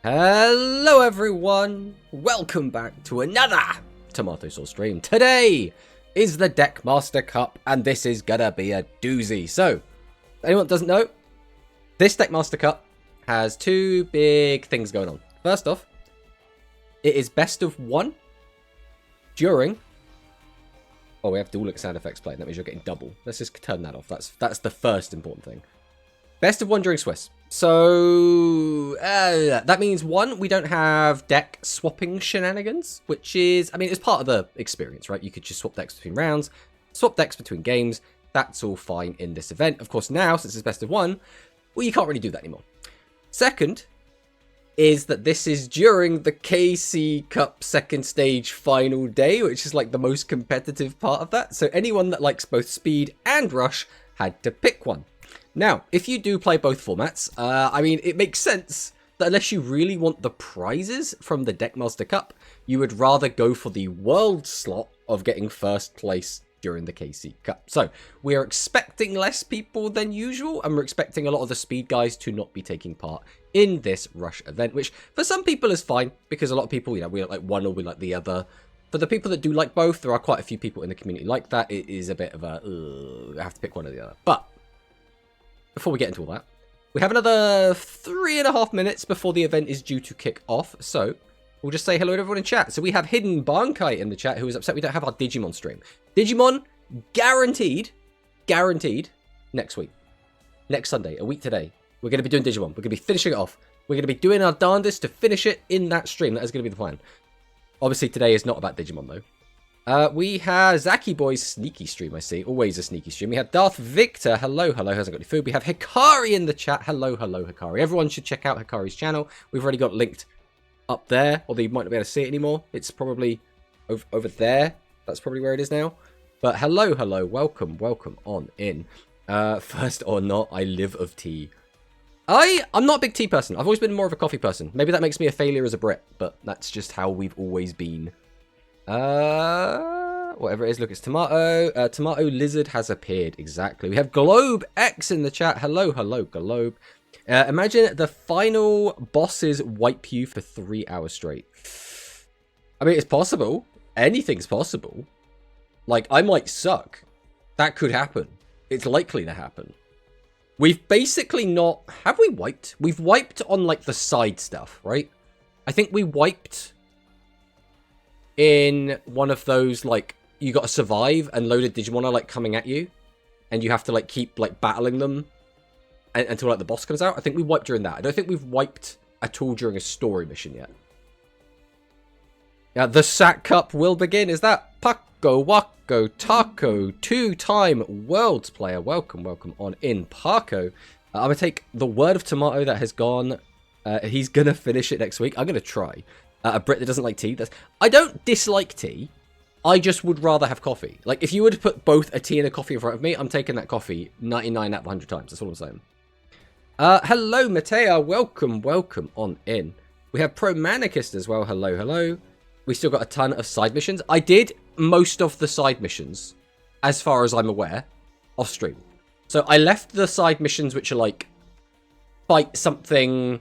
Hello everyone, welcome back to another Tomato Sauce stream. Today is the Deckmaster Cup and this is gonna be a doozy. So, anyone that doesn't know, this Deckmaster Cup has two big things going on. First off, it is best of one during... Oh, we have dual sound effects playing, that means you're getting double. Let's just turn that off, that's the first important thing. Best of one during Swiss. So, that means, one, we don't have deck swapping shenanigans, which is, I mean, it's part of the experience, right? You could just swap decks between rounds, swap decks between games. That's all fine in this event. Of course, now, since it's best of one, well, you can't really do that anymore. Second, is that this is during the KC Cup second stage final day, which is like the most competitive part of that. So anyone that likes both speed and rush had to pick one. Now, if you do play both formats, I mean, it makes sense that unless you really want the prizes from the Deckmaster Cup, you would rather go for the world slot of getting first place during the KC Cup. So, we're expecting less people than usual, and we're expecting a lot of the speed guys to not be taking part in this rush event, which for some people is fine, because a lot of people, you know, we like one or we like the other. For the people that do like both, there are quite a few people in the community like that. It is a bit of a, I have to pick one or the other. But before we get into all that, we have another 3.5 minutes before the event is due to kick off. So we'll just say hello to everyone in chat. So we have Hidden Bankai in the chat who is upset we don't have our Digimon stream. Digimon guaranteed next week. Next Sunday, a week today. We're going to be doing Digimon. We're going to be finishing it off. We're going to be doing our darndest to finish it in that stream. That is going to be the plan. Obviously, today is not about Digimon, though. We have Zaki Boy's sneaky stream, I see. Always a sneaky stream. We have Darth Victor. Hello, hello. Hasn't got any food. We have Hikari in the chat. Hello, hello, Hikari. Everyone should check out Hikari's channel. We've already got linked up there, although you might not be able to see it anymore. It's probably over there. That's probably where it is now. But hello, hello. Welcome, welcome on in. First or not, I live of tea. I'm not a big tea person. I've always been more of a coffee person. Maybe that makes me a failure as a Brit, but that's just how we've always been. Whatever it is, look, it's Tomato. Tomato Lizard has appeared, exactly. We have Globe X in the chat. Hello, hello, Globe. Imagine the final bosses wipe you for 3 hours straight. I mean, it's possible. Anything's possible. Like, I might suck. That could happen. It's likely to happen. We've basically not... Have we wiped? We've wiped on, like, the side stuff, right? I think we wiped in one of those, like, you gotta survive and loaded Digimon are, like, coming at you. And you have to, like, keep, like, battling them until, like, the boss comes out. I think we wiped during that. I don't think we've wiped at all during a story mission yet. Yeah, the Sack Cup will begin. Is that Paco Wako Taco, two-time Worlds player? Welcome, welcome on in, Paco. I'm going to take the word of Tomato that has gone. He's going to finish it next week. I'm going to try. A Brit that doesn't like tea. I don't dislike tea. I just would rather have coffee. Like, if you were to put both a tea and a coffee in front of me, I'm taking that coffee 99 out of 100 times. That's all I'm saying. Hello, Matea. Welcome, welcome on in. We have Pro Manicist as well. Hello, hello. We still got a ton of side missions. I did most of the side missions, as far as I'm aware, off stream. So I left the side missions which are like, fight something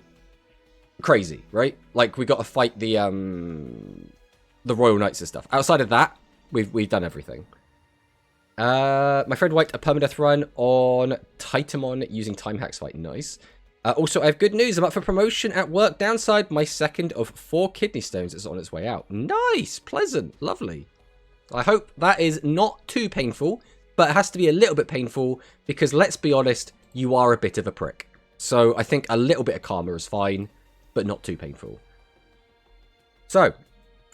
crazy, right? Like, we got to fight the Royal Knights and stuff. Outside of that, we've done everything. My friend wiped a permadeath run on Titamon using Time Hacks Fight. Nice. Also, I have good news. I'm up for promotion at work. Downside, my second of 4 kidney stones is on its way out. Nice. Pleasant. Lovely. I hope that is not too painful, but it has to be a little bit painful because, let's be honest, you are a bit of a prick. So I think a little bit of karma is fine, but not too painful. So,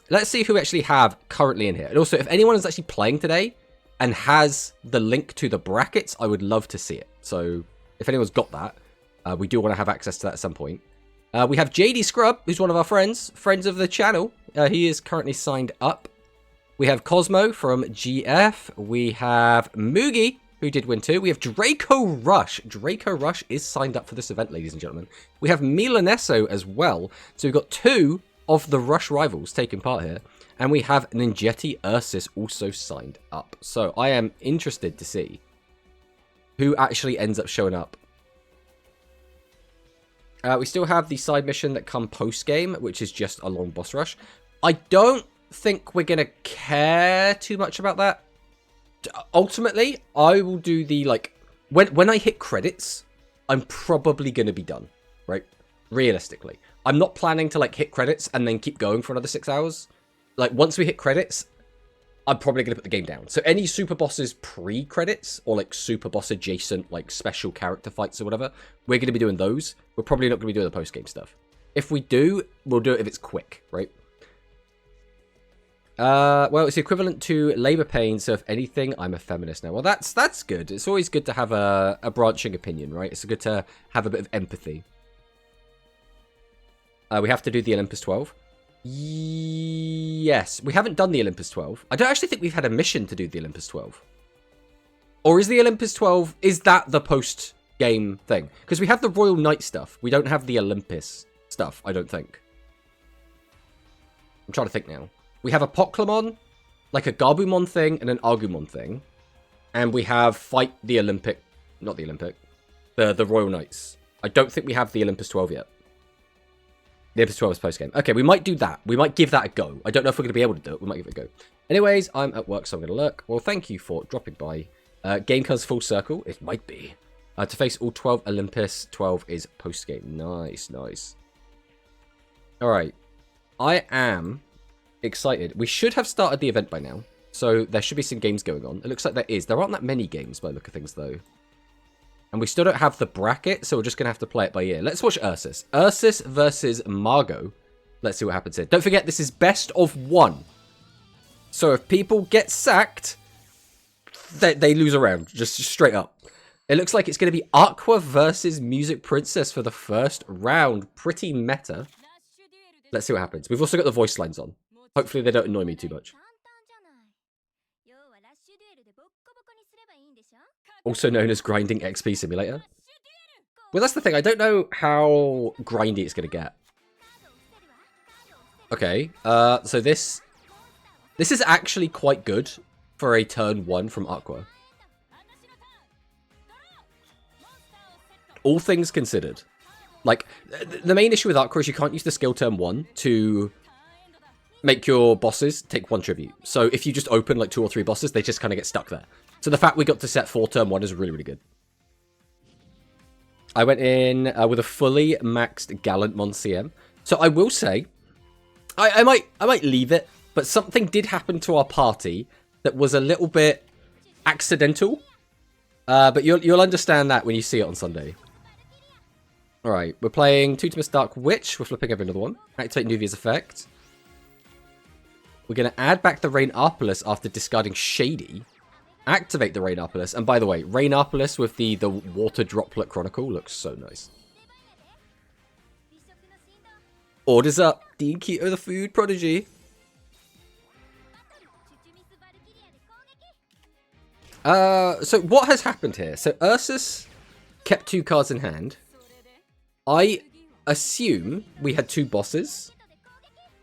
let's see who we actually have currently in here. And also, if anyone is actually playing today and has the link to the brackets, I would love to see it. So, if anyone's got that, we do want to have access to that at some point. We have JD Scrub, who's one of our friends of the channel. He is currently signed up. We have Cosmo from GF. We have Moogie, who did win too. We have Draco Rush. Draco Rush is signed up for this event, ladies and gentlemen. We have Milanesso as well. So we've got 2 of the Rush rivals taking part here. And we have Ninjetti Ursus also signed up. So I am interested to see who actually ends up showing up We still have the side mission that come post-game, which is just a long boss rush. I don't think we're going to care too much about that. Ultimately, I will do the, like... When I hit credits, I'm probably going to be done, right? Realistically. I'm not planning to, like, hit credits and then keep going for another 6 hours. Like, once we hit credits, I'm probably going to put the game down. So any super bosses pre-credits, or, like, super boss adjacent, like, special character fights or whatever, we're going to be doing those. We're probably not going to be doing the post-game stuff. If we do, we'll do it if it's quick, right? Well, it's equivalent to labor pain, so if anything, I'm a feminist now. Well, that's good. It's always good to have a branching opinion, right? It's good to have a bit of empathy. We have to do the Olympus 12. Yes, we haven't done the Olympus 12. I don't actually think we've had a mission to do the Olympus 12. Or is the Olympus 12, is that the post-game thing? Because we have the Royal Knight stuff. We don't have the Olympus stuff, I don't think. I'm trying to think now. We have a Pokemon, like a Garbumon thing, and an Argumon thing. And we have fight the Olympic... Not the Olympic. The Royal Knights. I don't think we have the Olympus 12 yet. The Olympus 12 is post-game. Okay, we might do that. We might give that a go. I don't know if we're going to be able to do it. We might give it a go. Anyways, I'm at work, so I'm going to lurk. Well, thank you for dropping by. Game comes full circle. It might be. To face all 12 Olympus, 12 is post-game. Nice, nice. Alright. I am... excited. We should have started the event by now, so there should be some games going on. It looks like there is. There aren't that many games by the look of things, though. And we still don't have the bracket, so we're just going to have to play it by ear. Let's watch Ursus. Ursus versus Margot. Let's see what happens here. Don't forget, this is best of 1. So if people get sacked, they lose a round, just straight up. It looks like it's going to be Aqua versus Music Princess for the first round. Pretty meta. Let's see what happens. We've also got the voice lines on. Hopefully they don't annoy me too much. Also known as Grinding XP Simulator. Well, that's the thing. I don't know how grindy it's going to get. Okay. So this is actually quite good for a turn 1 from Aqua. All things considered. Like, the main issue with Aqua is you can't use the skill turn 1 to make your bosses take 1 tribute. So if you just open like 2 or 3 bosses, they just kind of get stuck there. So the fact we got to set 4 turn 1 is really, really good. I went in with a fully maxed Gallantmon CM. So I will say, I might leave it, but something did happen to our party that was a little bit accidental. But you'll understand that when you see it on Sunday. Alright, we're playing Tutimus Dark Witch. We're flipping over another one. Activate Nuvia's effect. We're going to add back the Rainarpolis after discarding Shady. Activate the Rainarpolis. And by the way, Rainarpolis with the Water Droplet Chronicle looks so nice. Orders up. Dean Keto the Food Prodigy. So what has happened here? So Ursus kept 2 cards in hand. I assume we had 2 bosses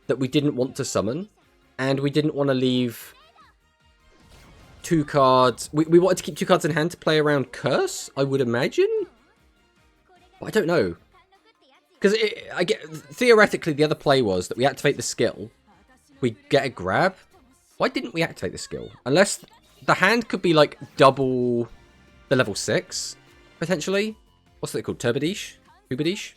that we didn't want to summon. And we didn't want to leave 2 cards. We wanted to keep 2 cards in hand to play around Curse, I would imagine. But I don't know. Because theoretically, the other play was that we activate the skill. We get a grab. Why didn't we activate the skill? Unless the hand could be like double the level 6, potentially. What's it called? Turbadish? Ubadish?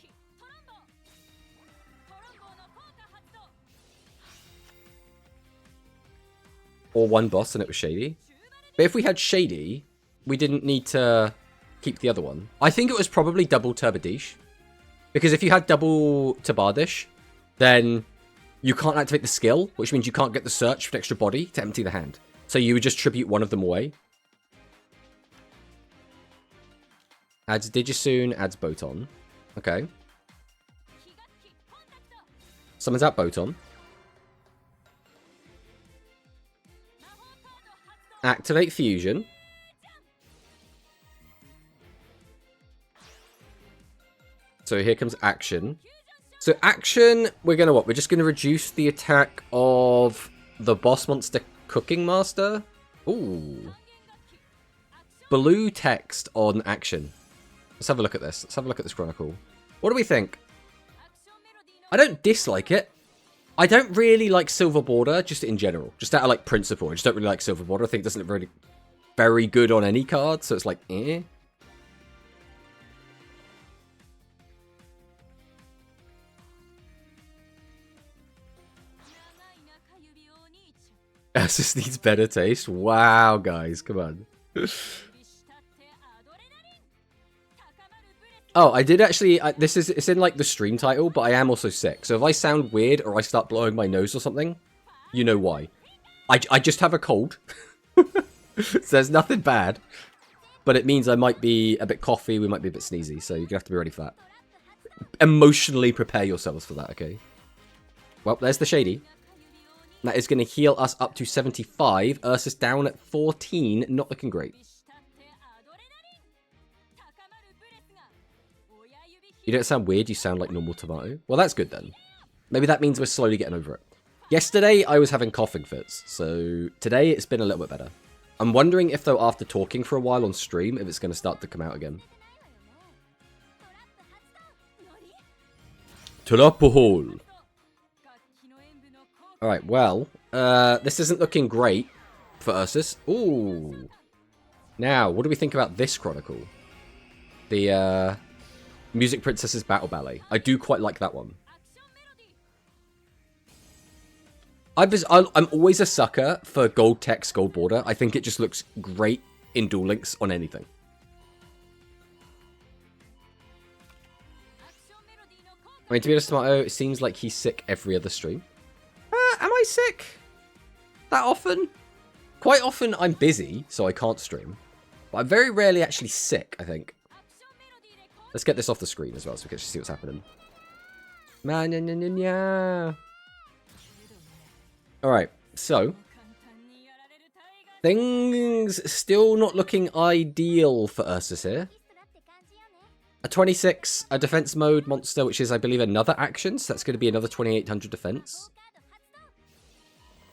Or 1 boss and it was Shady. But if we had Shady, we didn't need to keep the other one. I think it was probably double Turbadish. Because if you had double Tabadish, then you can't activate the skill, which means you can't get the search for an extra body to empty the hand. So you would just tribute one of them away. Adds Digisoon, adds Boton. Okay. Summons out Boton. Activate Fusion. So here comes Action. So Action, we're going to what? We're just going to reduce the attack of the boss monster Cooking Master. Ooh. Blue text on Action. Let's have a look at this. Let's have a look at this Chronicle. What do we think? I don't dislike it. I don't really like Silver Border, just in general. Just out of, like, principle. I just don't really like Silver Border. I think it doesn't look really very good on any card, so it's like, eh. Ursus needs better taste. Wow, guys, come on. Oh, I did actually. It's in like the stream title, but I am also sick. So if I sound weird or I start blowing my nose or something, you know why. I just have a cold. So there's nothing bad, but it means I might be a bit coughy. We might be a bit sneezy. So you're gonna have to be ready for that. Emotionally prepare yourselves for that. Okay. Well, there's the Shady. That is going to heal us up to 75. Ursus down at 14. Not looking great. You don't sound weird. You sound like normal tomato. Well, that's good then. Maybe that means we're slowly getting over it. Yesterday, I was having coughing fits. So today, it's been a little bit better. I'm wondering if, though, after talking for a while on stream, if it's going to start to come out again. Tulapahol. Alright, well, this isn't looking great for Ursus. Ooh. Now, what do we think about this Chronicle? The, Music Princess's Battle Ballet. I do quite like that one. I'm always a sucker for gold text, gold border. I think it just looks great in Duel Links on anything. I mean, to be honest, Tomato, it seems like he's sick every other stream. Am I sick that often? Quite often I'm busy, so I can't stream. But I'm very rarely actually sick, I think. Let's get this off the screen as well, so we can see what's happening. Alright, so. Things still not looking ideal for Ursus here. A 26, a defense mode monster, which is, I believe, another action. So that's going to be another 2800 defense.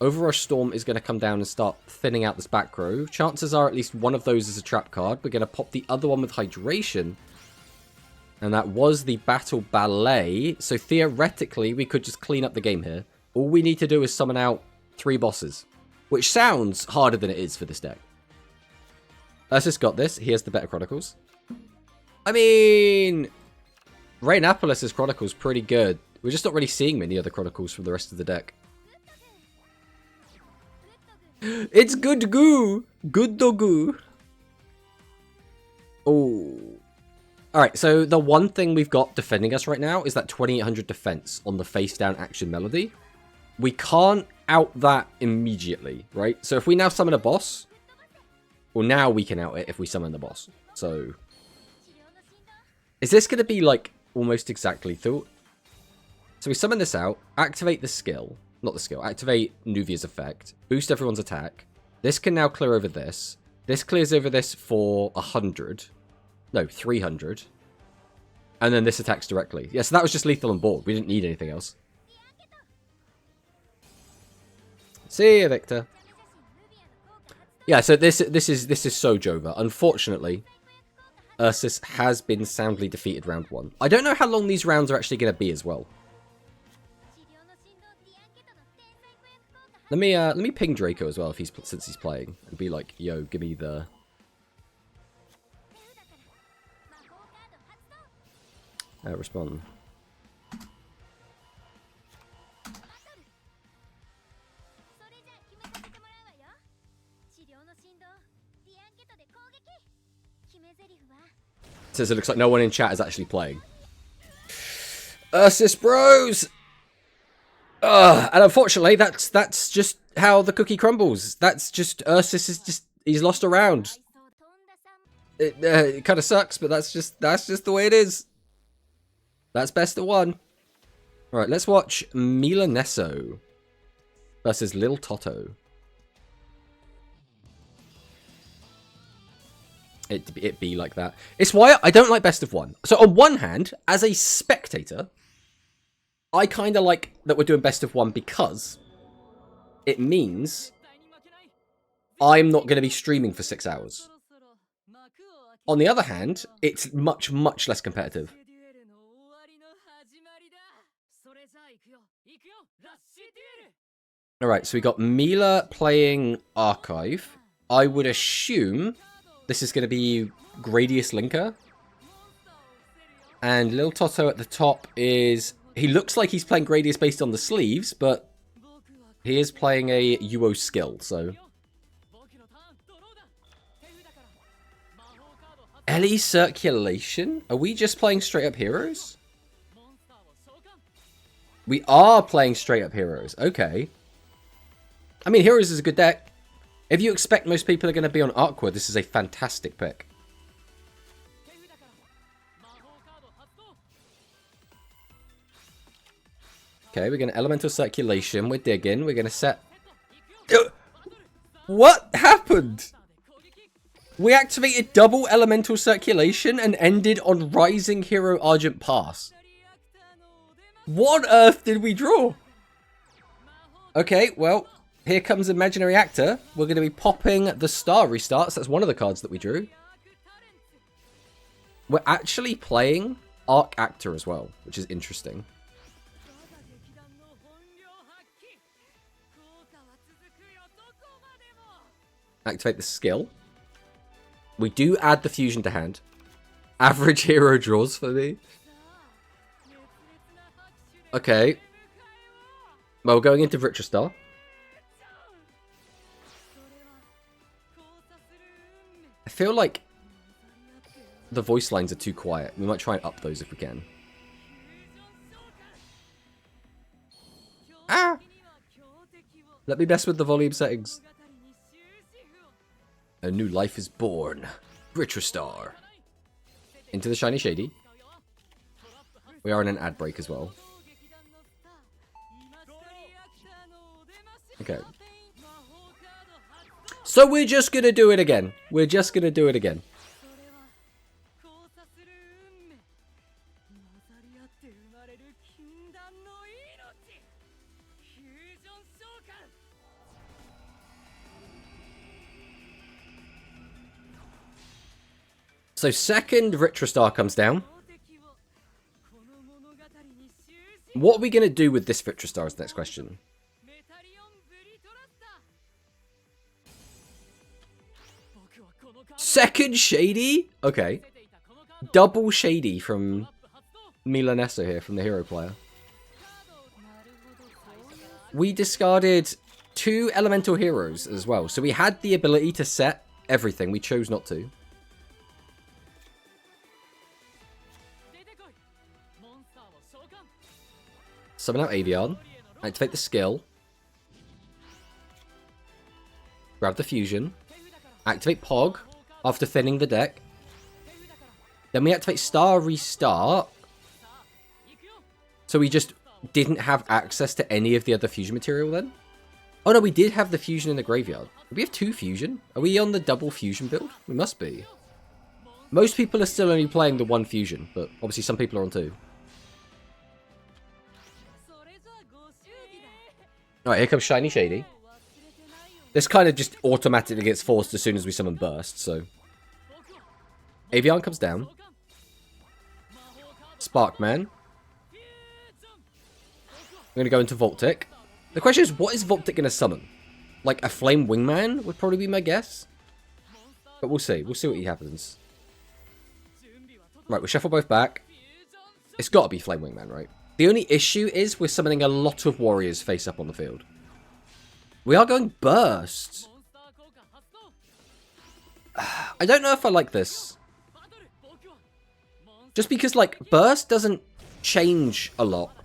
Overrush Storm is going to come down and start thinning out this back row. Chances are at least one of those is a trap card. We're going to pop the other one with Hydration. And that was the Battle Ballet. So theoretically, we could just clean up the game here. All we need to do is summon out 3 bosses. Which sounds harder than it is for this deck. Ursus got this. He has the better Chronicles. I mean, Rainapolis' Chronicles pretty good. We're just not really seeing many other Chronicles from the rest of the deck. It's good goo. Good dogu. Oh. Alright, so the one thing we've got defending us right now is that 2800 defense on the face down action melody. We can't out that immediately, right? So if we now summon a boss, well, now we can out it if we summon the boss. So is this going to be like almost exactly thought? So we summon this out, activate the skill. Not the skill. Activate Nuvia's effect. Boost everyone's attack. This can now clear over this. This clears over this for 100. No, 300. And then this attacks directly. Yeah, so that was just lethal on board. We didn't need anything else. See ya, Victor. Yeah, so this is so Jova. Unfortunately, Ursus has been soundly defeated round 1. I don't know how long these rounds are actually going to be as well. Let me ping Draco as well if since he's playing and be like, yo, give me the. Respond. Says it looks like no one in chat is actually playing. Ursus bros. And unfortunately, that's just how the cookie crumbles. That's just Ursus is he's lost a round. It kind of sucks, but that's just the way it is. That's best of 1. All right, let's watch Milaneso versus Lil Toto. It be like that. It's why I don't like best of 1. So on one hand, as a spectator, I kind of like that we're doing best of 1 because it means I'm not going to be streaming for 6 hours. On the other hand, it's much, much less competitive. Alright, so we got Mila playing Archive. I would assume this is going to be Gradius Linker. And Lil Toto at the top is... He looks like he's playing Gradius based on the sleeves, but he is playing a UO skill, so... Ellie Circulation? Are we just playing straight up heroes? We are playing straight up heroes. Okay. I mean, heroes is a good deck. If you expect most people are going to be on Aqua, this is a fantastic pick. Okay, we're going to Elemental Circulation. We're digging. We're going to set... What happened? We activated double Elemental Circulation and ended on Rising Hero Argent Pass. What on earth did we draw? Okay, well, here comes Imaginary Actor. We're going to be popping the Star Restarts. That's one of the cards that we drew. We're actually playing Arc Actor as well, which is interesting. Activate the skill. We do add the fusion to hand. Average hero draws for me. Okay. Well, we're going into Vitristar. I feel like the voice lines are too quiet. We might try and up those if we can. Ah! Let me mess with the volume settings. A new life is born. Vitristar. Into the Shiny Shady. We are in an ad break as well. Okay. So we're just gonna do it again. We're just gonna do it again. So second Vitristar comes down. What are we going to do with this Vitristar is the next question. Second Shady? Okay. Double Shady from Milanessa here, from the hero player. We discarded 2 elemental heroes as well. So we had the ability to set everything. We chose not to. Summon out Avian. Activate the skill. Grab the fusion. Activate Pog after thinning the deck. Then we activate Star Restart. So we just didn't have access to any of the other fusion material then? Oh no, we did have the fusion in the graveyard. Do we have 2 fusion? Are we on the double fusion build? We must be. Most people are still only playing the 1 fusion, but obviously some people are on 2. Alright, here comes Shiny Shady. This kind of just automatically gets forced as soon as we summon Burst, so... Avian comes down. Sparkman. I'm going to go into Voltic. The question is, what is Voltic going to summon? Like, a Flame Wingman would probably be my guess. But we'll see. We'll see what happens. Right, we'll shuffle both back. It's got to be Flame Wingman, right? The only issue is we're summoning a lot of warriors face up on the field. We are going Burst. I don't know if I like this. Just because, like, Burst doesn't change a lot.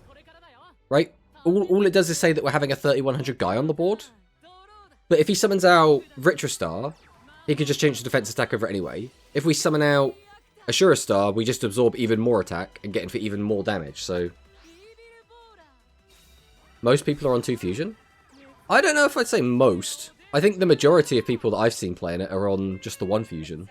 Right? All it does is say that we're having a 3100 guy on the board. But if he summons out Vitristar, he could just change the defense attack over it anyway. If we summon out Ashura Star, we just absorb even more attack and get in for even more damage, so... Most people are on 2 fusion. I don't know if I'd say most. I think the majority of people that I've seen playing it are on just the 1 fusion.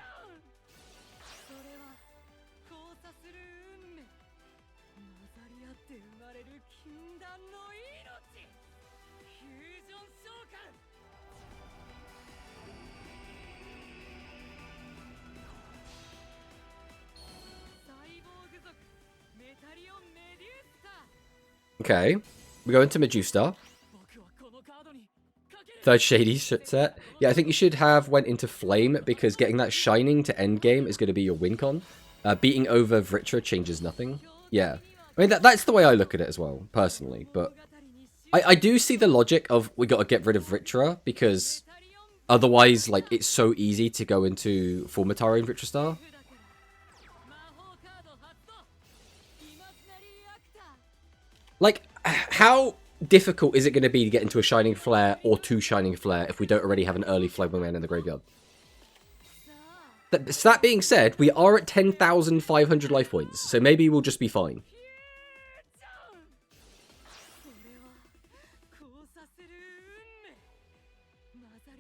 Okay. We go into Medusa. Third Shady set. Yeah, I think you should have went into Flame because getting that Shining to end game is going to be your win con. Beating over Vritra changes nothing. Yeah. I mean, that's the way I look at it as well, personally. But I do see the logic of we got to get rid of Vritra because otherwise, like, it's so easy to go into full Matari and Vritra Star. Like, how difficult is it going to be to get into a Shining Flare or two Shining Flare if we don't already have an early Flame Wingman in the graveyard? That being said, we are at 10,500 life points, so maybe we'll just be fine.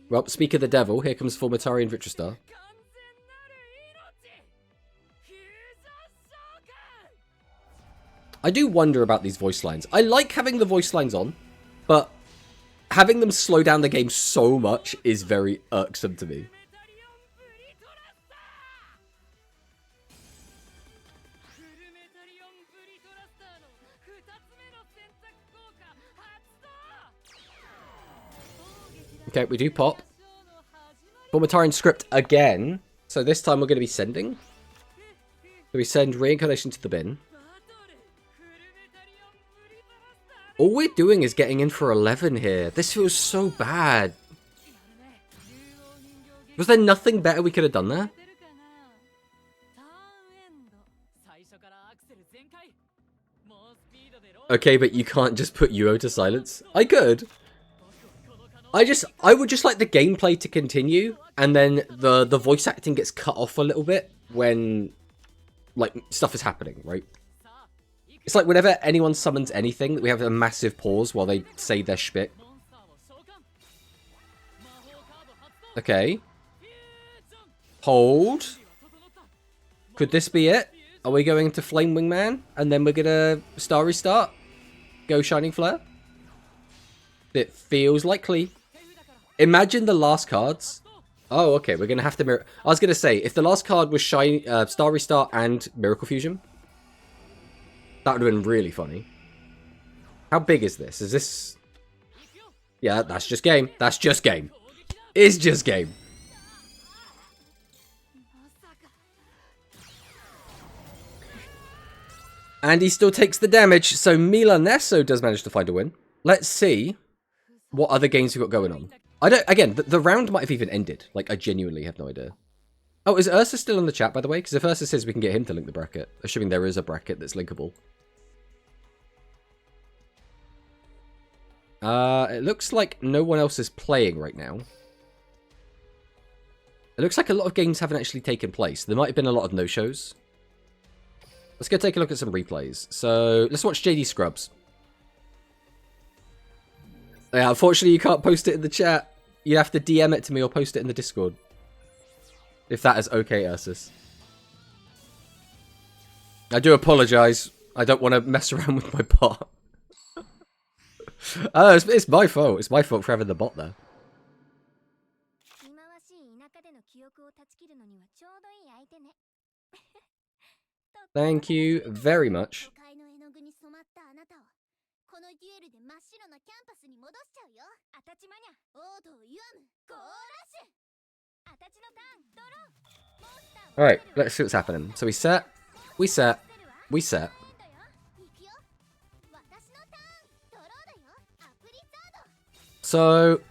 Well, speak of the devil, here comes full Matari and Vritra Star. I do wonder about these voice lines. I like having the voice lines on, but having them slow down the game so much is very irksome to me. Okay, we do pop. Bomatarian script again. So this time we're going to be sending. So we send Reincarnation to the bin. All we're doing is getting in for 11 here. This feels so bad. Was there nothing better we could have done there? Okay, but you can't just put Yuo to silence. I could. I would just like the gameplay to continue, and then the voice acting gets cut off a little bit when, like, stuff is happening, right? It's like whenever anyone summons anything, we have a massive pause while they say their shtick. Okay. Hold. Could this be it? Are we going to Flame Wingman, and then we're gonna Starry Start? Go Shining Flare? It feels likely. Imagine the last cards. Oh, okay, we're gonna have to mirror. I was gonna say, if the last card was Starry Start and Miracle Fusion, that would have been really funny. How big is this? Is this... Yeah, that's just game. That's just game. It's just game. And he still takes the damage, so Milaneso does manage to find a win. Let's see what other games we've got going on. I don't... Again, the round might have even ended. Like, I genuinely have no idea. Oh, is Ursa still in the chat, by the way? Because if Ursa says we can get him to link the bracket, assuming there is a bracket that's linkable. It looks like no one else is playing right now. It looks like a lot of games haven't actually taken place. There might have been a lot of no-shows. Let's go take a look at some replays. So, let's watch JD Scrubs. Yeah, unfortunately you can't post it in the chat. You have to DM it to me or post it in the Discord. If that is okay, Ursus. I do apologise. I don't want to mess around with my bot. Oh, it's my fault. It's my fault for having the bot there. Thank you very much. Alright, let's see what's happening. So we set, we set, we set. So,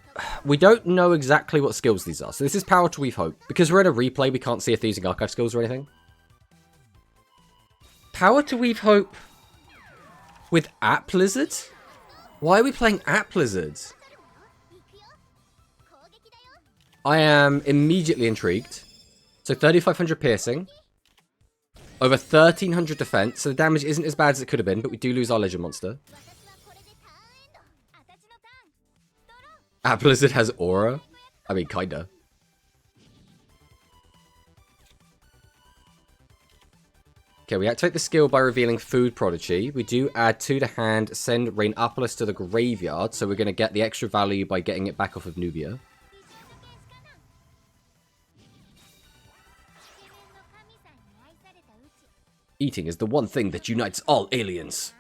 we don't know exactly what skills these are. So this is Power to Weave Hope. Because we're in a replay, we can't see if they're using archive skills or anything. Power to Weave Hope with App Blizzard? Why are we playing App Blizzard? I am immediately intrigued. So 3,500 piercing. Over 1,300 defense. So the damage isn't as bad as it could have been, but we do lose our Legend Monster. App Blizzard has Aura? I mean, kinda. Okay, we activate the skill by revealing Food Prodigy. We do add 2 to hand, send Rainopolis to the graveyard, so we're going to get the extra value by getting it back off of Nubia. Eating is the one thing that unites all aliens.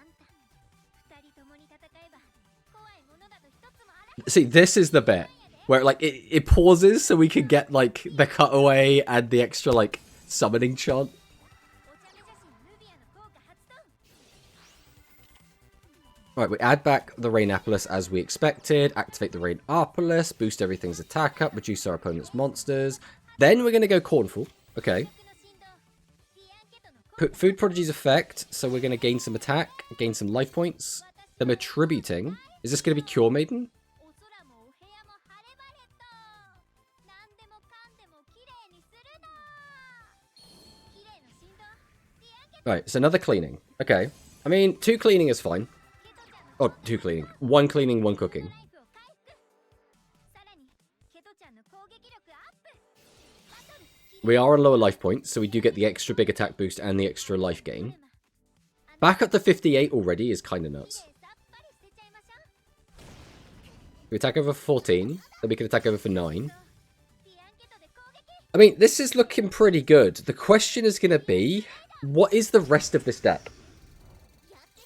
See, this is the bit. where like it pauses so we can get like the cutaway and the extra like summoning chant. Right, we add back the Rainapolis as we expected, activate the Rainapolis, boost everything's attack up, reduce our opponent's monsters. Then we're going to go Cornfall. Okay. Put Food Prodigy's effect, so we're going to gain some attack, gain some life points. Then we're tributing. Is this going to be Cure Maiden? Right, so another cleaning. Okay. I mean, 2 cleaning is fine. Oh, 2 cleaning. 1 cleaning, 1 cooking. We are on lower life points, so we do get the extra big attack boost and the extra life gain. Back up to 58 already is kind of nuts. We attack over 14, then we can attack over for 9. I mean, this is looking pretty good. The question is going to be, what is the rest of this deck?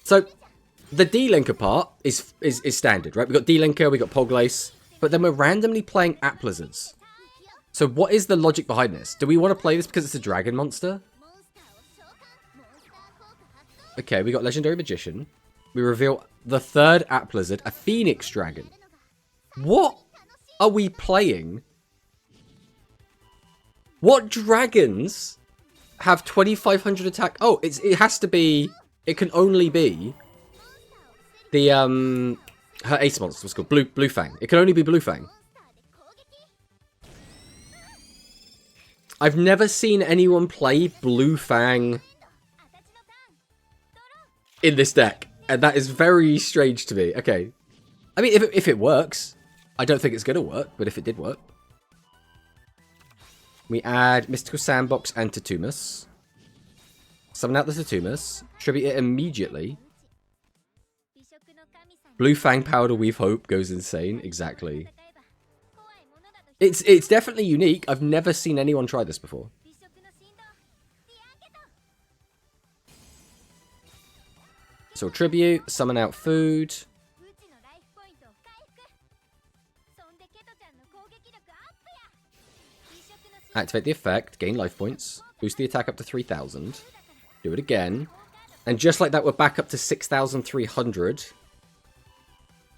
So, the D-Linker part is standard, right? We've got D-Linker, we've got Polglace, but then we're randomly playing Applizards. So what is the logic behind this? Do we want to play this because it's a dragon monster? Okay, we got Legendary Magician. We reveal the 3rd Applizard, a Phoenix Dragon. What are we playing? What dragons have 2500 attack? Oh, it has to be... It can only be... The, her ace monster was called Blue Fang. It can only be Blue Fang. I've never seen anyone play Blue Fang in this deck, and that is very strange to me. Okay. I mean, if it works, I don't think it's going to work, but if it did work. We add Mystical Sandbox and Tatumus. Summon out the Tatumus. Tribute it immediately. Blue Fang Powder Weave Hope goes insane. Exactly. It's definitely unique. I've never seen anyone try this before. So tribute, summon out food. Activate the effect, gain life points, boost the attack up to 3000. Do it again. And just like that, we're back up to 6300.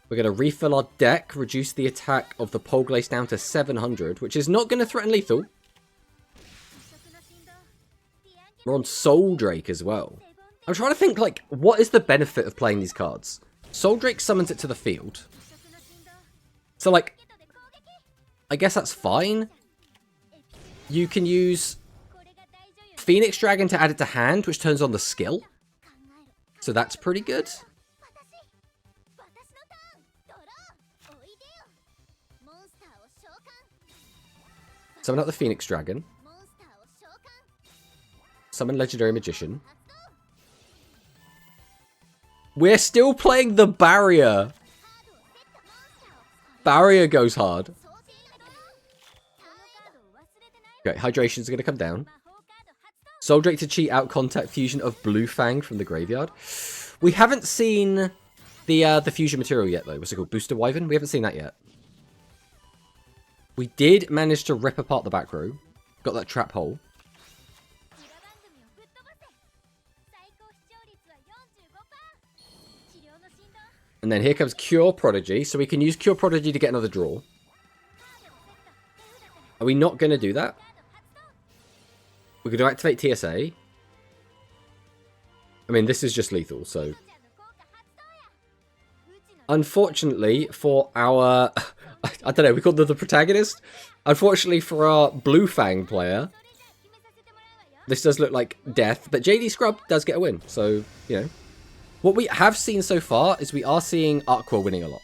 We're going to refill our deck, reduce the attack of the Polglace down to 700, which is not going to threaten lethal. We're on Soul Drake as well. I'm trying to think, like, what is the benefit of playing these cards? Soul Drake summons it to the field. So, like, I guess that's fine. You can use Phoenix Dragon to add it to hand, which turns on the skill. So that's pretty good. Summon out the Phoenix Dragon. Summon Legendary Magician. We're still playing the Barrier. Barrier goes hard. Okay, Hydration is going to come down. Soul Drake to cheat out Contact Fusion of Blue Fang from the graveyard. We haven't seen the fusion material yet, though. What's it called? Booster Wyvern? We haven't seen that yet. We did manage to rip apart the back row. Got that trap hole. And then here comes Cure Prodigy. So we can use Cure Prodigy to get another draw. Are we not going to do that? We're going to activate TSA. I mean, this is just lethal, so... Unfortunately, for our... I don't know, we called them the protagonist? Unfortunately for our Blue Fang player, this does look like death, but JD Scrub does get a win, so, you know. What we have seen so far is we are seeing Aqua winning a lot.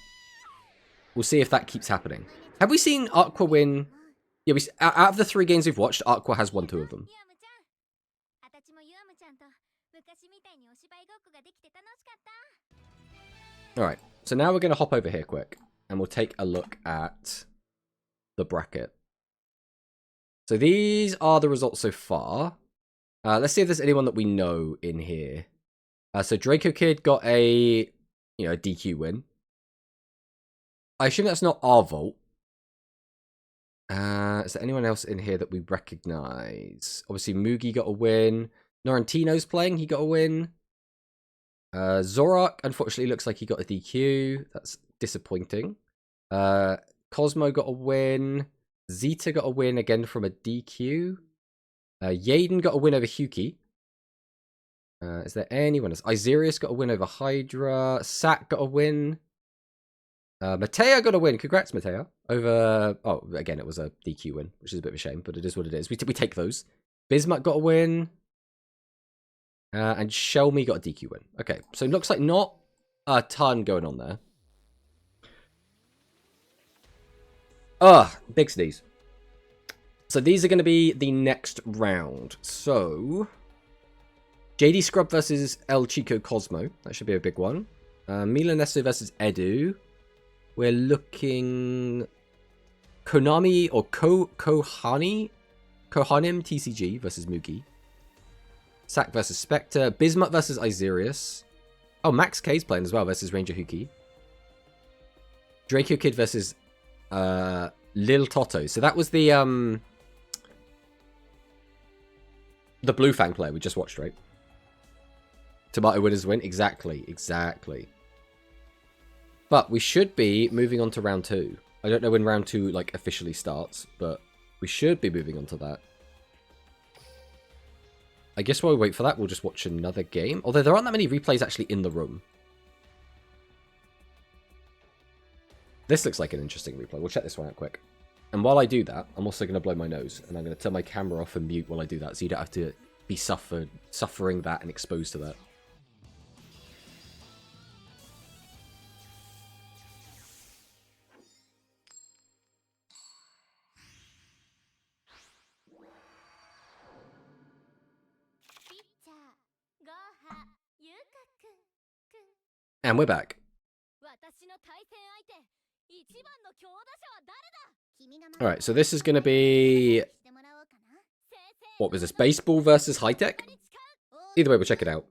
We'll see if that keeps happening. Have we seen Aqua win... Yeah, out of the 3 games we've watched, Aqua has won 2 of them. Alright, so now we're going to hop over here quick, and we'll take a look at the bracket. So these are the results so far. Let's see if there's anyone that we know in here. So Draco Kid got a DQ win. I assume that's not our vault. Is there anyone else in here that we recognize? Obviously, Mugi got a win. Norrentino's playing. He got a win. Zorak, unfortunately, looks like he got a DQ. That's disappointing. Cosmo got a win. Zeta got a win again from a DQ. Yaden got a win over Huki. Is there anyone else? Iserius got a win over Hydra. Sak got a win. Mateo got a win. Congrats, Mateo. Over... Oh, again, it was a DQ win, which is a bit of a shame, but it is what it is. We take those. Bismuth got a win. And Shelmy got a DQ win. Okay, so it looks like not a ton going on there. Big sneeze. So these are going to be the next round. So... JD Scrub versus El Chico Cosmo. That should be a big one. Milaneso versus Edu. We're looking... Konami or Kohanim TCG versus Mugi. Sak versus Spectre. Bismuth versus Iserius. Oh, Max K's playing as well versus Ranger Huki. Draco Kid versus Lil Toto. So that was the Blue Fang player we just watched, right? Tomato winners win. Exactly. But we should be moving on to round 2. I don't know when round 2 like officially starts, but we should be moving on to that. I guess while we wait for that, we'll just watch another game. Although there aren't that many replays actually in the room. This looks like an interesting replay. We'll check this one out quick. And while I do that, I'm also going to blow my nose. And I'm going to turn my camera off and mute while I do that. So you don't have to be suffering that and exposed to that. And we're back. Alright, so this is going to be... What was this? Baseball versus high tech? Either way, we'll check it out.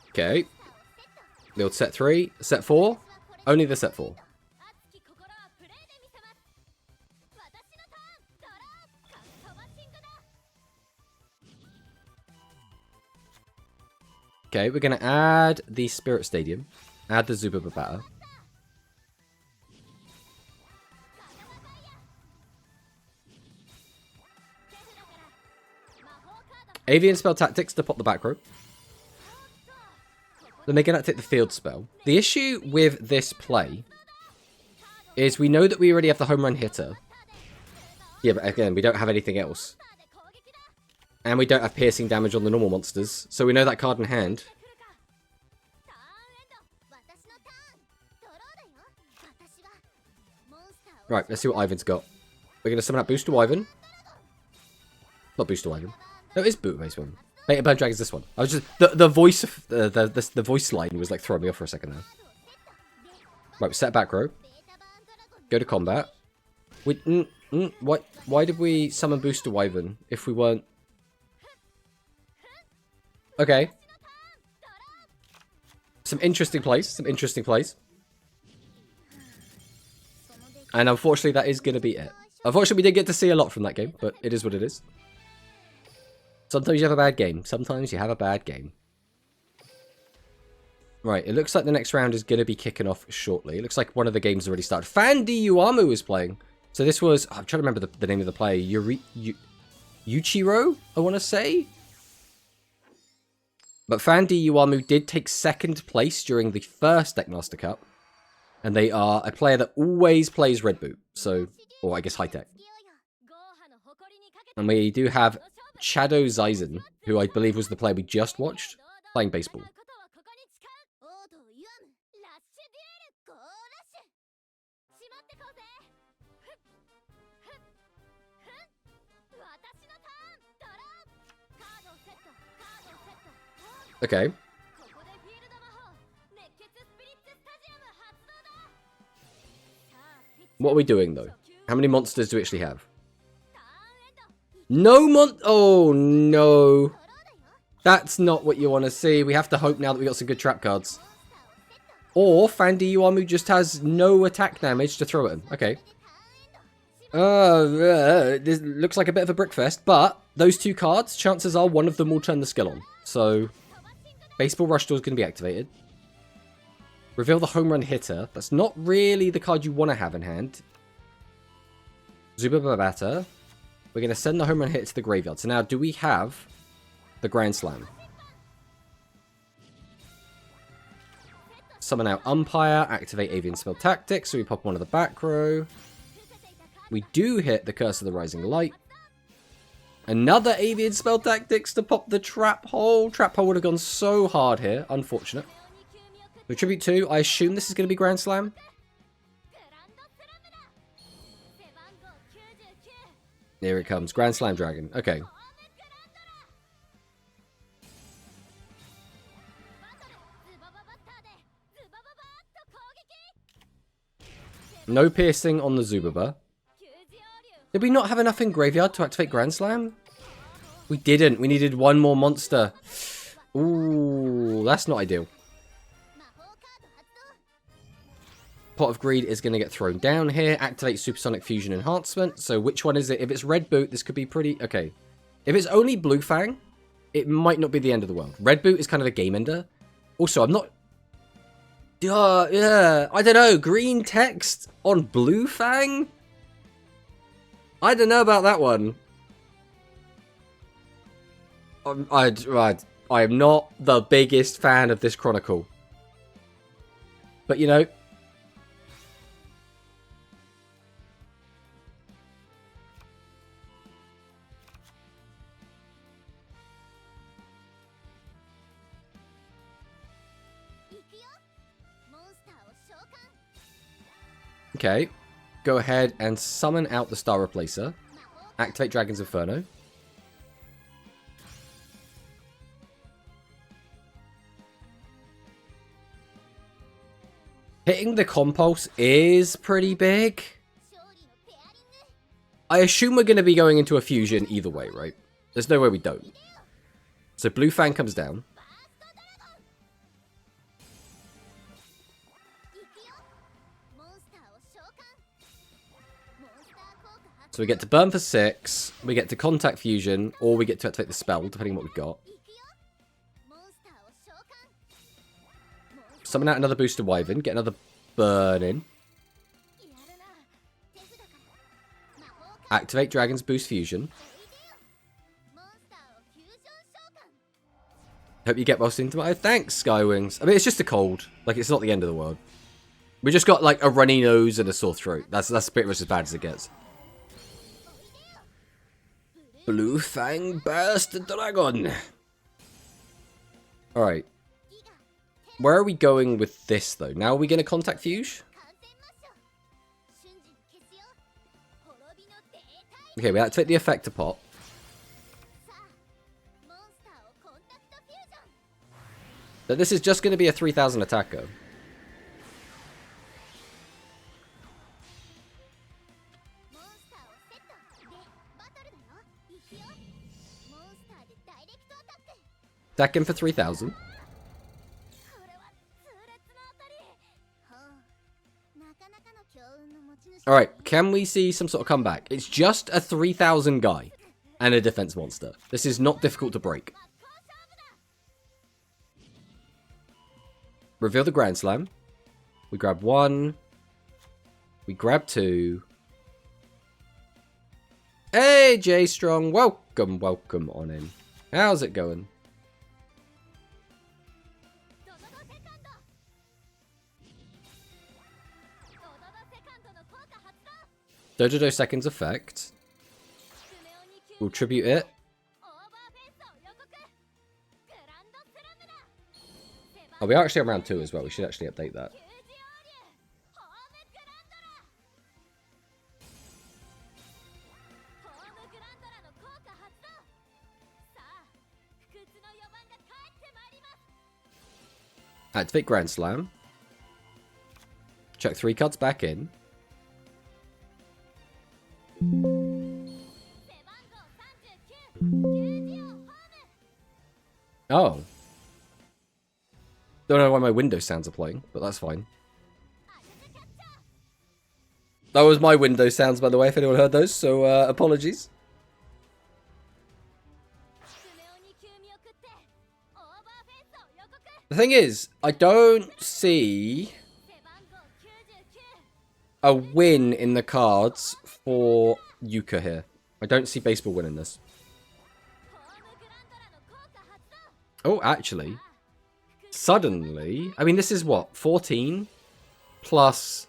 Okay. Build set 3. Set 4? Only the set 4. Okay, we're going to add the Spirit Stadium. Add the Zuba Babata. Avian Spell Tactics to pop the back row. Then they're going to take the Field Spell. The issue with this play is we know that we already have the Home Run Hitter. Yeah, but again, we don't have anything else. And we don't have piercing damage on the normal monsters, so we know that card in hand. Right, let's see what Ivan's got. We're going to summon out Booster Wyvern. Not Booster Wyvern. No, it is Booster Wyvern. Beta Burn Dragon's this one. I was just... The voice of... the voice line was like throwing me off for a second there. Right, set back row. Go to combat. Why did we summon Booster Wyvern if we weren't... Okay. Some interesting plays. And unfortunately, that is going to be it. Unfortunately, we didn't get to see a lot from that game, but it is what it is. Sometimes you have a bad game. Right, it looks like the next round is going to be kicking off shortly. It looks like one of the games already started. Fandi Uamu is playing. So this was... I'm trying to remember the name of the player. Yuichiro, I want to say? But Fandi Uamu did take second place during the first Deckmaster Cup. And they are a player that always plays Red Boot. So, or I guess High Tech. And we do have Chado Zaizen, who I believe was the player we just watched, playing baseball. Okay. What are we doing, though? How many monsters do we actually have? No Oh, no. That's not what you want to see. We have to hope now that we got some good trap cards. Or Fandi Yuamu just has no attack damage to throw at him. Okay. This looks like a bit of a brickfest, but those two cards, chances are one of them will turn the skill on. So, Baseball Rush Door is going to be activated. Reveal the Home Run Hitter. That's not really the card you want to have in hand. Zubabata. We're going to send the Home Run Hitter to the graveyard. So now, do we have the Grand Slam? Summon out Umpire, activate Avian Spell Tactics, so we pop one of the back row. We do hit the Curse of the Rising Light. Another Avian Spell Tactics to pop the Trap Hole. Trap Hole would have gone so hard here. Unfortunate. The Tribute 2, I assume this is going to be Grand Slam. Here it comes. Grand Slam Dragon. Okay. No piercing on the Zubaba. Did we not have enough in graveyard to activate Grand Slam? We didn't. We needed one more monster. Ooh, that's not ideal. Pot of Greed is going to get thrown down here. Activate Supersonic Fusion Enhancement. So which one is it? If it's Red Boot, this could be pretty... Okay. If it's only Blue Fang, it might not be the end of the world. Red Boot is kind of a game ender. Also, I'm not... yeah. I don't know. Green text on Blue Fang? I don't know about that one. I am not the biggest fan of this Chronicle. But, you know... Okay. Go ahead and summon out the Star Replacer. Activate Dragon's Inferno. Hitting the Compulse is pretty big. I assume we're going to be going into a fusion either way, right? There's no way we don't. So Blue Fang comes down. So we get to burn for 6, we get to contact fusion, or we get to activate the spell, depending on what we've got. Summon out another Booster Wyvern, get another burn in. Activate Dragon's Boost Fusion. Hope you get well soon tomorrow. Thanks, Skywings. I mean, it's just a cold. Like, it's not the end of the world. We just got, like, a runny nose and a sore throat. That's pretty much as bad as it gets. Blue Fang Burst Dragon. Alright. Where are we going with this, though? Now are we going to contact Fuge? Okay, we activate the Effector Pot. So this is just going to be a 3000 attacker. Attack him for 3000. Alright, can we see some sort of comeback? It's just a 3000 guy and a defense monster. This is not difficult to break. Reveal the Grand Slam. We grab 1. We grab 2. Hey, J Strong. Welcome, welcome on in. How's it going? Dojo Second's effect. We'll tribute it. Oh, we are actually on round 2 as well. We should actually update that. Activate Grand Slam. Check 3 cards back in. Don't know why my Windows sounds are playing, but that's fine. That was my Windows sounds, by the way, if anyone heard those, so apologies. The thing is, I don't see a win in the cards for Yuka here. I don't see baseball winning this. Oh, actually, suddenly, I mean, this is what, 14 plus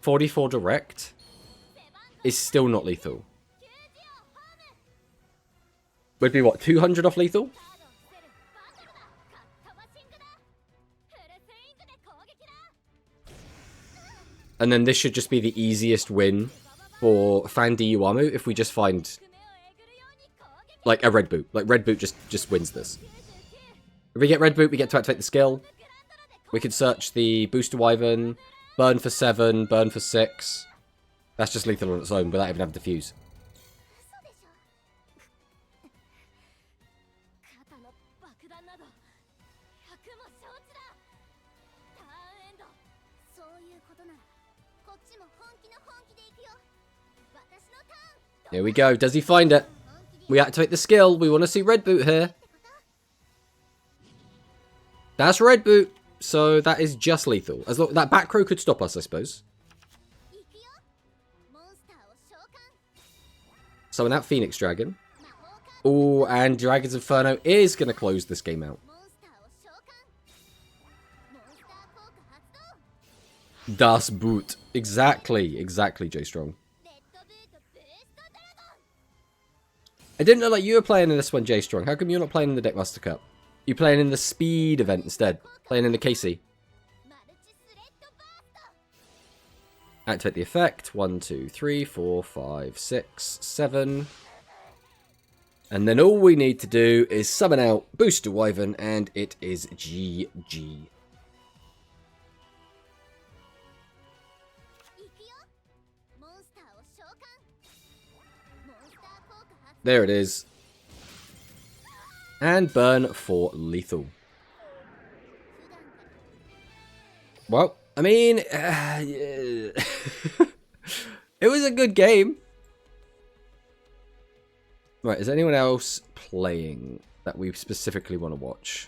44 direct is still not lethal. Would be what, 200 off lethal? And then this should just be the easiest win for Fandi Uamu if we just find like a red boot. Like red boot just wins this. If we get red boot, we get to activate the skill. We can search the booster wyvern, burn for 7, burn for 6. That's just lethal on its own without even having to fuse. Here we go. Does he find it? We activate the skill. We want to see red boot here. That's red boot. So that is just lethal. As long that back row could stop us, I suppose. Summon out Phoenix Dragon. Oh, and Dragon's Inferno is going to close this game out. Das Boot. Exactly, J Strong. I didn't know that you were playing in this one, J Strong. How come you're not playing in the Deckmaster Cup? You're playing in the Speed event instead. Playing in the KC. Activate the effect. 1, 2, 3, 4, 5, 6, 7. And then all we need to do is summon out Booster Wyvern, and it is GG. There it is. And burn for lethal. Well, I mean, it was a good game. Right, is anyone else playing that we specifically want to watch?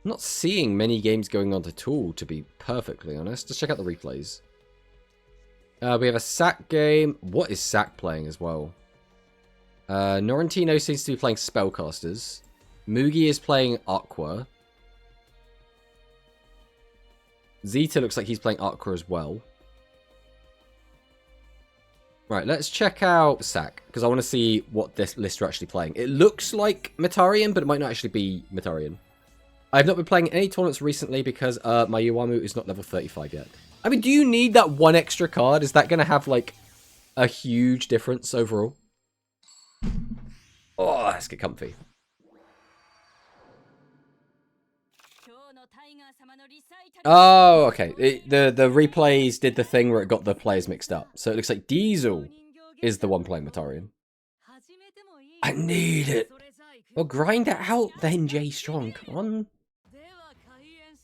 I'm not seeing many games going on at all, to be perfectly honest. Let's check out the replays. We have a Sack game. What is Sack playing as well? Norrentino seems to be playing Spellcasters. Mugi is playing Aqua. Zeta looks like he's playing Aqua as well. Right, let's check out Sack, because I want to see what this list are actually playing. It looks like Metarian, but it might not actually be Metarian. I've not been playing any tournaments recently because my Uamu is not level 35 yet. I mean, do you need that one extra card? Is that going to have, like, a huge difference overall? Oh, let's get comfy. Oh, okay. The replays did the thing where it got the players mixed up. So it looks like Diesel is the one playing Metarian. I need it. Well, grind it out then, J Strong. Come on.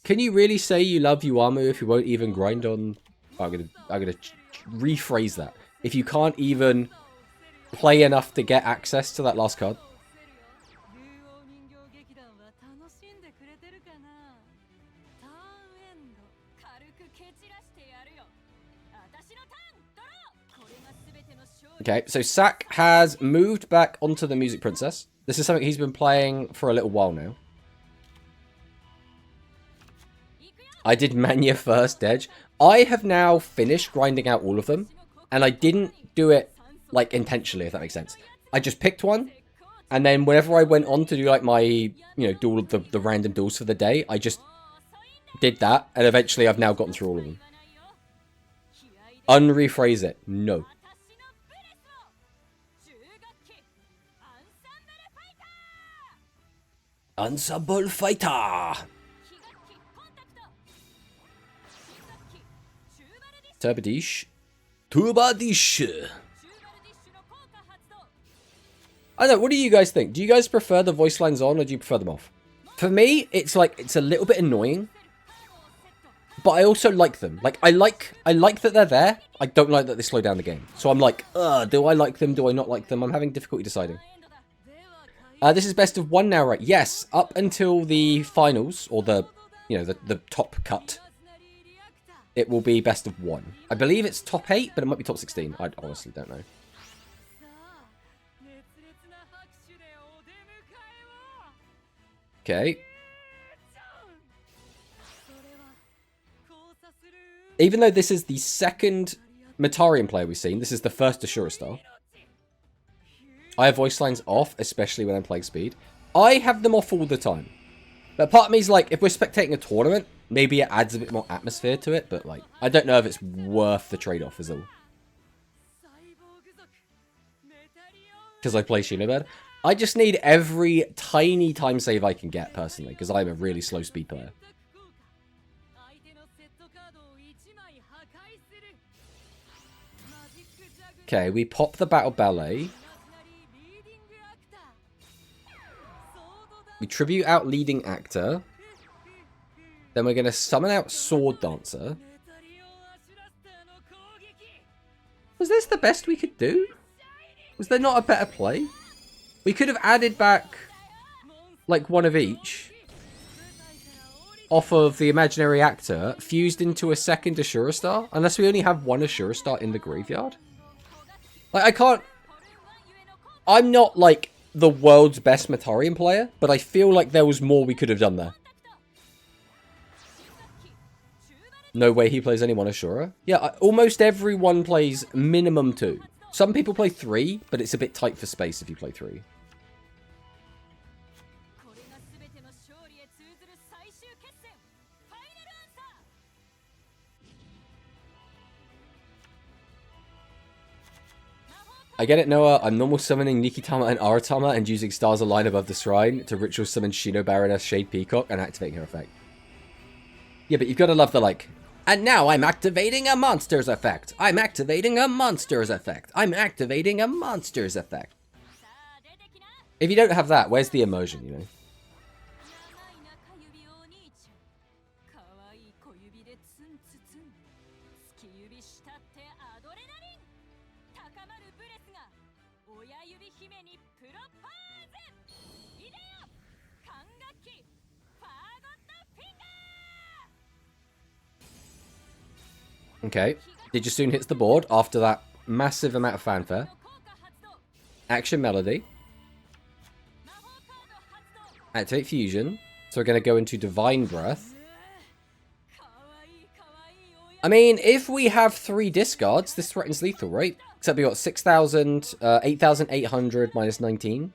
Can you really say you love Uamu if you won't even grind on... Oh, I'm gonna rephrase that. If you can't even play enough to get access to that last card. Okay, so Sack has moved back onto the Music Princess. This is something he's been playing for a little while now. I did Mania first, Edge. I have now finished grinding out all of them, and I didn't do it, like, intentionally, if that makes sense. I just picked one, and then whenever I went on to do, like, my, you know, duel, the random duels for the day, I just did that, and eventually I've now gotten through all of them. Unrephrase it. No. Ensemble Fighter! Turbadish. Turbadish! I don't know, what do you guys think? Do you guys prefer the voice lines on, or do you prefer them off? For me, it's like, it's a little bit annoying. But I also like them. Like, I like that they're there. I don't like that they slow down the game. So I'm like, do I like them? Do I not like them? I'm having difficulty deciding. This is best of one now, right? Yes, up until the finals, or the, you know, the top cut. It will be best of one. I believe it's top 8, but it might be top 16. I honestly don't know. Okay. Even though this is the second Metarian player we've seen, this is the first Ashura Star. I have voice lines off, especially when I'm playing speed. I have them off all the time. But part of me is like, if we're spectating a tournament, maybe it adds a bit more atmosphere to it, but like, I don't know if it's worth the trade-off is all. Because I play Shinobed. I just need every tiny time save I can get, personally, because I'm a really slow speed player. Okay, we pop the Battle Ballet. We tribute out Leading Actor. Then we're going to summon out Sword Dancer. Was this the best we could do? Was there not a better play? We could have added back, like, one of each. Off of the Imaginary Actor, fused into a second Ashura Star. Unless we only have one Ashura Star in the graveyard. Like, I can't... I'm not, like, the world's best Metarian player, but I feel like there was more we could have done there. No way he plays anyone Ashura. Yeah, almost everyone plays minimum 2. Some people play 3, but it's a bit tight for space if you play 3. I get it, Noah. I'm normal summoning Nikitama and Aratama and using Stars Align above the shrine to ritual summon Shino Baroness Shade Peacock and activating her effect. Yeah, but you've got to love the, like... And now I'm activating a monster's effect. I'm activating a monster's effect. I'm activating a monster's effect. If you don't have that, where's the immersion, you know? Okay, Digistune hits the board after that massive amount of fanfare. Action Melody. Activate Fusion. So we're going to go into Divine Breath. I mean, if we have 3 discards, this threatens lethal, right? Except we got 6,000, 8,800 minus 19.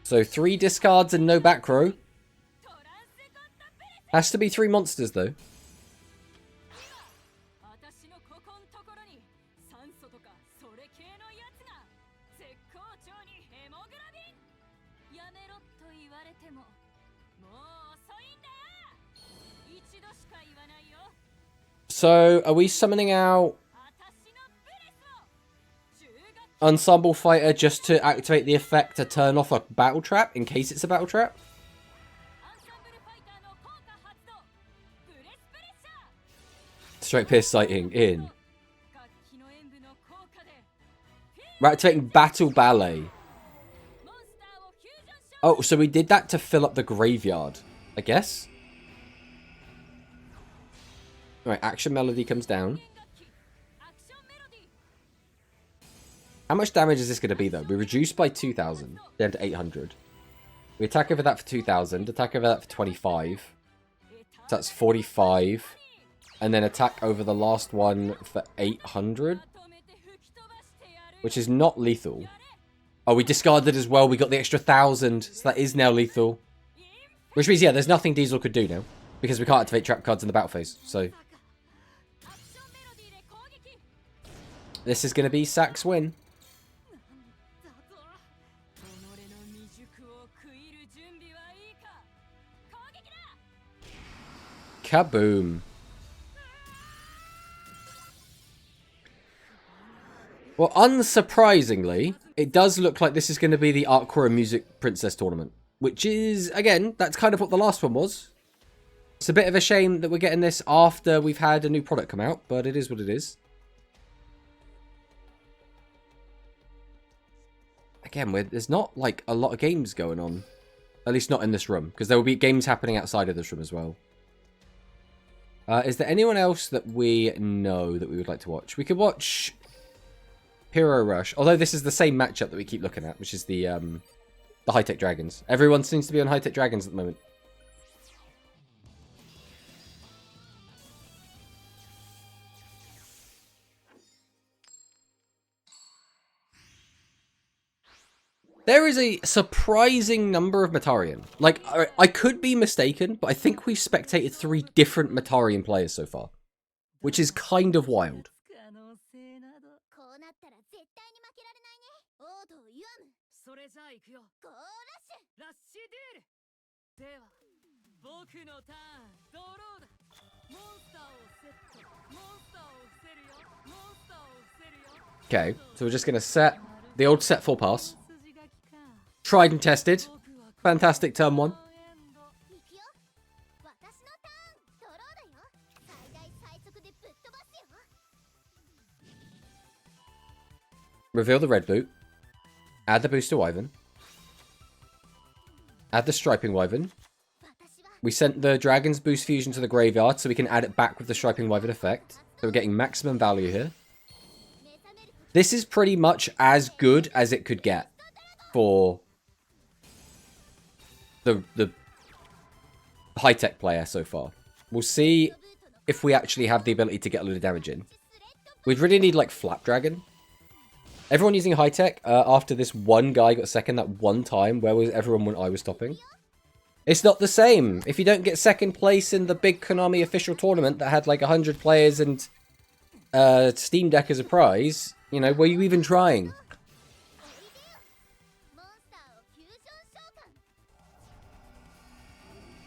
So 3 discards and no back row. Has to be 3 monsters, though. So, are we summoning out Ensemble Fighter just to activate the effect to turn off a battle trap in case it's a battle trap? Strike Pierce sighting in. We're activating Battle Ballet. Oh, so we did that to fill up the graveyard, I guess? Alright, Action Melody comes down. How much damage is this going to be, though? We reduced by 2,000, down to 800. We attack over that for 2,000, attack over that for 25. So that's 45. And then attack over the last one for 800. Which is not lethal. Oh, we discarded as well. We got the extra 1,000, so that is now lethal. Which means, yeah, there's nothing Diesel could do now. Because we can't activate trap cards in the battle phase, so... This is going to be Sack's win. Kaboom. Well, unsurprisingly, it does look like this is going to be the Aqua Music Princess tournament. Which is, again, that's kind of what the last one was. It's a bit of a shame that we're getting this after we've had a new product come out, but it is what it is. Again, there's not, like, a lot of games going on. At least not in this room, because there will be games happening outside of this room as well. Is there anyone else that we know that we would like to watch? We could watch Hero Rush, although this is the same matchup that we keep looking at, which is the High-Tech Dragons. Everyone seems to be on High-Tech Dragons at the moment. There is a surprising number of Metarian. Like, I could be mistaken, but I think we've spectated 3 different Metarian players so far. Which is kind of wild. Okay, so we're just going to set the old set full pass. Tried and tested. Fantastic turn 1. Reveal the red boot. Add the booster wyvern. Add the striping wyvern. We sent the dragon's boost fusion to the graveyard so we can add it back with the striping wyvern effect. So we're getting maximum value here. This is pretty much as good as it could get for the high-tech player so far. We'll see if we actually have the ability to get a lot of damage in. We'd really need, like, Flapdragon. Everyone using high-tech, after this one guy got second that one time, where was everyone when I was topping? It's not the same. If you don't get second place in the big Konami official tournament that had, like, 100 players and Steam Deck as a prize, you know, were you even trying?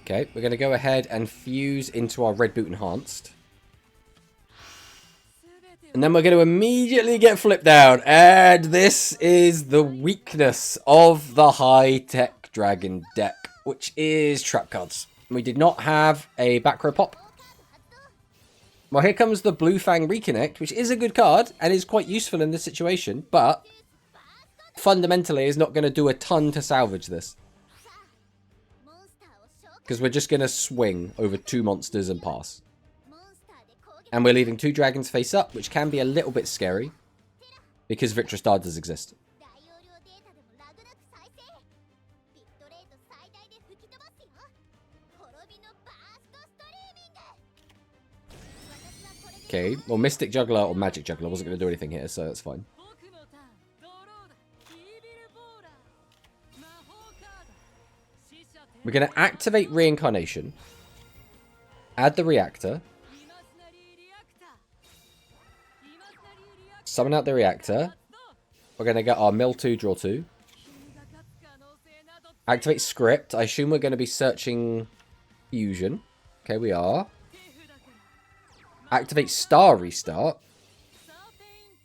Okay, we're going to go ahead and fuse into our Red Boot Enhanced. And then we're going to immediately get flipped down. And this is the weakness of the high-tech dragon deck, which is trap cards. We did not have a back row pop. Well, here comes the Blue Fang Reconnect, which is a good card and is quite useful in this situation, but fundamentally is not going to do a ton to salvage this. Because we're just going to swing over 2 monsters and pass. And we're leaving 2 dragons face up, which can be a little bit scary. Because Victor Star does exist. Okay, well, Mystic Juggler or Magic Juggler wasn't going to do anything here, so that's fine. We're going to activate Reincarnation. Add the Reactor. Summon out the Reactor. We're going to get our Mill 2, Draw 2. Activate Script. I assume we're going to be searching Fusion. Okay, we are. Activate Star Restart.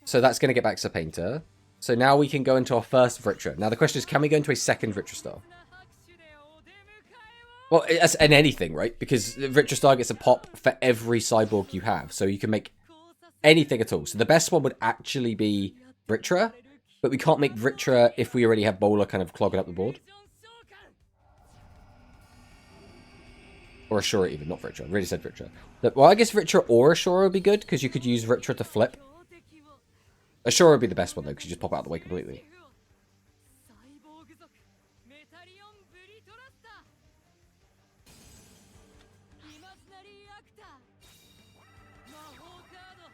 So that's going to get back to Painter. So now we can go into our first Vritra. Now the question is, can we go into a second Vritra Star? Well, it's in anything, right? Because Vritra Star gets a pop for every cyborg you have. So you can make anything at all. So the best one would actually be Vritra. But we can't make Vritra if we already have Bowler kind of clogging up the board. Or Ashura even, not Vritra. I really said Vritra. Well, I guess Vritra or Ashura would be good, because you could use Vritra to flip. Ashura would be the best one, though, because you just pop out of the way completely.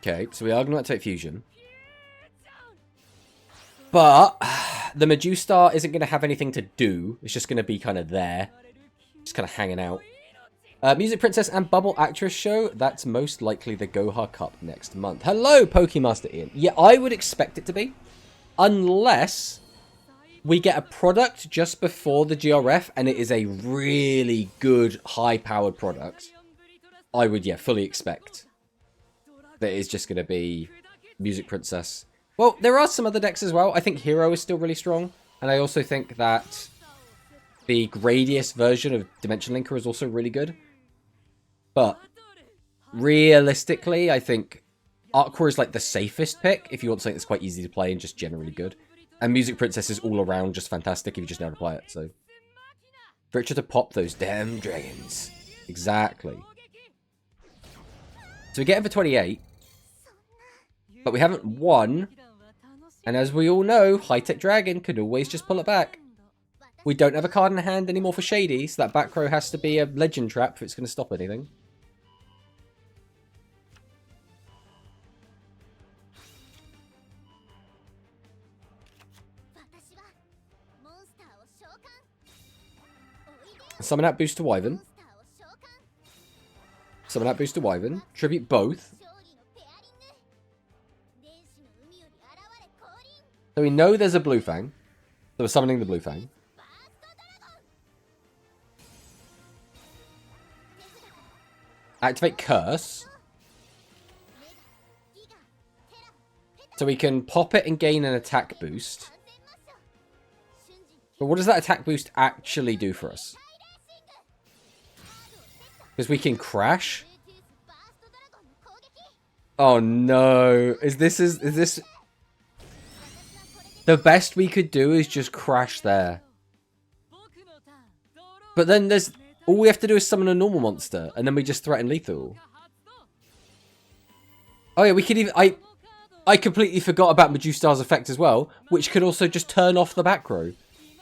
Okay, so we are going to activate Fusion. But the Medusa isn't going to have anything to do. It's just going to be kind of there. Just kind of hanging out. Music Princess and Bubble Actress show. That's most likely the Goha Cup next month. Hello, Pokemaster Ian. Yeah, I would expect it to be. Unless we get a product just before the GRF and it is a really good, high-powered product. I would, yeah, fully expect that it's just going to be Music Princess Well, there are some other decks as well. I think Hero is still really strong. And I also think that the Gradius version of Dimension Linker is also really good. But realistically, I think Aqua is like the safest pick if you want something that's quite easy to play and just generally good. And Music Princess is all around just fantastic if you just know how to play it. So, Richard to pop those damn dragons. Exactly. So we get him for 28. But we haven't won. And as we all know, High-Tech Dragon could always just pull it back. We don't have a card in hand anymore for Shady, so that back row has to be a Legend Trap if it's going to stop anything. Summon out Boost to Wyvern. Summon out Boost to Wyvern. Tribute both. So we know there's a Blue Fang. So we're summoning the Blue Fang. Activate Curse. So we can pop it and gain an attack boost. But what does that attack boost actually do for us? Because we can crash. Oh no. Is this the best we could do is just crash there. But then there's all we have to do is summon a normal monster and then we just threaten lethal. Oh yeah, we could even I completely forgot about Majustar's effect as well, which could also just turn off the back row.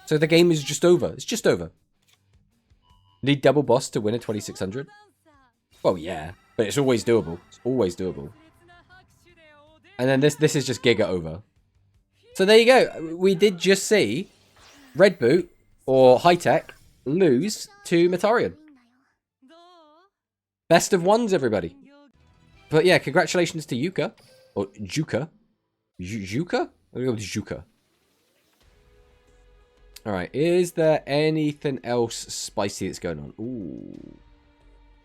So the game is just over. It's just over. Need double boss to win a 2600? Well, yeah, but it's always doable. It's always doable. And then this is just Giga over. So there you go. We did just see Red Boot or High-Tech lose to Metarion. Best of ones, everybody. But yeah, congratulations to Yuka. Or Juka. Juka? I'm going to go with Juka. Alright, is there anything else spicy that's going on? Ooh.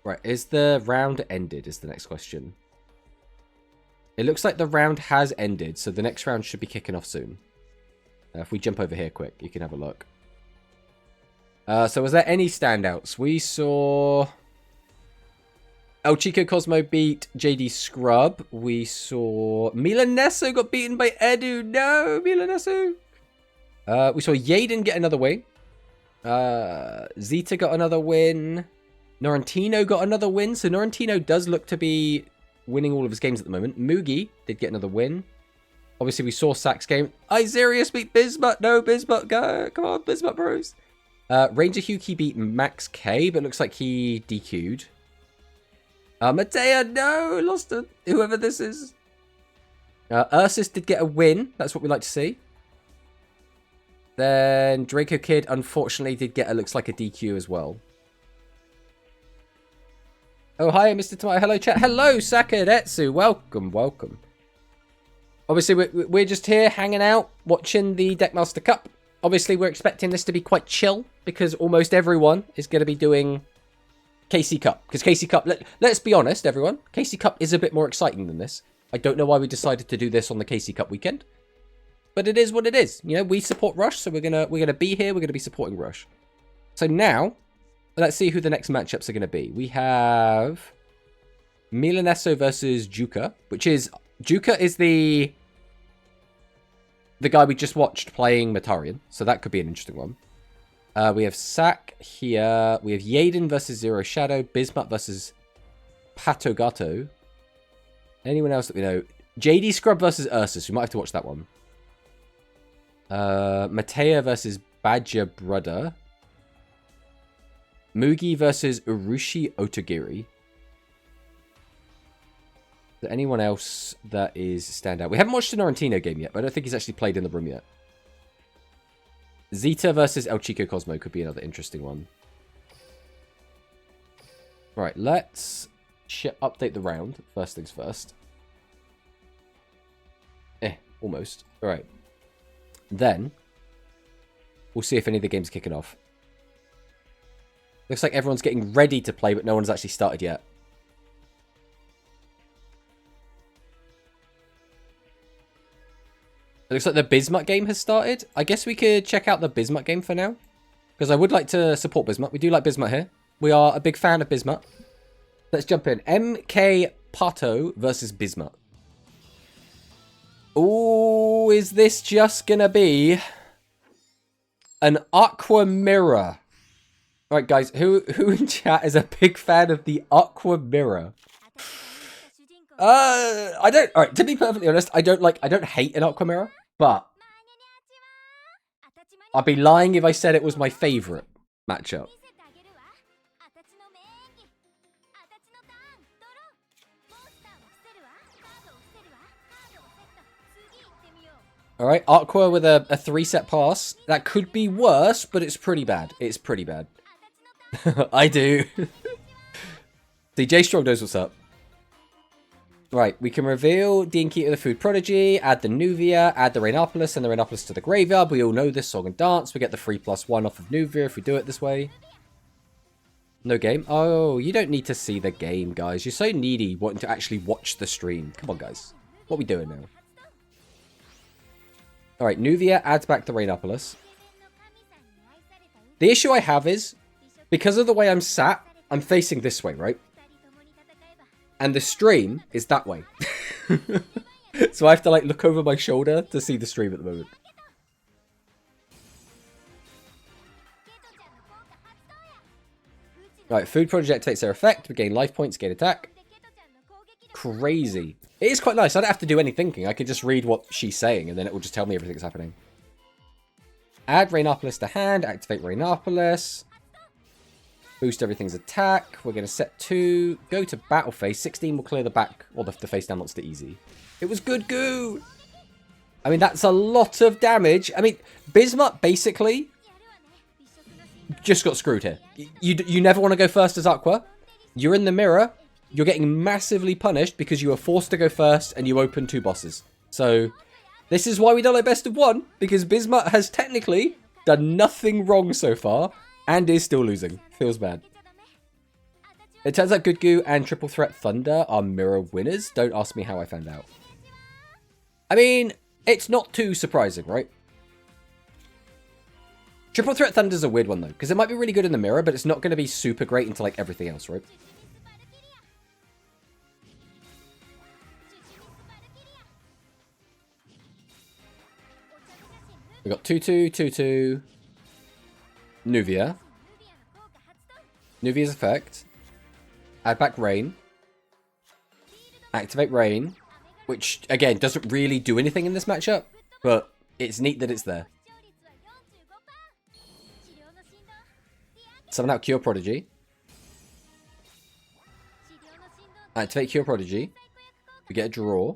Right, is the round ended is the next question. It looks like the round has ended, so the next round should be kicking off soon. If we jump over here quick, you can have a look. So was there any standouts? We saw El Chico Cosmo beat JD Scrub. We saw Milaneso got beaten by Edu. No, Milaneso. We saw Yaden get another win. Zeta got another win. Norrentino got another win. So Norrentino does look to be winning all of his games at the moment. Mugi did get another win. Obviously, we saw Sack's game. Isarius beat Bismuth. No, Bismuth, go. Come on, Bismuth bros. Ranger Huki beat Max K, but looks like he DQ'd. Matea, no, lost to whoever this is. Ursus did get a win. That's what we like to see. Then Draco Kid, unfortunately, did get, looks like a DQ as well. Oh, hi, Mr. Tomato. Hello, chat. Hello, Sakaretsu. Welcome, welcome. Obviously, we're just here hanging out, watching the Deckmaster Cup. Obviously, we're expecting this to be quite chill, because almost everyone is going to be doing KC Cup. Because KC Cup, let's be honest, everyone, KC Cup is a bit more exciting than this. I don't know why we decided to do this on the KC Cup weekend. But it is what it is. You know, we support Rush, so we're gonna be here. We're gonna be supporting Rush. So now, let's see who the next matchups are gonna be. We have Milaneso versus Juka, which is Juka is the guy we just watched playing Metarion, so that could be an interesting one. We have Sack here. We have Yaden versus Zero Shadow. Bismuth versus Pato Gato. Anyone else that we know? JD Scrub versus Ursus. We might have to watch that one. Matea versus Badger Brother. Mugi versus Urushi Otogiri. Is there anyone else that is standout? We haven't watched the Norrentino game yet, but I don't think he's actually played in the room yet. Zeta versus El Chico Cosmo could be another interesting one. Alright, let's update the round. First things first. Almost. Alright. Then, we'll see if any of the games are kicking off. Looks like everyone's getting ready to play, but no one's actually started yet. It looks like the Bismuth game has started. I guess we could check out the Bismuth game for now. Because I would like to support Bismuth. We do like Bismuth here. We are a big fan of Bismuth. Let's jump in. MK Pato versus Bismuth. Ooh, is this just gonna be an Aqua Mirror? Alright guys, who in chat is a big fan of the Aqua Mirror? Alright, to be perfectly honest, I don't hate an Aqua Mirror, but I'd be lying if I said it was my favourite matchup. Alright, Aqua with a 3-set pass. That could be worse, but it's pretty bad. It's pretty bad. I do. See, J Strong knows what's up. Right, we can reveal Dinky to the Food Prodigy, add the Nuvia, add the Rainopolis, and the Rainopolis to the Graveyard. We all know this song and dance. We get the 3+1 off of Nuvia if we do it this way. No game? Oh, you don't need to see the game, guys. You're so needy wanting to actually watch the stream. Come on, guys. What are we doing now? Alright, Nuvia adds back the Rainopolis. The issue I have is, because of the way I'm sat, I'm facing this way, right? And the stream is that way. So I have to like look over my shoulder to see the stream at the moment. Right, Food Project takes their effect. We gain life points, gain attack. Crazy. It is quite nice. I don't have to do any thinking. I can just read what she's saying and then it will just tell me everything that's happening. Add Rainopolis to hand. Activate Rainopolis. Boost everything's attack. We're going to set 2. Go to battle phase. 16 will clear the back or the face down monster easy. It was good goo. I mean, that's a lot of damage. I mean, Bismuth basically just got screwed here. You never want to go first as Aqua. You're in the mirror. You're getting massively punished because you were forced to go first and you opened 2 bosses. So this is why we don't like best of 1, because Bismuth has technically done nothing wrong so far and is still losing. Feels bad. It turns out Good Goo and Triple Threat Thunder are mirror winners. Don't ask me how I found out. I mean, it's not too surprising, right? Triple Threat Thunder's a weird one though, because it might be really good in the mirror, but it's not going to be super great into like everything else, right? We got 2-2, 2-2. Nuvia. Nuvia's effect. Add back Rain. Activate Rain. Which, again, doesn't really do anything in this matchup. But it's neat that it's there. Summon out Cure Prodigy. Activate Cure Prodigy. We get a draw.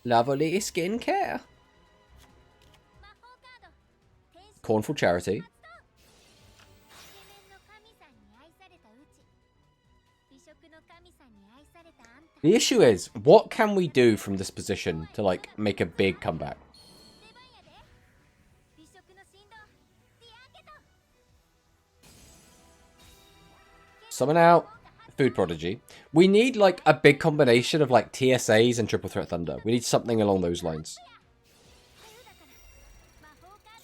Lovely skincare. Cornful Charity. The issue is, what can we do from this position to like make a big comeback? Summon out Food Prodigy. We need like a big combination of like TSAs and Triple Threat Thunder. We need something along those lines.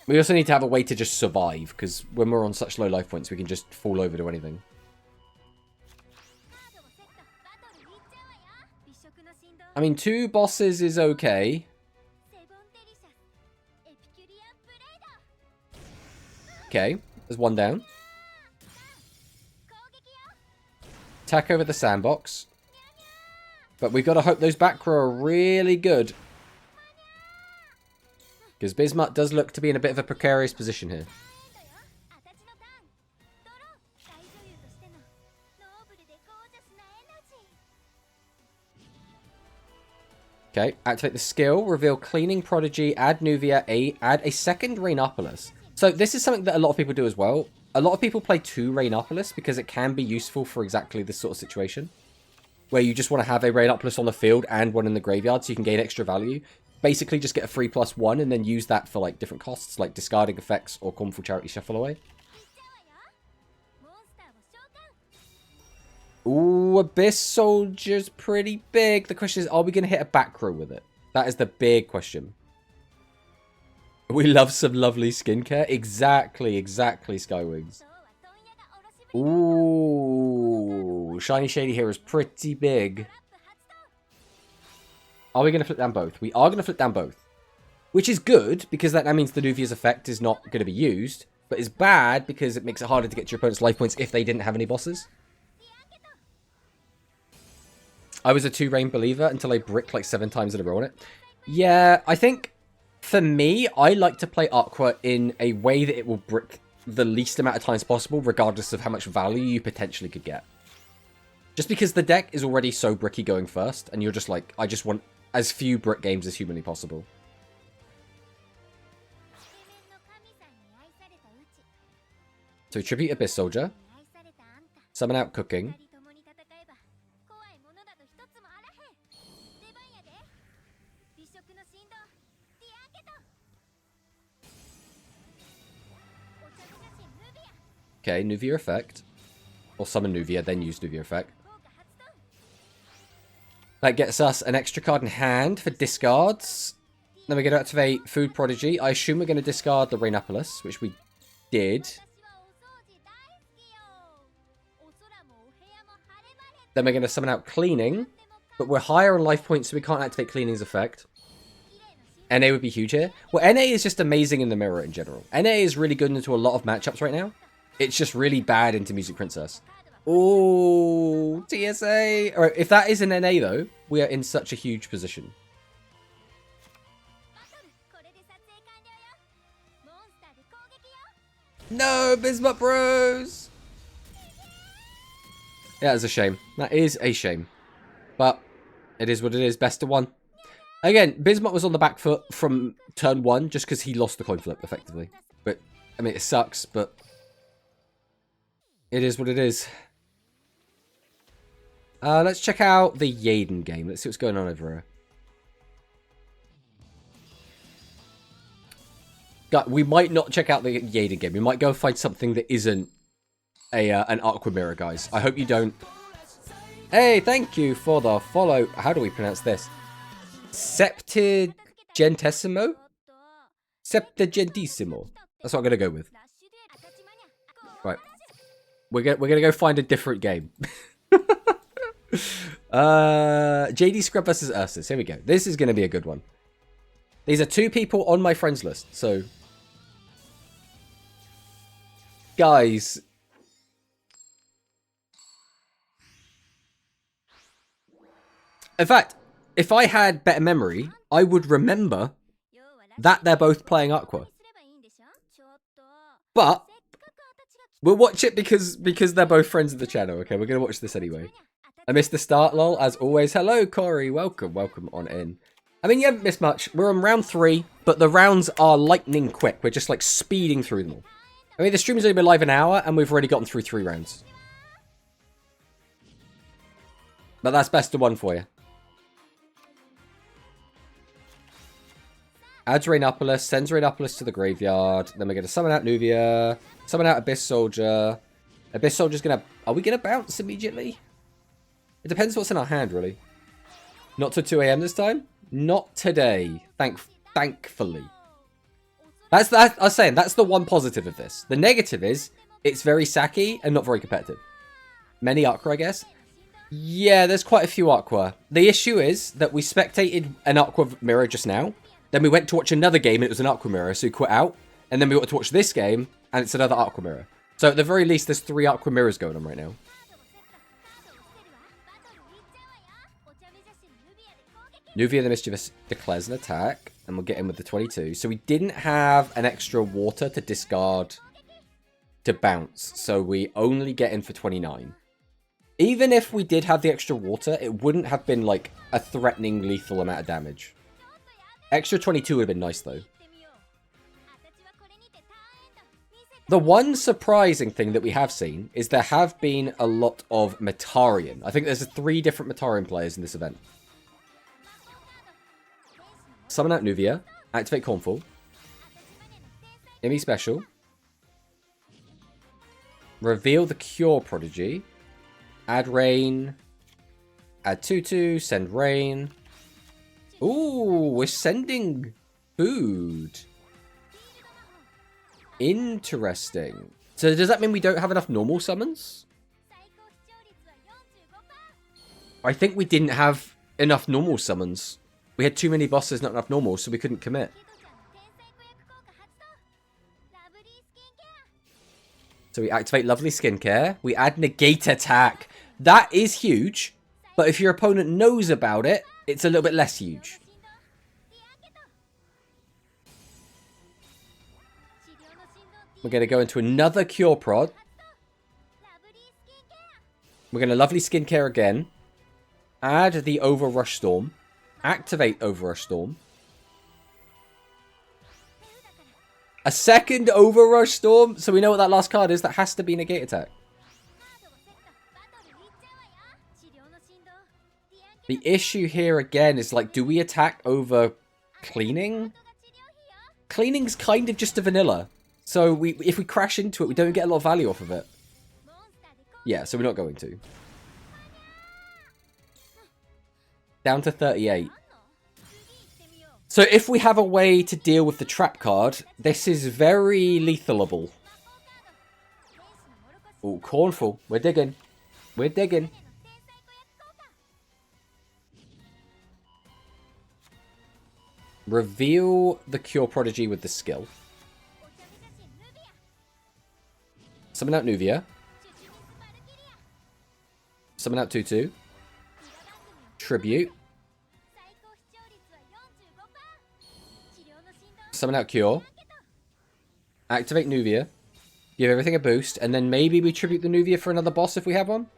We also need to have a way to just survive, because when we're on such low life points, we can just fall over to anything. I mean, 2 bosses is okay. Okay, there's 1 down. Attack over the sandbox. But we've got to hope those back row are really good. Because Bismuth does look to be in a bit of a precarious position here. Okay, activate the skill, reveal Cleaning Prodigy, add Nuvia, add a second Rainopolis. So this is something that a lot of people do as well. A lot of people play 2 Rainopolis because it can be useful for exactly this sort of situation. Where you just want to have a Rainopolis on the field and one in the graveyard so you can gain extra value. Basically just get a 3+1 and then use that for like different costs like discarding effects or Cornful Charity Shuffle Away. Ooh, Abyss Soldier's pretty big. The question is, are we going to hit a back row with it? That is the big question. We love some lovely skincare. Exactly, Skywings. Ooh, Shiny Shady here is pretty big. Are we going to flip down both? We are going to flip down both. Which is good, because that means the Nuvia's effect is not going to be used. But it's bad, because it makes it harder to get your opponent's life points if they didn't have any bosses. I was a 2-rain believer until I bricked like 7 times in a row on it. Yeah, I think, for me, I like to play Aqua in a way that it will brick the least amount of times possible, regardless of how much value you potentially could get. Just because the deck is already so bricky going first, and you're just like, I just want as few brick games as humanly possible. So Tribute Abyss Soldier. Summon out Cooking. Okay, Nuvia effect. Or summon Nuvia, then use Nuvia effect. That gets us an extra card in hand for discards. Then we're going to activate Food Prodigy. I assume we're going to discard the Rainopolis, which we did. Then we're going to summon out Cleaning. But we're higher on life points, so we can't activate Cleaning's effect. NA would be huge here. Well, NA is just amazing in the mirror in general. NA is really good into a lot of matchups right now. It's just really bad into Music Princess. Oh, TSA. Alright, if that is an NA though, we are in such a huge position. No, Bismuth Bros! Yeah, it's a shame. That is a shame. But it is what it is. Best of 1. Again, Bismuth was on the back foot from turn 1 just because he lost the coin flip, effectively. But, I mean, it sucks, but it is what it is. Let's check out the Yaden game. Let's see what's going on over here. God, we might not check out the Yaden game. We might go find something that isn't an Aqua Mirror, guys. I hope you don't. Hey, thank you for the follow. How do we pronounce this? Septagentissimo? Septagentissimo. That's what I'm going to go with. Right. We're gonna go find a different game. JD Scrub versus Ursus. Here we go. This is going to be a good one. These are 2 people on my friends list. So, guys, in fact, if I had better memory, I would remember that they're both playing Aqua. But we'll watch it because they're both friends of the channel. Okay, we're going to watch this anyway. I missed the start, lol, as always. Hello, Corey. Welcome on in. I mean, you haven't missed much. We're on round 3, but the rounds are lightning quick. We're just, like, speeding through them all. I mean, the stream's only been live an hour, and we've already gotten through 3 rounds. But that's best of 1 for you. Adds Rainopolis, sends Rainopolis to the graveyard. Then we're going to summon out Nuvia, summon out Abyss Soldier. Abyss Soldier's going to... Are we going to bounce immediately? It depends what's in our hand, really. Not till 2 AM this time? Not today. Thankfully. I was saying, that's the one positive of this. The negative is, it's very sacky and not very competitive. Many Aqua, I guess. Yeah, there's quite a few Aqua. The issue is that we spectated an Aqua Mirror just now. Then we went to watch another game and it was an Aqua Mirror, so we quit out. And then we got to watch this game and it's another Aqua Mirror. So at the very least, there's 3 Aqua Mirrors going on right now. Nuvia the Mischievous declares an attack, and we'll get in with the 22. So we didn't have an extra water to discard to bounce, so we only get in for 29. Even if we did have the extra water, it wouldn't have been like a threatening lethal amount of damage. Extra 22 would have been nice though. The one surprising thing that we have seen is there have been a lot of Metarian. I think there's 3 different Metarian players in this event. Summon out Nuvia. Activate Cornfall. Imi Special. Reveal the Cure Prodigy. Add Rain. Add 2/2. Send Rain. Ooh, we're sending food. Interesting. So does that mean we don't have enough normal summons? I think we didn't have enough normal summons. We had too many bosses, not enough normal, so we couldn't commit. So we activate Lovely Skincare. We add Negate Attack. That is huge. But if your opponent knows about it, it's a little bit less huge. We're going to go into another Cure Prod. We're going to Lovely Skincare again. Add the Overrush Storm. Activate Overrush Storm. A second Overrush Storm? So we know what that last card is. That has to be Negate Attack. The issue here again is like, do we attack over Cleaning? Cleaning's kind of just a vanilla. So if we crash into it, we don't get a lot of value off of it. Yeah, so we're not going to. Down to 38. So if we have a way to deal with the trap card, this is very lethalable. Oh, Cornful. We're digging. We're digging. Reveal the Cure Prodigy with the skill. Summon out Nuvia. Summon out Tutu. Tribute. Summon out Cure. Activate Nuvia. Give everything a boost. And then maybe we tribute the Nuvia for another boss if we have one.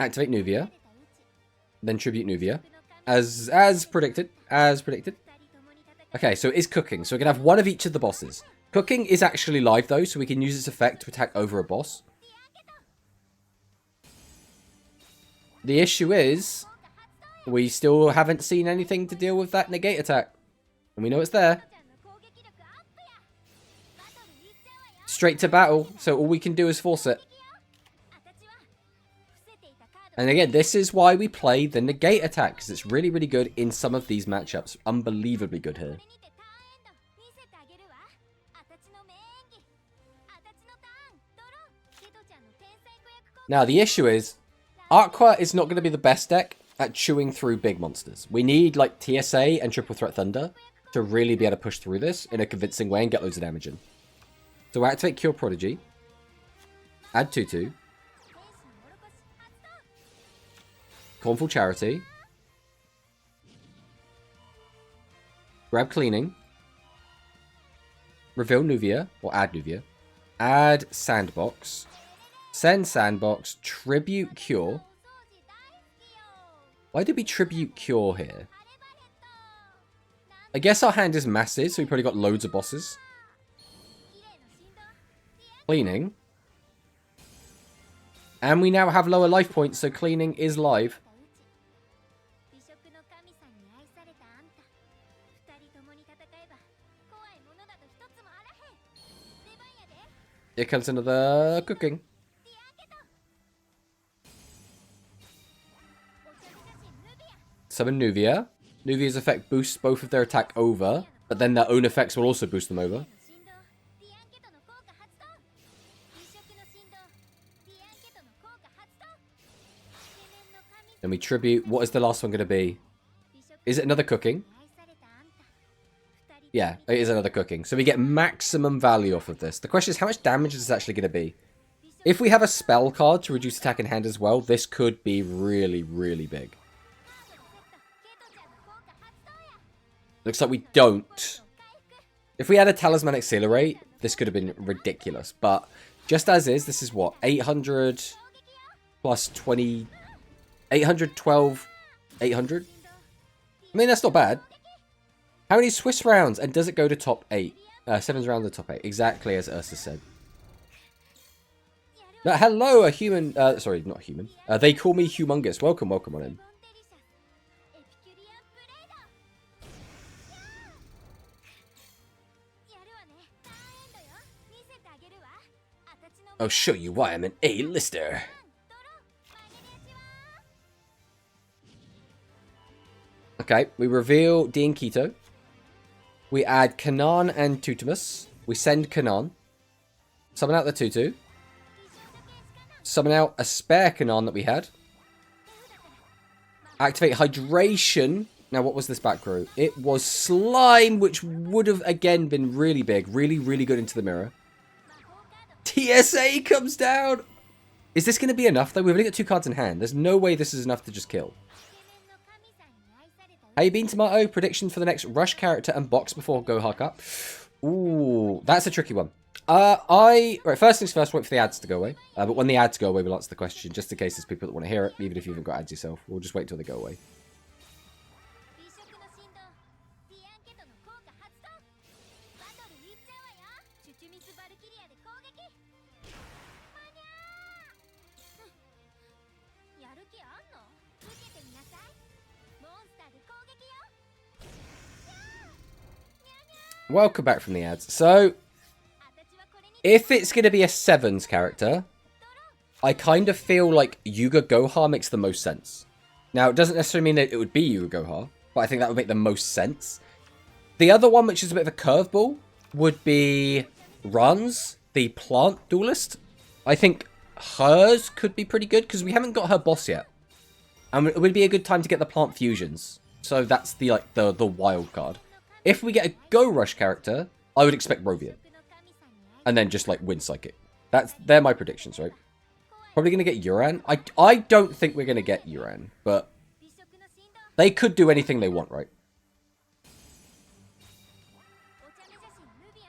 Activate Nuvia. Then tribute Nuvia. As predicted. As predicted. Okay, so it is cooking. So we're going to have one of each of the bosses. Cooking is actually live though, so we can use its effect to attack over a boss. The issue is, we still haven't seen anything to deal with that negate attack. And we know it's there. Straight to battle, so all we can do is force it. And again, this is why we play the negate attack, because it's really, really good in some of these matchups. Unbelievably good here. Now, the issue is, Aqua is not going to be the best deck at chewing through big monsters. We need, like, TSA and Triple Threat Thunder to really be able to push through this in a convincing way and get loads of damage in. So activate Cure Prodigy. Add Tutu. Cornful Charity. Grab Cleaning. Reveal Nuvia, or add Nuvia. Add Sandbox. Send Sandbox. Tribute Cure. Why did we tribute Cure here? I guess our hand is massive, so we probably got loads of bosses. Cleaning. And we now have lower life points, so Cleaning is live. Here comes another cooking. Summon Nuvia. Nuvia's effect boosts both of their attack over, but then their own effects will also boost them over. Then we tribute. What is the last one going to be? Is it another cooking? Yeah, it is another cooking. So we get maximum value off of this. The question is, how much damage is this actually going to be? If we have a spell card to reduce attack in hand as well, this could be really, really big. Looks like we don't. If we had a Talisman Accelerate, this could have been ridiculous. But just as is, this is what? 800 plus 20... 812... 800? I mean, that's not bad. How many Swiss rounds? And does it go to top 8? 7 rounds to top 8. Exactly as Ursa said. Hello, a human... sorry, not human. They call me Humongous. Welcome, welcome on in. I'll show you why I'm an A-lister. Okay, we reveal Dean Keto. We add Kanan and Tutamus. We send Kanan. Summon out the Tutu. Summon out a spare Kanan that we had. Activate Hydration. Now, what was this back row? It was Slime, which would have, again, been really big. Really, really good into the mirror. TSA comes down. Is this going to be enough, though? We've only got 2 cards in hand. There's no way this is enough to just kill. How you been, Tomato? Prediction for the next Rush character and box before Goha Cup. Ooh, that's a tricky one. Right, first things first, wait for the ads to go away. But when the ads go away, we'll answer the question, just in case there's people that want to hear it, even if you haven't got ads yourself. We'll just wait till they go away. Welcome back from the ads. So, if it's going to be a 7s character, I kind of feel like Yuga Goha makes the most sense. Now, it doesn't necessarily mean that it would be Yuga Goha, but I think that would make the most sense. The other one, which is a bit of a curveball, would be Ran's, the plant duelist. I think hers could be pretty good, because we haven't got her boss yet. And it would be a good time to get the plant fusions. So that's the wild card. If we get a Go Rush character, I would expect Rovian. And then just, like, win Psychic. They're my predictions, right? Probably going to get Uran. I don't think we're going to get Uran, but they could do anything they want, right?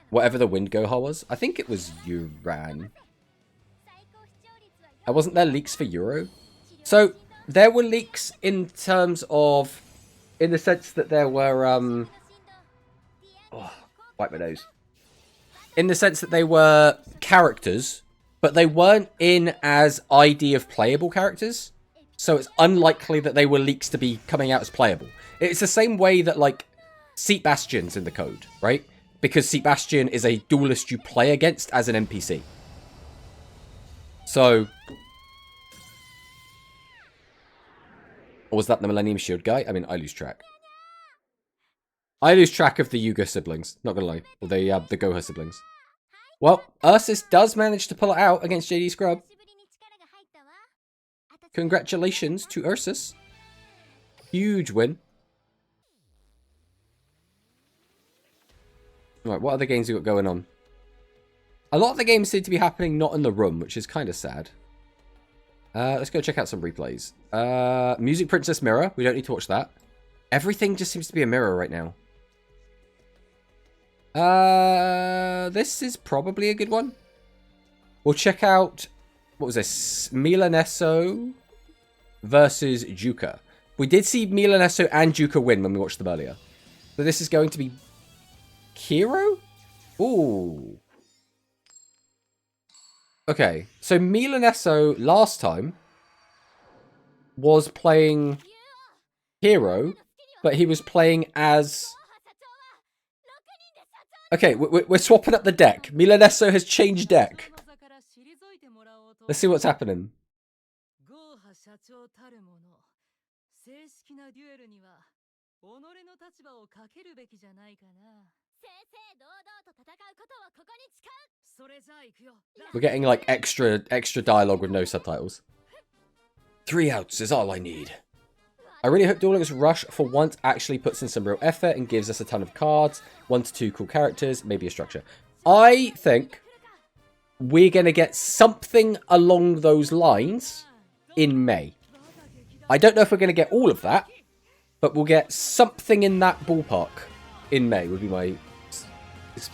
Whatever the Wind Goha was. I think it was Uran. Wasn't there leaks for Euro? So, there were leaks in terms of... In the sense that there were, oh, wipe my nose. In the sense that they were characters, but they weren't in as ID of playable characters. So it's unlikely that they were leaks to be coming out as playable. It's the same way that, like, Seat Bastion's in the code, right? Because Seat Bastion is a duelist you play against as an NPC. So... Or was that the Millennium Shield guy? I mean, I lose track. I lose track of the Yuga siblings. Not gonna lie. Or the Goha siblings. Well, Ursus does manage to pull it out against JD Scrub. Congratulations to Ursus. Huge win. Right, what other games have we got going on? A lot of the games seem to be happening not in the room, which is kind of sad. Let's go check out some replays. Music Princess Mirror. We don't need to watch that. Everything just seems to be a mirror right now. This is probably a good one. We'll check out... What was this? Milaneso versus Juka. We did see Milaneso and Juka win when we watched them earlier. So this is going to be... Kiro? Ooh. Okay, so Milaneso last time was playing Hero, but he was playing as... Okay, we're swapping up the deck. Milaneso has changed deck. Let's see what's happening. We're getting like extra dialogue with no subtitles. 3 outs is all I need. I really hope Duel Links Rush for once actually puts in some real effort and gives us a ton of cards, 1 to 2 cool characters, maybe a structure. I think we're going to get something along those lines in May. I don't know if we're going to get all of that, but we'll get something in that ballpark in May would be my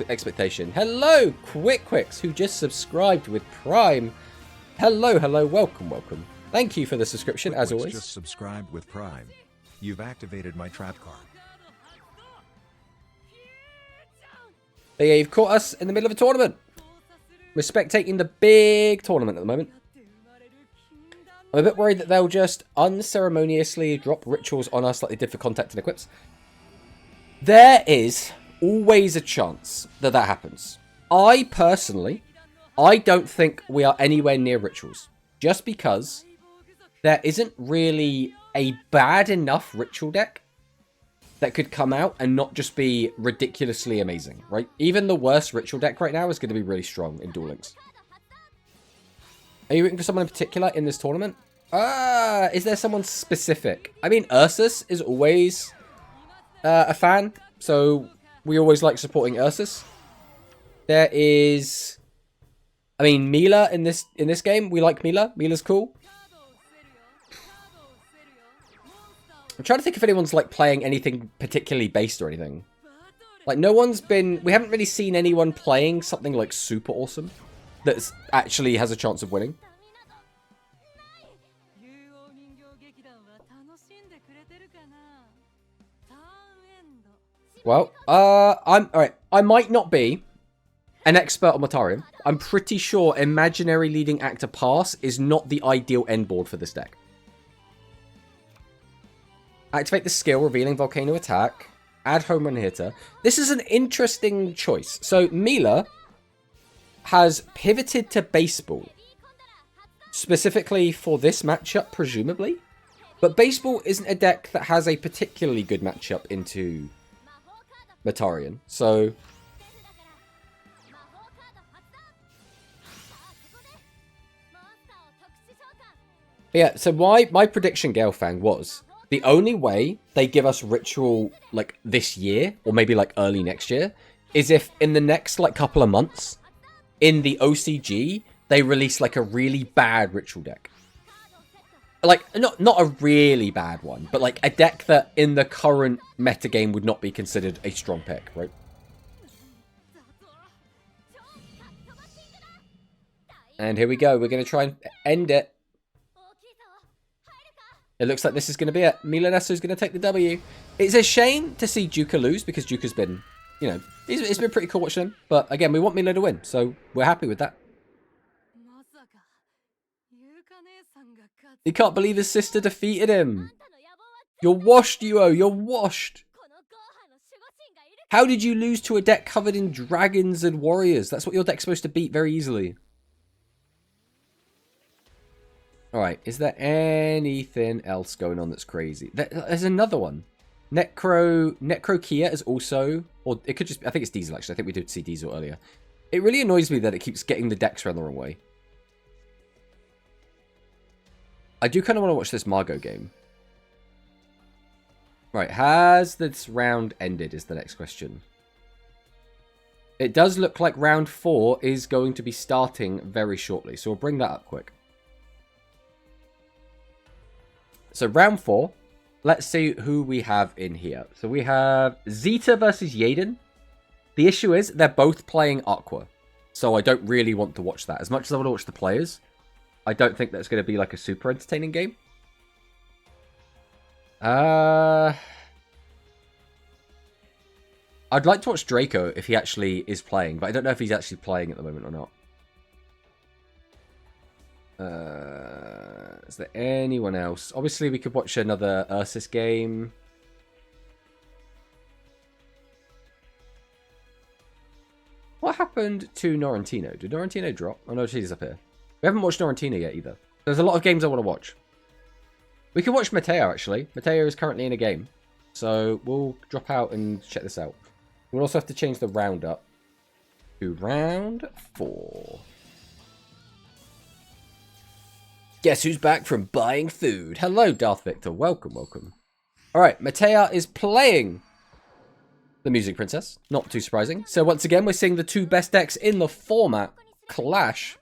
expectation. Hello, Quicks, who just subscribed with Prime. Hello, welcome. Thank you for the subscription, as always. Just subscribed with Prime. You've activated my trap card. But yeah, you've caught us in the middle of a tournament. We're spectating the big tournament at the moment. I'm a bit worried that they'll just unceremoniously drop rituals on us like they did for Contact and Equips. There is always a chance that that happens. I personally I don't think we are anywhere near rituals. Just because there isn't really a bad enough ritual deck that could come out and not just be ridiculously amazing, right? Even the worst ritual deck right now is going to be really strong in Duel Links. Are you rooting for someone in particular in this tournament? Is there someone specific? I mean, Ursus is always a fan, so we always like supporting Ursus. There is, I mean, Mila in this game. We like Mila. Mila's cool. I'm trying to think if anyone's like playing anything particularly based or anything. Like no one's been. We haven't really seen anyone playing something like super awesome that actually has a chance of winning. Well, I'm alright. I might not be an expert on Mortarion. I'm pretty sure Imaginary Leading Actor Pass is not the ideal end board for this deck. Activate the skill, revealing Volcano Attack. Add Home Run Hitter. This is an interesting choice. So, Mila has pivoted to Baseball. Specifically for this matchup, presumably. But Baseball isn't a deck that has a particularly good matchup into Mortarion. So, yeah, so my prediction, Galefang, was the only way they give us Ritual, like, this year, or maybe, like, early next year, is if in the next, like, couple of months, in the OCG, they release, like, a really bad Ritual deck. Like, not a really bad one, but, like, a deck that in the current metagame would not be considered a strong pick, right? And here we go. We're going to try and end it. It looks like this is going to be it. Milanesso is going to take the W. It's a shame to see Juka lose because Juka's been, you know, it's been pretty cool watching him. But again, we want Mila to win, so we're happy with that. He can't believe his sister defeated him. You're washed, Yuo. You're washed. How did you lose to a deck covered in dragons and warriors? That's what your deck's supposed to beat very easily. Alright, is there anything else going on that's crazy? There's another one. Necrokia is also, or it could just, I think it's Diesel actually. I think we did see Diesel earlier. It really annoys me that it keeps getting the decks around the wrong way. I do kind of want to watch this Margot game. Right, has this round ended is the next question. It does look like round 4 is going to be starting very shortly, so we'll bring that up quick. So round 4, let's see who we have in here. So we have Zeta versus Yaden. The issue is they're both playing Aqua, so I don't really want to watch that. As much as I want to watch the players, I don't think that's going to be like a super entertaining game. I'd like to watch Draco if he actually is playing, but I don't know if he's actually playing at the moment or not. Is there anyone else? Obviously, we could watch another Ursus game. What happened to Norrentino? Did Norrentino drop? Oh no, she's up here. We haven't watched Norrentino yet either. There's a lot of games I want to watch. We could watch Mateo, actually. Mateo is currently in a game. So we'll drop out and check this out. We'll also have to change the round up to round 4. Guess who's back from buying food? Hello, Darth Victor. Welcome, welcome. Alright, Matea is playing the Music Princess. Not too surprising. So once again, we're seeing the two best decks in the format clash.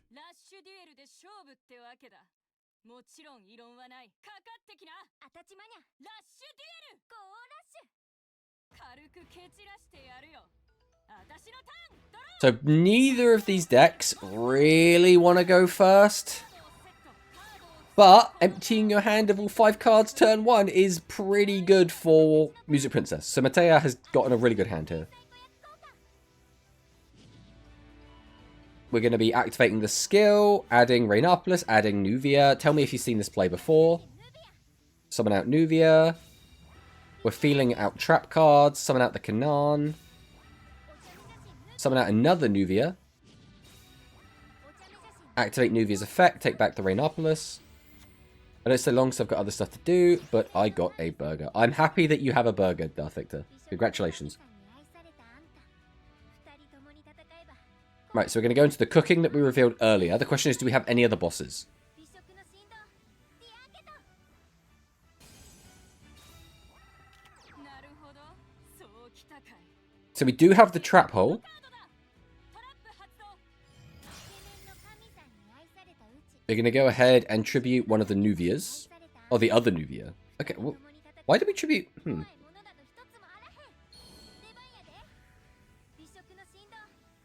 So neither of these decks really want to go first. But emptying your hand of all 5 cards turn 1 is pretty good for Music Princess. So Matea has gotten a really good hand here. We're going to be activating the skill, adding Rainopolis, adding Nuvia. Tell me if you've seen this play before. Summon out Nuvia. We're feeling out trap cards. Summon out the Kanan. Summon out another Nuvia. Activate Nuvia's effect. Take back the Rainopolis. I don't stay long because I've got other stuff to do, but I got a burger. I'm happy that you have a burger, Darth Victor. Congratulations. Right, so we're going to go into the cooking that we revealed earlier. The question is, do we have any other bosses? So we do have the trap hole. We're going to go ahead and tribute one of the Nuvias. Or the other Nuvia. Okay, well, why did we tribute...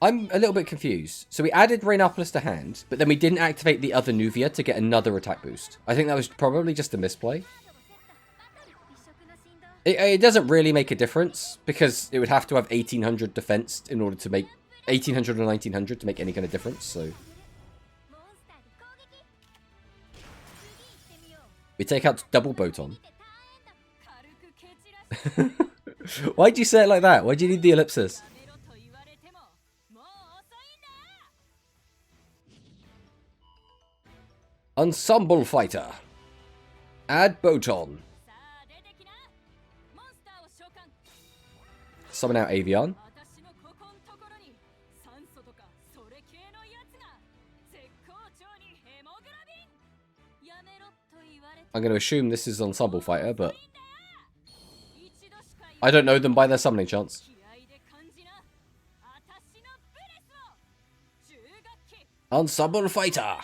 I'm a little bit confused. So we added Rainopolis to hand, but then we didn't activate the other Nuvia to get another attack boost. I think that was probably just a misplay. It doesn't really make a difference, because it would have to have 1800 defense in order to make... 1800 or 1900 to make any kind of difference, so... We take out double Boton. Why'd you say it like that? Why'd you need the ellipsis? Ensemble Fighter. Add Boton. Summon out Avian. I'm going to assume this is Ensemble Fighter, but I don't know them by their summoning chance. Ensemble Fighter!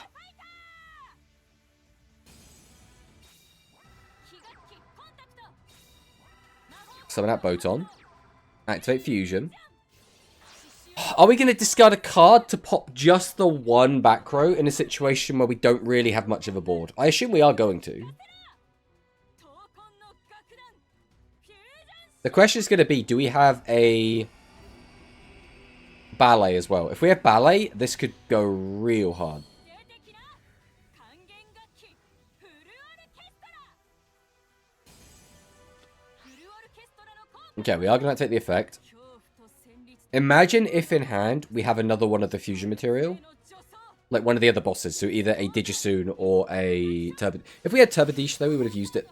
Summon out Boton. Activate Fusion. Are we going to discard a card to pop just the one back row in a situation where we don't really have much of a board? I assume we are going to. The question is going to be, do we have a ballet as well? If we have ballet, this could go real hard. Okay, we are going to take the effect. Imagine if in hand we have another one of the fusion material. Like one of the other bosses. So either a Digisoon or a Turbo... If we had Turbodish though, we would have used it.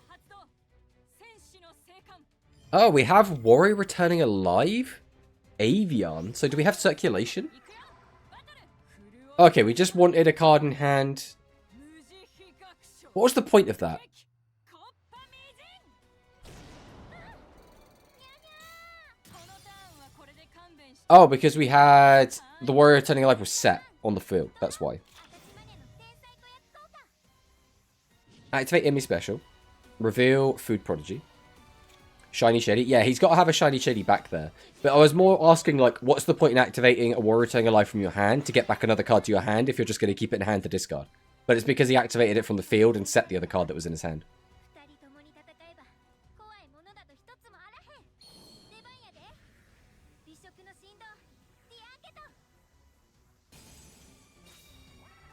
Oh, we have Warrior returning alive? Avian. So do we have circulation? Okay, we just wanted a card in hand. What was the point of that? Oh, because we had the Warrior Returning Alive was set on the field. That's why. Activate Emmy Special. Reveal Food Prodigy. Shiny Shady. Yeah, he's got to have a Shiny Shady back there. But I was more asking, like, what's the point in activating a Warrior Returning Alive from your hand to get back another card to your hand if you're just going to keep it in hand to discard? But it's because he activated it from the field and set the other card that was in his hand.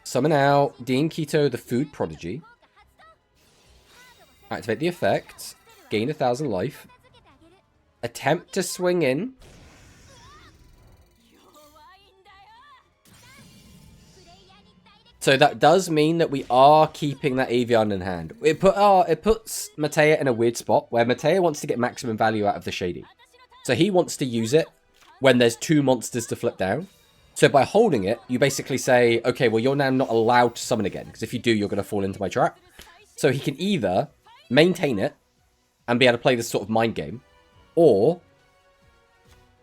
Summon out Dean Keto, the Food Prodigy. Activate the effect. Gain 1,000 life. Attempt to swing in. So that does mean that we are keeping that Avian in hand. It puts Matea in a weird spot where Matea wants to get maximum value out of the Shady. So he wants to use it when there's 2 monsters to flip down. So by holding it, you basically say, okay, well, you're now not allowed to summon again. Because if you do, you're going to fall into my trap. So he can either maintain it and be able to play this sort of mind game. Or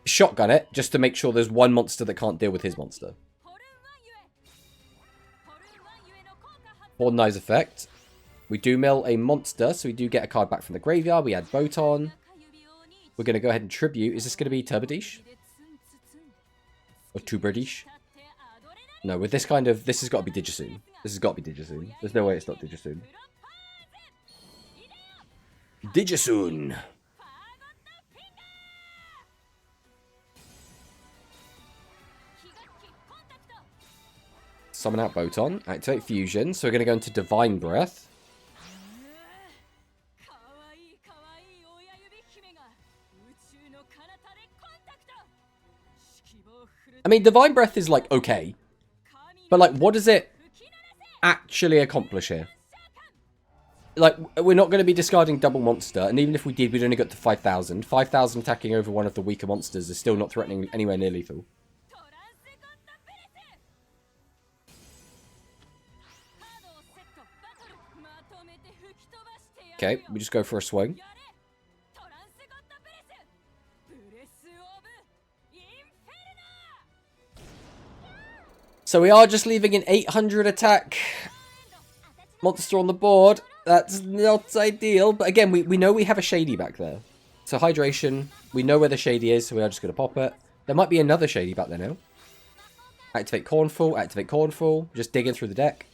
shotgun it just to make sure there's one monster that can't deal with his monster. Born Eyes effect. We do mill a monster, so we do get a card back from the graveyard. We add Boton. We're going to go ahead and tribute. Is this going to be Turbodish? Or Turbodish? No, with this kind of... This has got to be Digisoon. This has got to be Digisoon. There's no way it's not Digisoon. Digisoon! Summon out Boton. Activate Fusion. So we're going to go into Divine Breath. I mean, Divine Breath is, like, okay. But, like, what does it... actually accomplish here? Like, we're not going to be discarding double monster, and even if we did, we'd only got to 5,000. 5,000 attacking over one of the weaker monsters is still not threatening anywhere near lethal. Okay, we just go for a swing. So we are just leaving an 800 attack monster on the board. That's not ideal, but again, we know we have a Shady back there. So hydration, we know where the Shady is, so we are just going to pop it. There might be another Shady back there now. Activate Cornfall, just digging through the deck.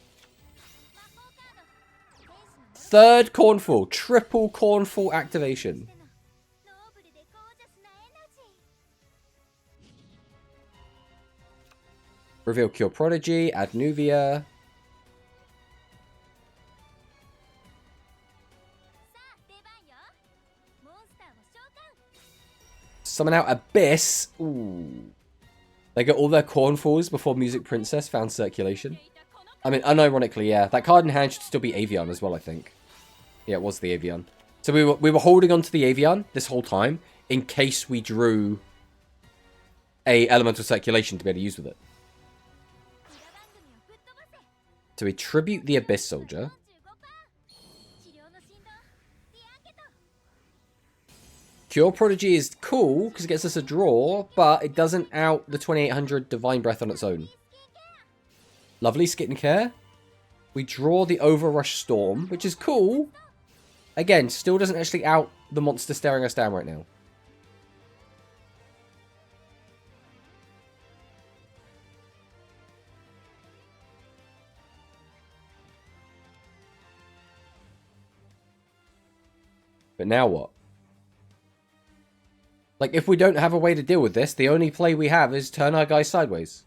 Third Cornfall, triple Cornfall activation. Reveal Cure Prodigy, add Nuvia. Summon out Abyss. Ooh. They get all their Cornfalls before Music Princess found circulation. I mean, unironically, yeah. That card in hand should still be Avian as well, I think. Yeah, it was the Avian. So we were holding on to the Avian this whole time in case we drew a Elemental Circulation to be able to use with it. So we tribute the Abyss Soldier. Cure Prodigy is cool because it gets us a draw, but it doesn't out the 2800 Divine Breath on its own. Lovely skincare. We draw the Overrush Storm, which is cool. Again, still doesn't actually out the monster staring us down right now. But now what? Like, if we don't have a way to deal with this, the only play we have is turn our guys sideways.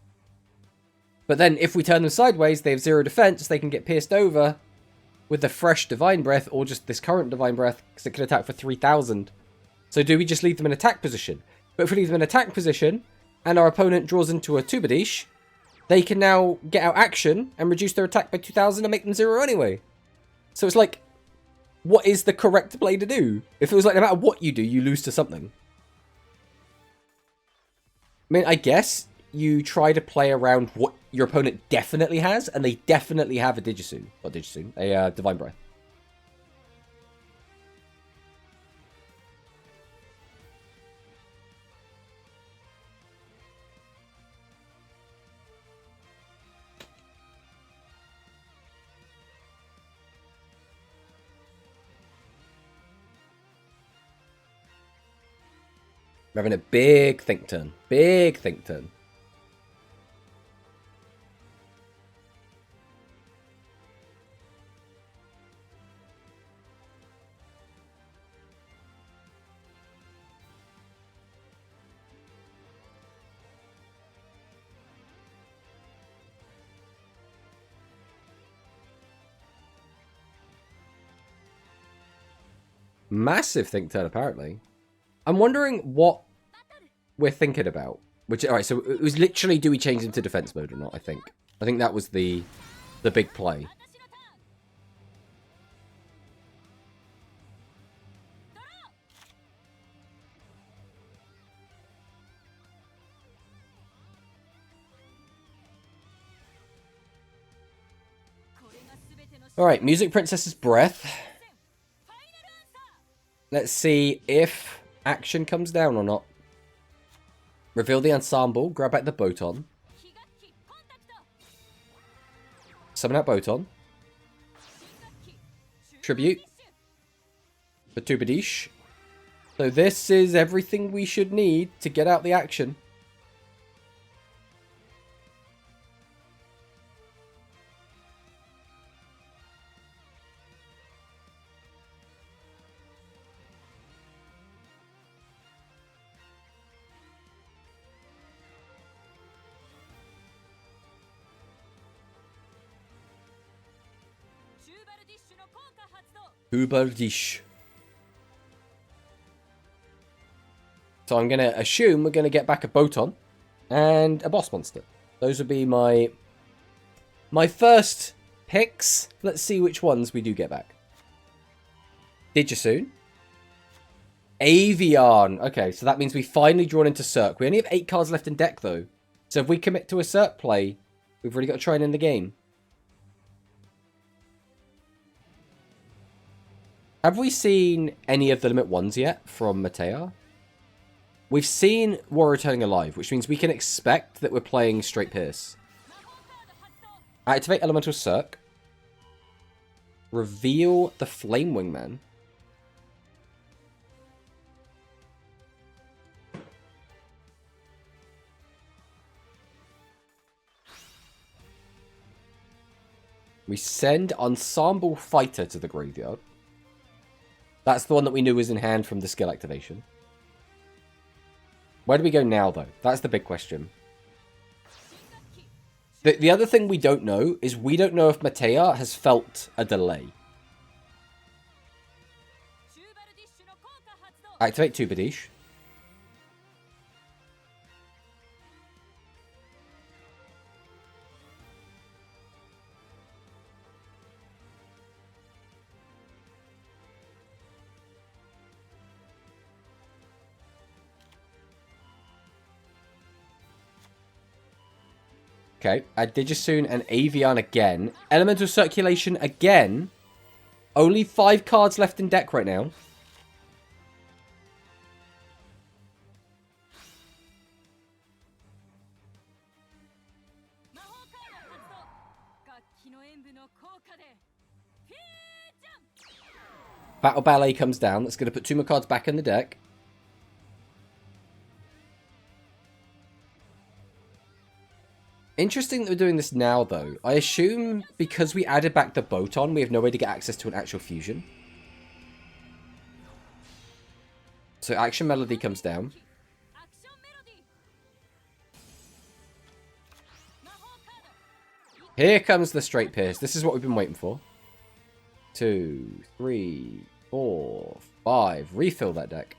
But then, if we turn them sideways, they have 0 defense, they can get pierced over with the fresh Divine Breath, or just this current Divine Breath, because it can attack for 3,000. So do we just leave them in attack position? But if we leave them in attack position, and our opponent draws into a Tubadish, they can now get out action, and reduce their attack by 2,000 and make them 0 anyway. So it's like, what is the correct play to do? If it was like, no matter what you do, you lose to something. I mean, I guess you try to play around what your opponent definitely has, and they definitely have a Digisoon. Not Digisoon, a Divine Breath. We're having a big think turn. Big think turn. Massive think turn, apparently. I'm wondering what we're thinking about. Which, alright, so it was literally, do we change into defense mode or not, I think. I think that was the big play. Alright, Music Princess's Breath. Let's see if action comes down or not. Reveal the ensemble, grab back the Boton. Summon out Boton. Tribute. For Tubadish. So this is everything we should need to get out the action. Tubadish. So I'm going to assume we're going to get back a Boton and a boss monster. Those would be my first picks. Let's see which ones we do get back. Digisoon. Avian. Okay, so that means we finally drawn into Cirque. We only have 8 cards left in deck, though. So if we commit to a Cirque play, we've really got to try and end the game. Have we seen any of the Limit 1s yet from Matea? We've seen War Returning Alive, which means we can expect that we're playing Straight Pierce. Activate Elemental Cirque. Reveal the Flame Wingman. We send Ensemble Fighter to the graveyard. That's the one that we knew was in hand from the skill activation. Where do we go now, though? That's the big question. The other thing we don't know is we don't know if Matea has felt a delay. Activate Tubadish. Okay, add Digisoon and Avian again. Elemental Circulation again. Only 5 cards left in deck right now. Battle Ballet comes down. That's going to put 2 more cards back in the deck. Interesting that we're doing this now, though. I assume because we added back the Boton, we have no way to get access to an actual fusion. So Action Melody comes down. Here comes the Straight Pierce. This is what we've been waiting for. 2, 3, 4, 5. Refill that deck.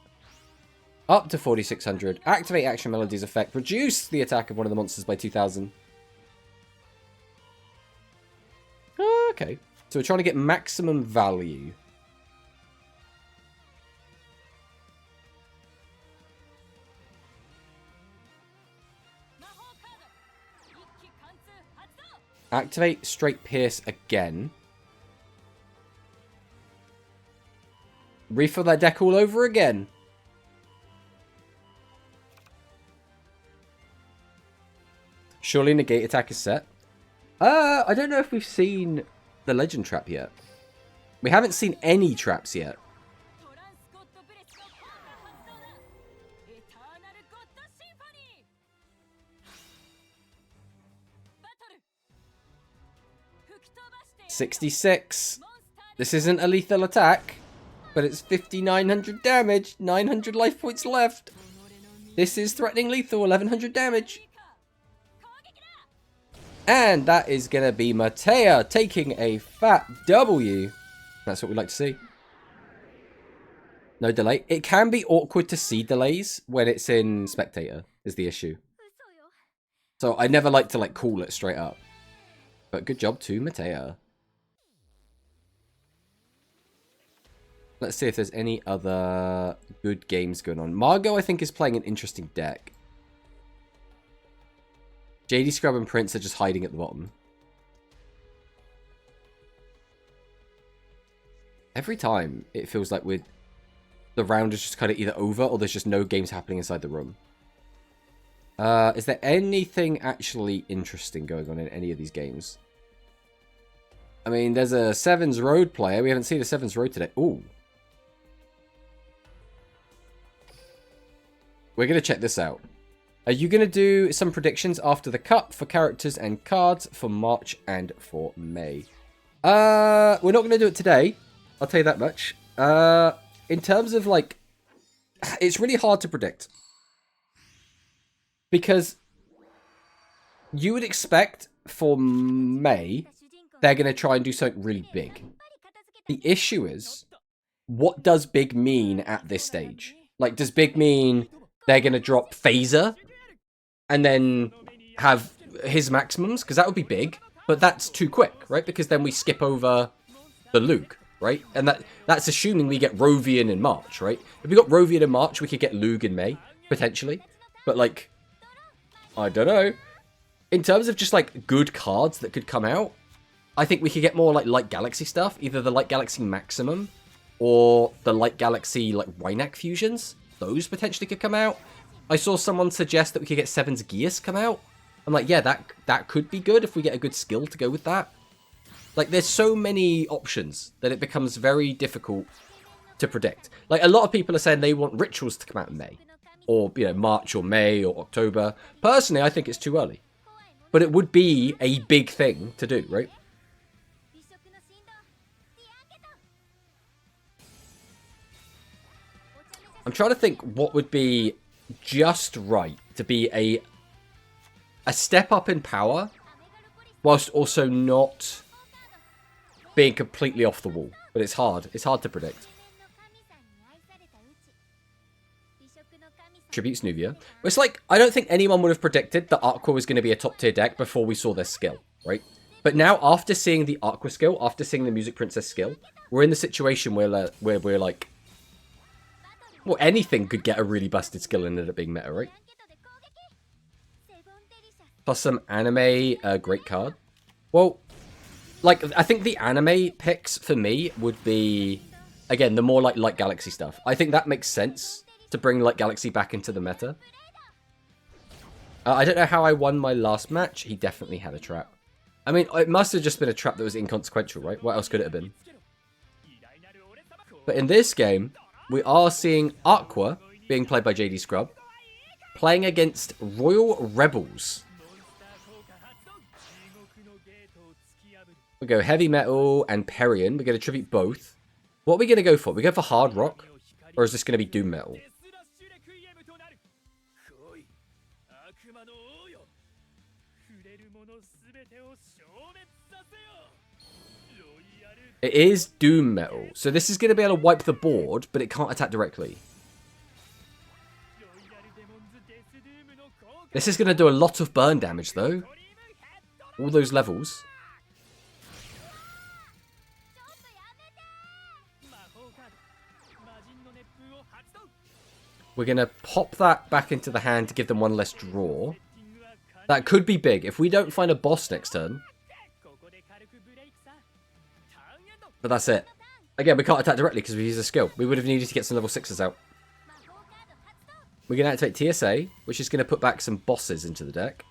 Up to 4,600. Activate Action Melody's effect. Reduce the attack of one of the monsters by 2,000. Okay. So we're trying to get maximum value. Activate Straight Pierce again. Refill that deck all over again. Surely Negate attack is set. I don't know if we've seen the Legend Trap yet. We haven't seen any traps yet. $66. This isn't a lethal attack, but it's 5,900 damage, 900 life points left. This is threatening lethal, 1,100 damage. And that is going to be Matea taking a fat W. That's what we like to see. No delay. It can be awkward to see delays when it's in Spectator, is the issue. So I never like to call it straight up. But good job to Matea. Let's see if there's any other good games going on. Margot, I think, is playing an interesting deck. JD Scrub and Prince are just hiding at the bottom. Every time, it feels like the round is just kind of either over or there's just no games happening inside the room. Is there anything actually interesting going on in any of these games? I mean, there's a Sevens Road player. We haven't seen a Sevens Road today. Ooh. We're going to check this out. Are you going to do some predictions after the cup for characters and cards for March and for May? We're not going to do it today. I'll tell you that much. In terms of, it's really hard to predict. Because you would expect for May, they're going to try and do something really big. The issue is, what does big mean at this stage? Does big mean they're going to drop Phaser and then have his maximums? Because that would be big. But that's too quick, right? Because then we skip over the Lug, right? And that's assuming we get Rovian in March, right? If we got Rovian in March, we could get Lug in May, potentially. But, like, I don't know. In terms of just, like, good cards that could come out, I think we could get more, like, Light Galaxy stuff. Either the Light Galaxy Maximum or the Light Galaxy, like, Rhynac fusions. Those potentially could come out. I saw someone suggest that we could get Seven's Geass come out. I'm like, yeah, that could be good if we get a good skill to go with that. Like, there's so many options that it becomes very difficult to predict. Like, a lot of people are saying they want Rituals to come out in May. Or, you know, March or May or October. Personally, I think it's too early. But it would be a big thing to do, right? I'm trying to think what would be just right to be a step up in power, whilst also not being completely off the wall. But it's hard. It's hard to predict. Tributes Nuvia. It's like, I don't think anyone would have predicted that Aqua was going to be a top tier deck before we saw their skill, right? But now, after seeing the Aqua skill, after seeing the Music Princess skill, we're in the situation where we're like, well, anything could get a really busted skill and end up being meta, right? Plus some anime, great card. Well, like, I think the anime picks for me would be, again, the more like Light Galaxy stuff. I think that makes sense to bring Light Galaxy back into the meta. I don't know how I won my last match. He definitely had a trap. I mean, it must have just been a trap that was inconsequential, right? What else could it have been? But in this game, we are seeing Aqua, being played by JD Scrub, playing against Royal Rebels. We go Heavy Metal and Perion. We're going to tribute both. What are we going to go for? We go for Hard Rock? Or is this going to be Doom Metal? It is Doom Metal. So this is going to be able to wipe the board, but it can't attack directly. This is going to do a lot of burn damage, though. All those levels. We're going to pop that back into the hand to give them one less draw. That could be big. If we don't find a boss next turn. But that's it. Again, we can't attack directly because we use a skill. We would have needed to get some level 6s out. We're going to activate TSA, which is going to put back some bosses into the deck.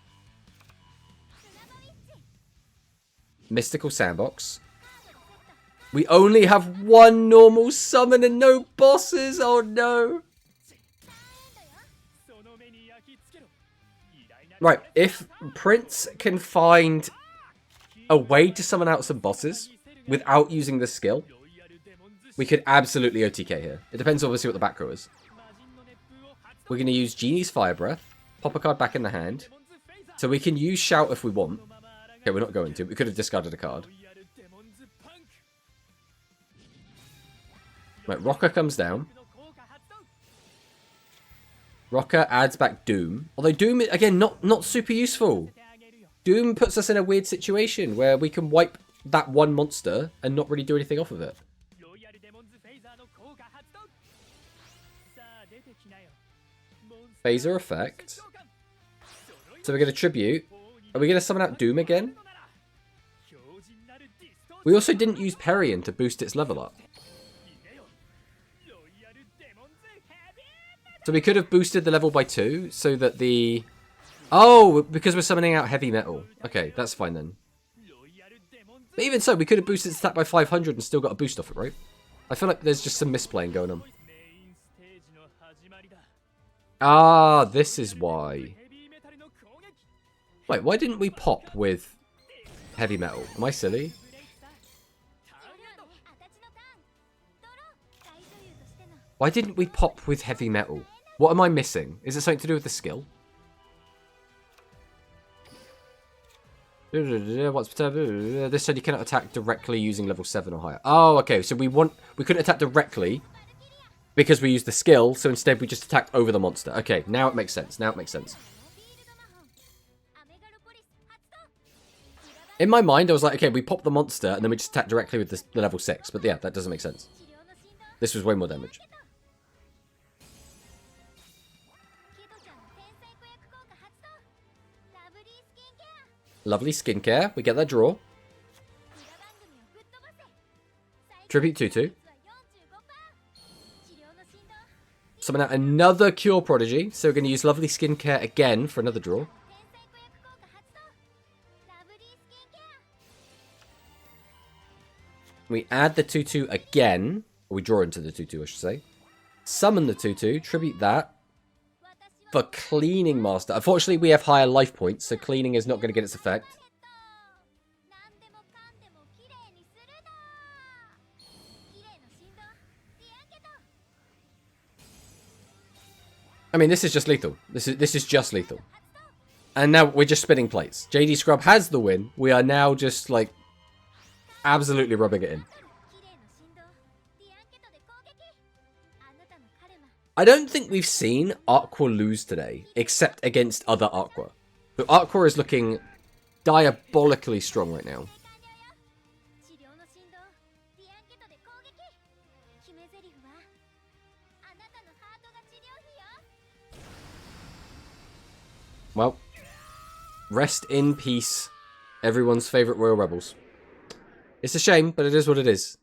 Mystical Sandbox. We only have one normal summon and no bosses. Oh no. Right, if Prince can find a way to summon out some bosses without using the skill, we could absolutely OTK here. It depends obviously what the back row is. We're going to use Genie's Fire Breath, pop a card back in the hand, so we can use Shout if we want. Okay, we're not going to. We could have discarded a card. Right, Rocker comes down. Rocker adds back Doom. Although Doom, again, not super useful. Doom puts us in a weird situation where we can wipe that one monster and not really do anything off of it. Phaser effect. So we're going to tribute. Are we going to summon out Doom again? We also didn't use Perion to boost its level up. So we could have boosted the level by 2 so that the... Oh, because we're summoning out Heavy Metal. Okay, that's fine then. But even so, we could have boosted its attack by 500 and still got a boost off it, right? I feel like there's just some misplaying going on. Ah, this is why. Wait, why didn't we pop with Heavy Metal? Am I silly? Why didn't we pop with Heavy Metal? What am I missing? Is it something to do with the skill? This said you cannot attack directly using level 7 or higher. Oh, okay. So we couldn't attack directly because we used the skill. So instead we just attacked over the monster. Okay, now it makes sense. Now it makes sense. In my mind, I was like, okay, we pop the monster and then we just attack directly with the level 6. But yeah, that doesn't make sense. This was way more damage. Lovely skincare. We get that draw. Tribute Tutu. Summon out another Cure Prodigy. So we're going to use Lovely Skincare again for another draw. We add the Tutu again. Or we draw into the Tutu, I should say. Summon the Tutu. Tribute that. For Cleaning Master. Unfortunately, we have higher life points, so cleaning is not going to get its effect. I mean, this is just lethal. This is just lethal. And now we're just spinning plates. JD Scrub has the win. We are now just, like, absolutely rubbing it in. I don't think we've seen Aqua lose today, except against other Aqua. So Aqua is looking diabolically strong right now. Well, rest in peace, everyone's favourite Royal Rebels. It's a shame, but it is what it is.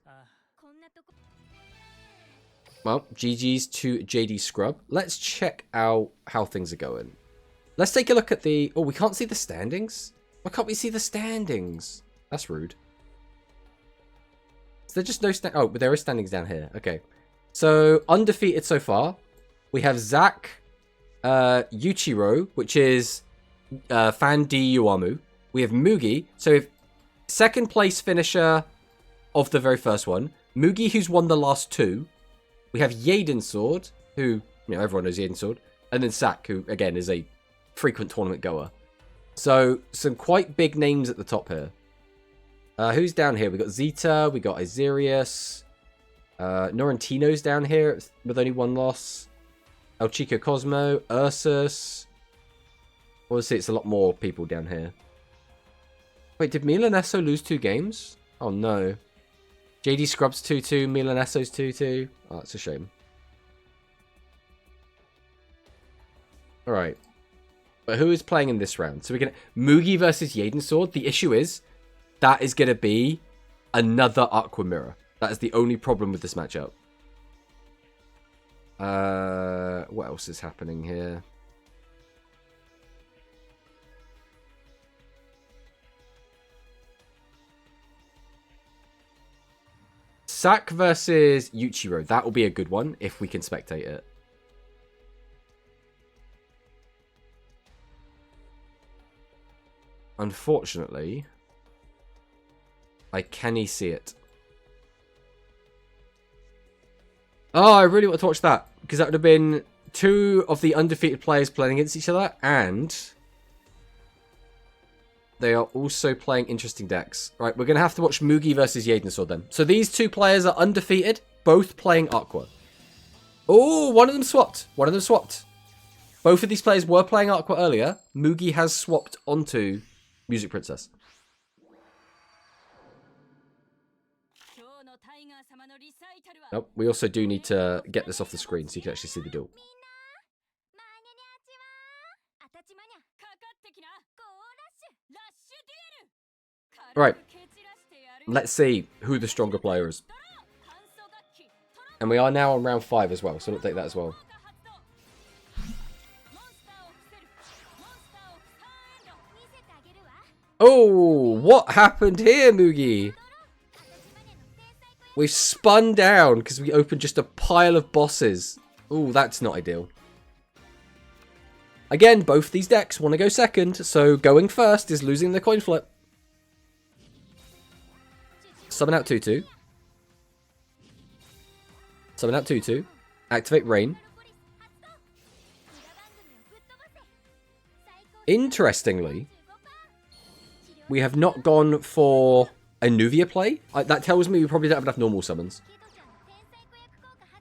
Well, GG's to JD Scrub. Let's check out how things are going. Let's take a look at the... Oh, we can't see the standings? Why can't we see the standings? That's rude. Is there just no... Oh, but there is standings down here. Okay. So, undefeated so far. We have Zack, Yuichiro, which is Fan D Uamu. We have Mugi. So, we have second place finisher of the very first one. Mugi, who's won the last two. We have Yaden Sword, who, you know, everyone knows Yaden Sword. And then Zack, who, again, is a frequent tournament goer. So, some quite big names at the top here. Who's down here? We got Zeta, we got Azirius. Norrentino's down here with only one loss. El Chico Cosmo, Ursus. Obviously, it's a lot more people down here. Wait, did Milanesso lose 2 games? Oh, no. JD Scrub's 2-2, Milanesso's 2-2. Oh, that's a shame. Alright. But who is playing in this round? So we're going to... Mugi versus Yaden Sword. The issue is, that is going to be another Aqua Mirror. That is the only problem with this matchup. What else is happening here? Zack versus Yuichiro. That will be a good one if we can spectate it. Unfortunately, I can't see it. Oh, I really want to watch that, because that would have been 2 of the undefeated players playing against each other, and they are also playing interesting decks. Right, we're going to have to watch Mugi versus Yaden Sword then. So these 2 players are undefeated, both playing Aqua. Oh, one of them swapped. One of them swapped. Both of these players were playing Aqua earlier. Mugi has swapped onto Music Princess. Nope, we also do need to get this off the screen so you can actually see the duel. Right, let's see who the stronger player is. And we are now on round 5 as well, so we'll take that as well. Oh, what happened here, Mugi? We've spun down because we opened just a pile of bosses. Oh, that's not ideal. Again, both these decks want to go second, so going first is losing the coin flip. Summon out Tutu. Summon out Tutu. Activate Rain. Interestingly, we have not gone for a Nuvia play. That tells me we probably don't have enough normal summons.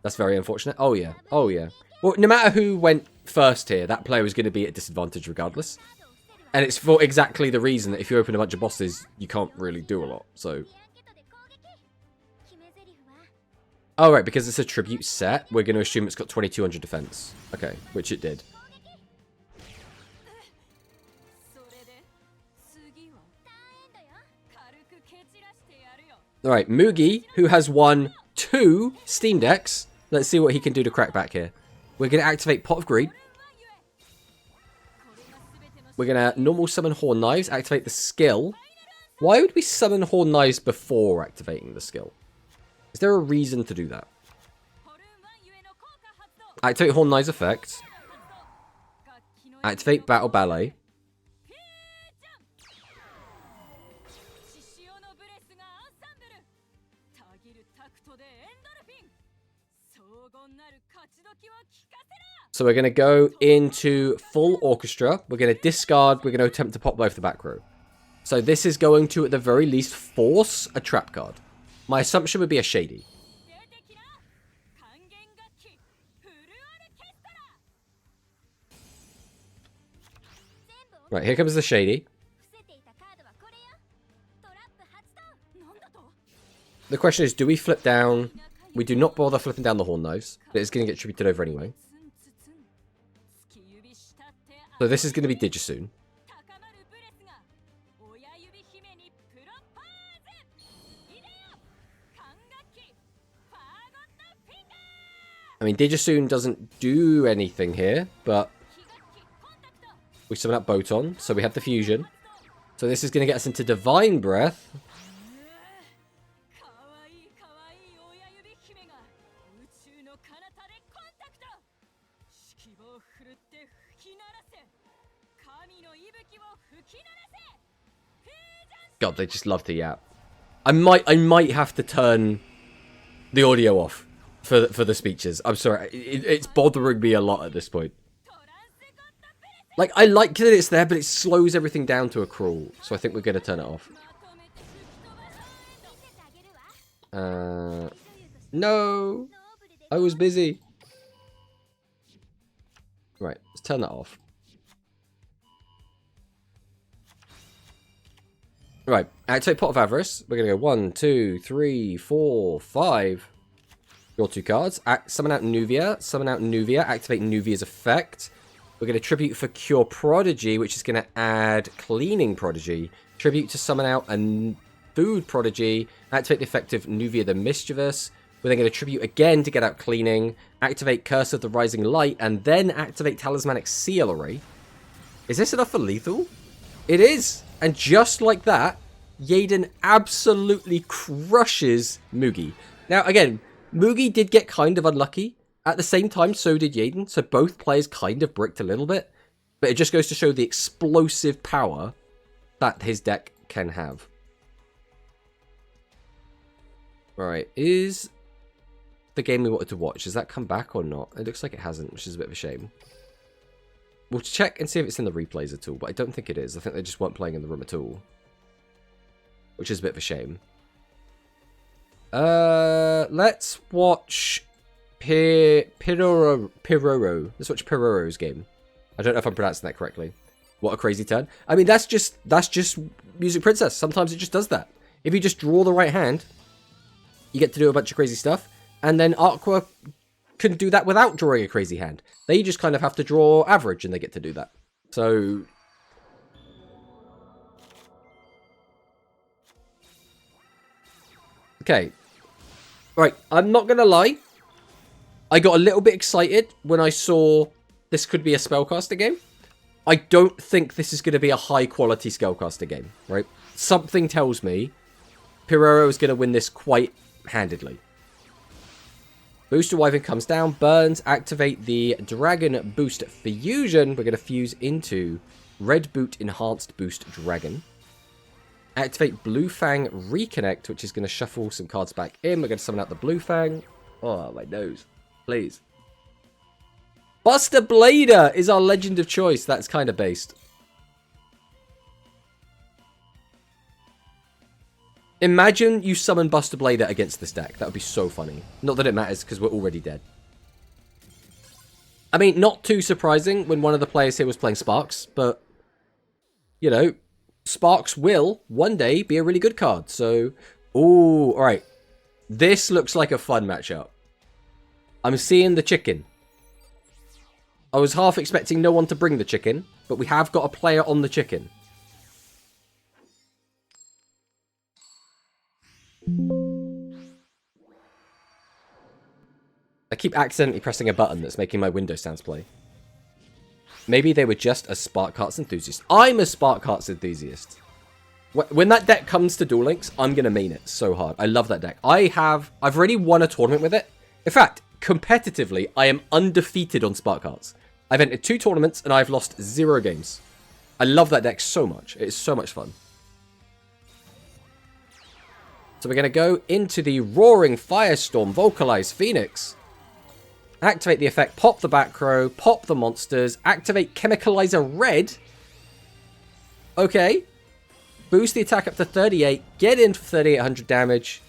That's very unfortunate. Oh, yeah. Oh, yeah. Well, no matter who went first here, that player was going to be at disadvantage regardless. And it's for exactly the reason that if you open a bunch of bosses, you can't really do a lot, so... Oh, right, because it's a tribute set, we're going to assume it's got 2200 defense. Okay, which it did. Alright, Mugi, who has won 2 Steam Decks. Let's see what he can do to crack back here. We're going to activate Pot of Greed. We're going to normal summon Horn Knives, activate the skill. Why would we summon Horn Knives before activating the skill? Is there a reason to do that? Activate Horn Knives effect. Activate Battle Ballet. So we're going to go into full orchestra. We're going to discard. We're going to attempt to pop both the back row. So this is going to, at the very least, force a trap card. My assumption would be a Shady. Right, here comes the Shady. The question is, do we flip down? We do not bother flipping down the Horn Knives, but it's going to get tributed over anyway. So this is going to be Digisoon. I mean, Digisoon doesn't do anything here, but we summon up Boton, so we have the fusion. So this is going to get us into Divine Breath. God, they just love to yap. I might have to turn the audio off for the speeches. I'm sorry, it's bothering me a lot at this point. Like, I like that it's there, but it slows everything down to a crawl. So I think we're going to turn it off. No! I was busy. Right, let's turn that off. Right, activate Pot of Avarice. We're going to go 1, 2, 3, 4, 5. Your 2 cards. Summon out Nuvia. Summon out Nuvia. Activate Nuvia's effect. We're going to tribute for Cure Prodigy, which is going to add Cleaning Prodigy. Tribute to summon out a Food Prodigy. Activate the effect of Nuvia the Mischievous. We're then going to tribute again to get out Cleaning. Activate Curse of the Rising Light. And then activate Talismanic Sealery. Is this enough for lethal? It is. And just like that, Yaden absolutely crushes Mugi. Now, again, Mugi did get kind of unlucky. At the same time, so did Yaden. So both players kind of bricked a little bit. But it just goes to show the explosive power that his deck can have. Right, is the game we wanted to watch, has that come back or not? It looks like it hasn't, which is a bit of a shame. We'll check and see if it's in the replays at all, but I don't think it is. I think they just weren't playing in the room at all. Which is a bit of a shame. Let's watch Piroro. Let's watch Piroro's game. I don't know if I'm pronouncing that correctly. What a crazy turn. I mean, that's just Music Princess. Sometimes it just does that. If you just draw the right hand, you get to do a bunch of crazy stuff. And then Aqua can do that without drawing a crazy hand. They just kind of have to draw average and they get to do that. So... okay. Right, I'm not going to lie. I got a little bit excited when I saw this could be a spellcaster game. I don't think this is going to be a high-quality spellcaster game, right? Something tells me Piroro is going to win this quite handedly. Booster Wyvern comes down, burns, activate the Dragon Boost Fusion. We're going to fuse into Red Boot Enhanced Boost Dragon. Activate Blue Fang Reconnect, which is going to shuffle some cards back in. We're going to summon out the Blue Fang. Oh, my nose. Please. Buster Blader is our legend of choice. That's kind of based. Imagine you summon Buster Blader against this deck. That would be so funny. Not that it matters, because we're already dead. I mean, not too surprising when one of the players here was playing Sparks, but you know, Sparks will one day be a really good card. So, ooh, all right. This looks like a fun matchup. I'm seeing the chicken. I was half expecting no one to bring the chicken, but we have got a player on the chicken. I keep accidentally pressing a button that's making my Windows sounds play. Maybe they were just a Spark Hearts enthusiast. I'm a Spark Hearts enthusiast. When that deck comes to Duel Links, I'm going to main it so hard. I love that deck. I've already won a tournament with it. In fact, competitively, I am undefeated on Spark Hearts. I've entered 2 tournaments and I've lost 0 games. I love that deck so much. It's so much fun. So we're going to go into the Roaring Firestorm Vocalize Phoenix. Activate the effect, pop the back row, pop the monsters, activate Chemicalizer Red. Okay. Boost the attack up to 38, get in for 3800 damage.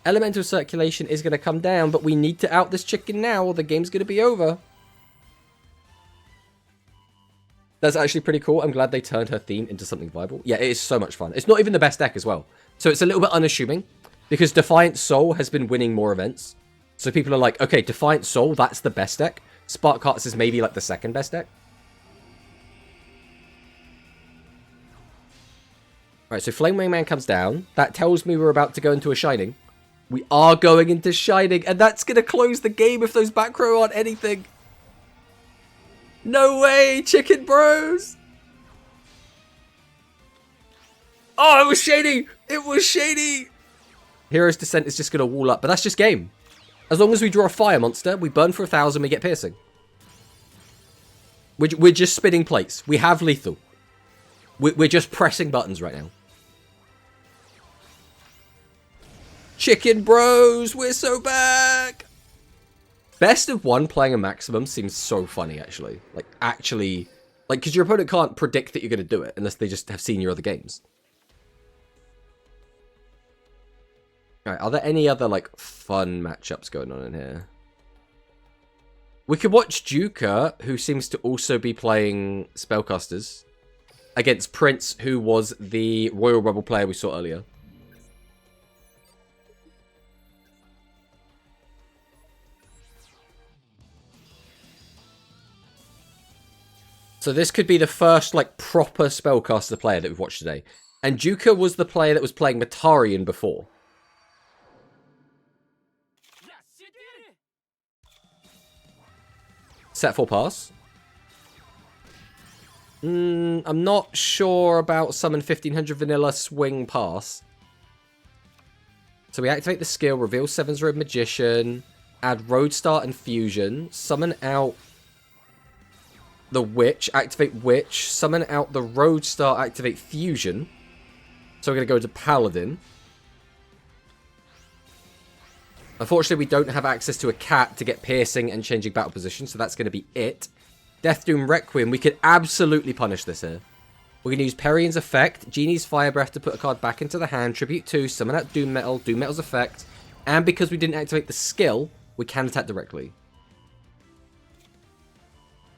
Elemental circulation is going to come down, but we need to out this chicken now or the game's going to be over. That's actually pretty cool. I'm glad they turned her theme into something viable. Yeah, it is so much fun. It's not even the best deck as well. So it's a little bit unassuming because Defiant Soul has been winning more events. So people are like, okay, Defiant Soul, that's the best deck. Spark Hearts is maybe like the second best deck. Alright, so Flame Wingman comes down. That tells me we're about to go into a Shining. We are going into Shining, and that's going to close the game if those back row aren't anything. No way, Chicken Bros! Oh, it was shady! It was shady! Hero's Descent is just going to wall up, but that's just game. As long as we draw a fire monster, we burn for 1,000, we get piercing. We're just spinning plates. We have lethal. We're just pressing buttons right now. Chicken Bros, we're so back! Best of 1 playing a maximum seems so funny, actually. Like, because your opponent can't predict that you're going to do it unless they just have seen your other games. Alright, are there any other, like, fun matchups going on in here? We could watch Juka, who seems to also be playing Spellcasters, against Prince, who was the Royal Rebel player we saw earlier. So this could be the first, like, proper Spellcaster player that we've watched today. And Juka was the player that was playing Matarian before. Set 4 pass. I'm not sure about summon 1500 vanilla swing pass. So we activate the skill, reveal Seven's Road Magician, add Roadstar and Fusion, summon out the Witch, activate Witch, summon out the Roadstar, activate Fusion. So we're going to go to Paladin. Unfortunately, we don't have access to a cat to get piercing and changing battle position, so that's going to be it. Death Doom Requiem, we could absolutely punish this here. We're going to use Perion's effect, Genie's Fire Breath to put a card back into the hand, Tribute 2, summon out Doom Metal, Doom Metal's effect, and because we didn't activate the skill, we can attack directly.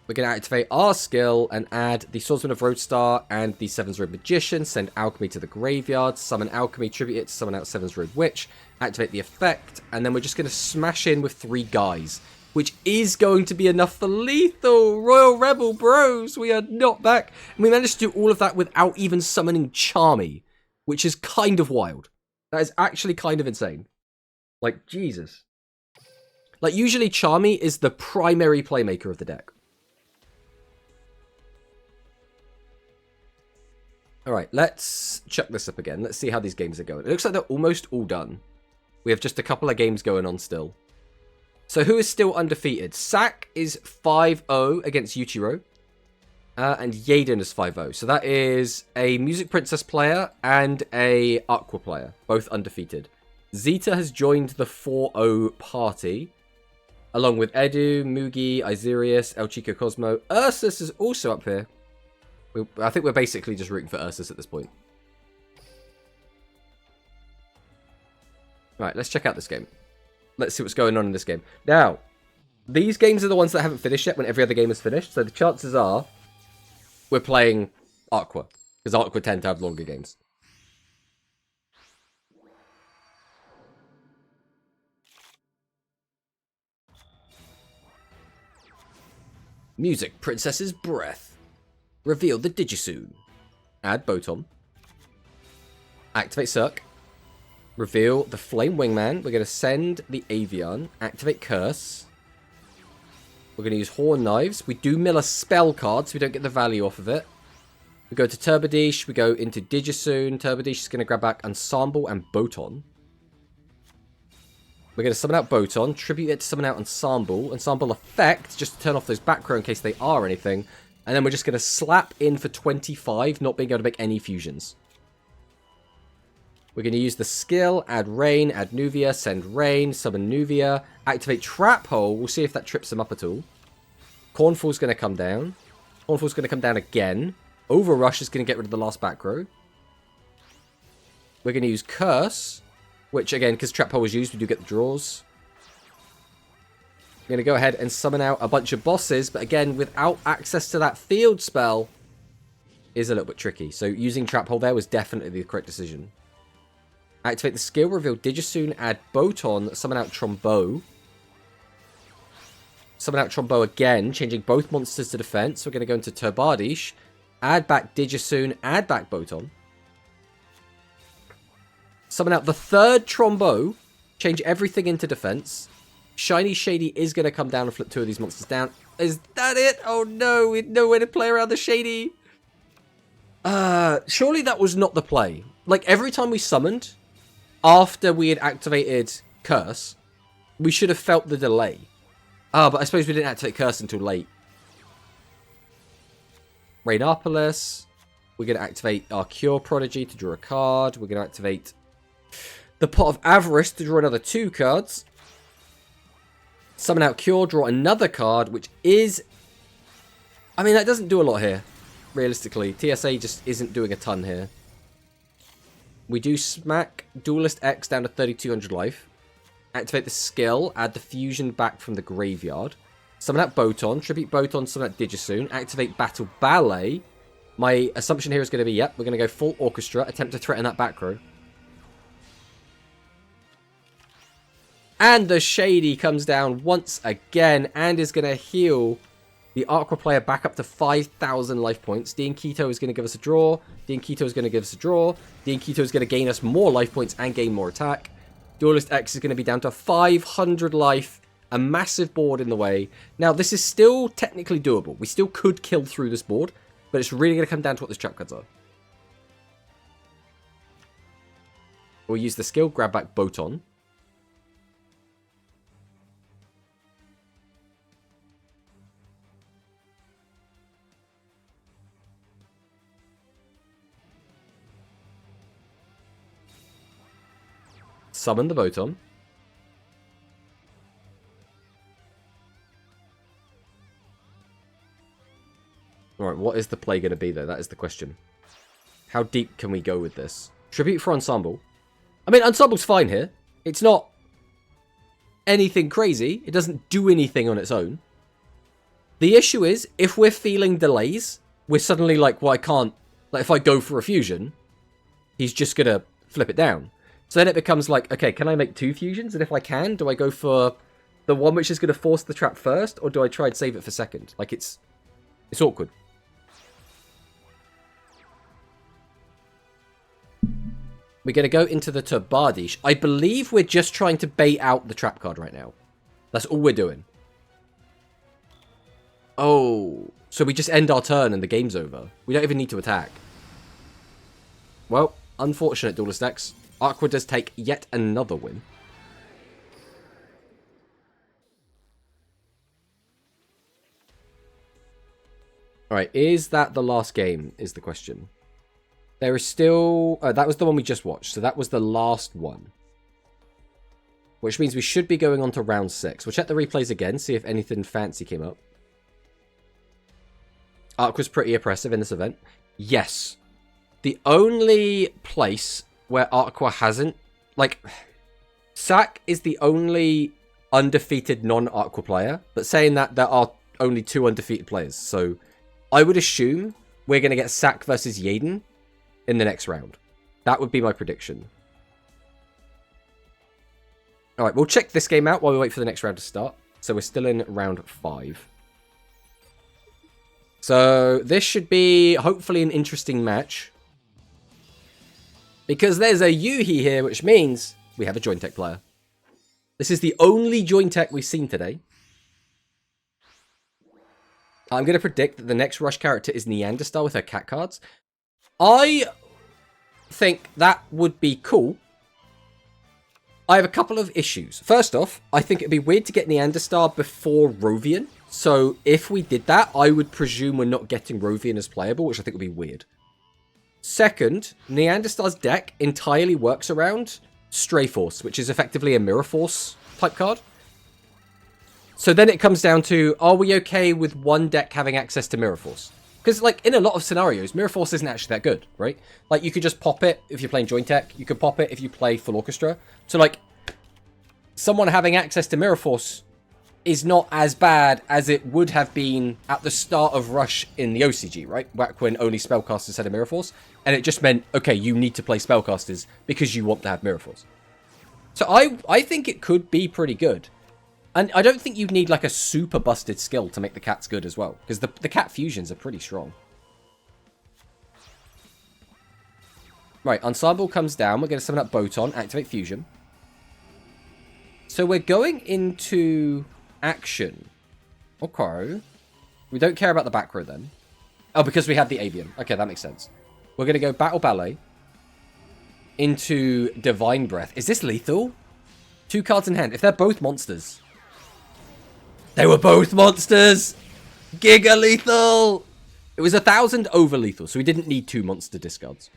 We're going to activate our skill and add the Swordsman of Roadstar and the Seven's Road Magician, send Alchemy to the graveyard, summon Alchemy, tribute it to summon out Seven's Road Witch, activate the effect, and then we're just going to smash in with 3 guys, which is going to be enough for lethal. Royal Rebel Bros, we are not back. And we managed to do all of that without even summoning Charmy, which is kind of wild. That is actually kind of insane. Like, Jesus. Like, usually Charmy is the primary playmaker of the deck. Alright, let's chuck this up again. Let's see how these games are going. It looks like they're almost all done. We have just a couple of games going on still. So who is still undefeated? Sak is 5-0 against Yuichiro. And Yaden is 5-0. So that is a Music Princess player and a Aqua player. Both undefeated. Zeta has joined the 4-0 party. Along with Edu, Mugi, Isirius, El Chico Cosmo. Ursus is also up here. I think we're basically just rooting for Ursus at this point. Right, let's check out this game. Let's see what's going on in this game. Now, these games are the ones that haven't finished yet when every other game is finished. So the chances are we're playing Aqua. Because Aqua tend to have longer games. Music Princess's Breath. Reveal the Digisoon. Add Botom. Activate Cirque. Reveal the Flame Wingman. We're going to send the Avian. Activate Curse. We're going to use Horn Knives. We do mill a spell card, so we don't get the value off of it. We go to Turbodish. We go into Digisoon. Turbodish is going to grab back Ensemble and Boton. We're going to summon out Boton. Tribute it to summon out Ensemble. Ensemble effect, just to turn off those back row in case they are anything. And then we're just going to slap in for 25, not being able to make any fusions. We're going to use the skill, add Rain, add Nuvia, send Rain, summon Nuvia, activate Trap Hole. We'll see if that trips them up at all. Cornfall's going to come down. Cornfall's going to come down again. Overrush is going to get rid of the last back row. We're going to use Curse, which again, because Trap Hole was used, we do get the draws. We're going to go ahead and summon out a bunch of bosses, but again, without access to that field spell, is a little bit tricky. So using Trap Hole there was definitely the correct decision. Activate the skill, reveal Digisoon, add Boton, summon out Trombeau. Summon out Trombeau again, changing both monsters to defense. We're going to go into Turbodish, add back Digisoon, add back Boton. Summon out the third Trombeau, change everything into defense. Shiny Shady is going to come down and flip two of these monsters down. Is that it? Oh no, we had no way to play around the Shady. Surely that was not the play. Like, every time we summoned, after we had activated Curse, we should have felt the delay. But I suppose we didn't activate Curse until late. Rainopolis. We're going to activate our Cure Prodigy to draw a card. We're going to activate the Pot of Avarice to draw another 2 cards. Summon out Cure, draw another card, which is... I mean, that doesn't do a lot here, realistically. TSA just isn't doing a ton here. We do smack Duelist X down to 3200 life. Activate the skill, add the fusion back from the graveyard. Summon out Boton, tribute Boton, summon out Digisoon. Activate Battle Ballet. My assumption here is going to be, yep, we're going to go full Orchestra, attempt to threaten that back row. And the Shady comes down once again and is going to heal the Aqua player back up to 5,000 life points. Diankito is going to give us a draw. Diankito is going to give us a draw. Diankito is going to gain us more life points and gain more attack. Duelist X is going to be down to 500 life. A massive board in the way. Now, this is still technically doable. We still could kill through this board, but it's really going to come down to what the trap cards are. We'll use the skill, grab back Boton. Summon the Boton. Alright, what is the play going to be, though? That is the question. How deep can we go with this? Tribute for Ensemble. I mean, Ensemble's fine here. It's not anything crazy. It doesn't do anything on its own. The issue is, if we're feeling delays, we're suddenly like, well, I can't... Like, if I go for a fusion, he's just going to flip it down. So then it becomes like, okay, can I make 2 fusions? And if I can, do I go for the one which is going to force the trap first? Or do I try and save it for second? Like, it's awkward. We're going to go into the Turbodish. I believe we're just trying to bait out the trap card right now. That's all we're doing. Oh, so we just end our turn and the game's over. We don't even need to attack. Well, unfortunate, Duelist X. Aqua does take yet another win. Alright, is that the last game, is the question. There is still... that was the one we just watched, so that was the last one. Which means we should be going on to round 6. We'll check the replays again, see if anything fancy came up. Aqua's pretty oppressive in this event. Yes. The only place where Aqua hasn't... Like, Sack is the only undefeated non-Aqua player, but saying that there are only 2 undefeated players, so I would assume we're going to get Sack versus Yaden in the next round. That would be my prediction. Alright, we'll check this game out while we wait for the next round to start. So we're still in round 5. So this should be hopefully an interesting match. Because there's a Yuhi here, which means we have a Jointech player. This is the only Jointech we've seen today. I'm going to predict that the next Rush character is Neanderstar with her cat cards. I think that would be cool. I have a couple of issues. First off, I think it'd be weird to get Neanderstar before Rovian. So if we did that, I would presume we're not getting Rovian as playable, which I think would be weird. Second, Neanderstar's deck entirely works around Stray Force, which is effectively a Mirror Force type card. So then it comes down to, are we okay with one deck having access to Mirror Force? Because, like, in a lot of scenarios, Mirror Force isn't actually that good, right? Like, you could just pop it if you're playing Jointech. You could pop it if you play Full Orchestra. So, like, someone having access to Mirror Force is not as bad as it would have been at the start of Rush in the OCG, right? Back when only Spellcasters had a Mirror Force. And it just meant, okay, you need to play Spellcasters because you want to have Mirror Force. So I think it could be pretty good. And I don't think you'd need, like, a super busted skill to make the cats good as well. Because the cat fusions are pretty strong. Right, Ensemble comes down. We're going to summon up Boton, activate Fusion. So we're going into action. Okay. We don't care about the back row then. Oh, because we had the Avian. Okay, that makes sense. We're going to go Battle Ballet into Divine Breath. Is this lethal? 2 cards in hand. If they're both monsters... They were both monsters! Giga lethal! It was 1,000 over lethal, so we didn't need 2 monster discards.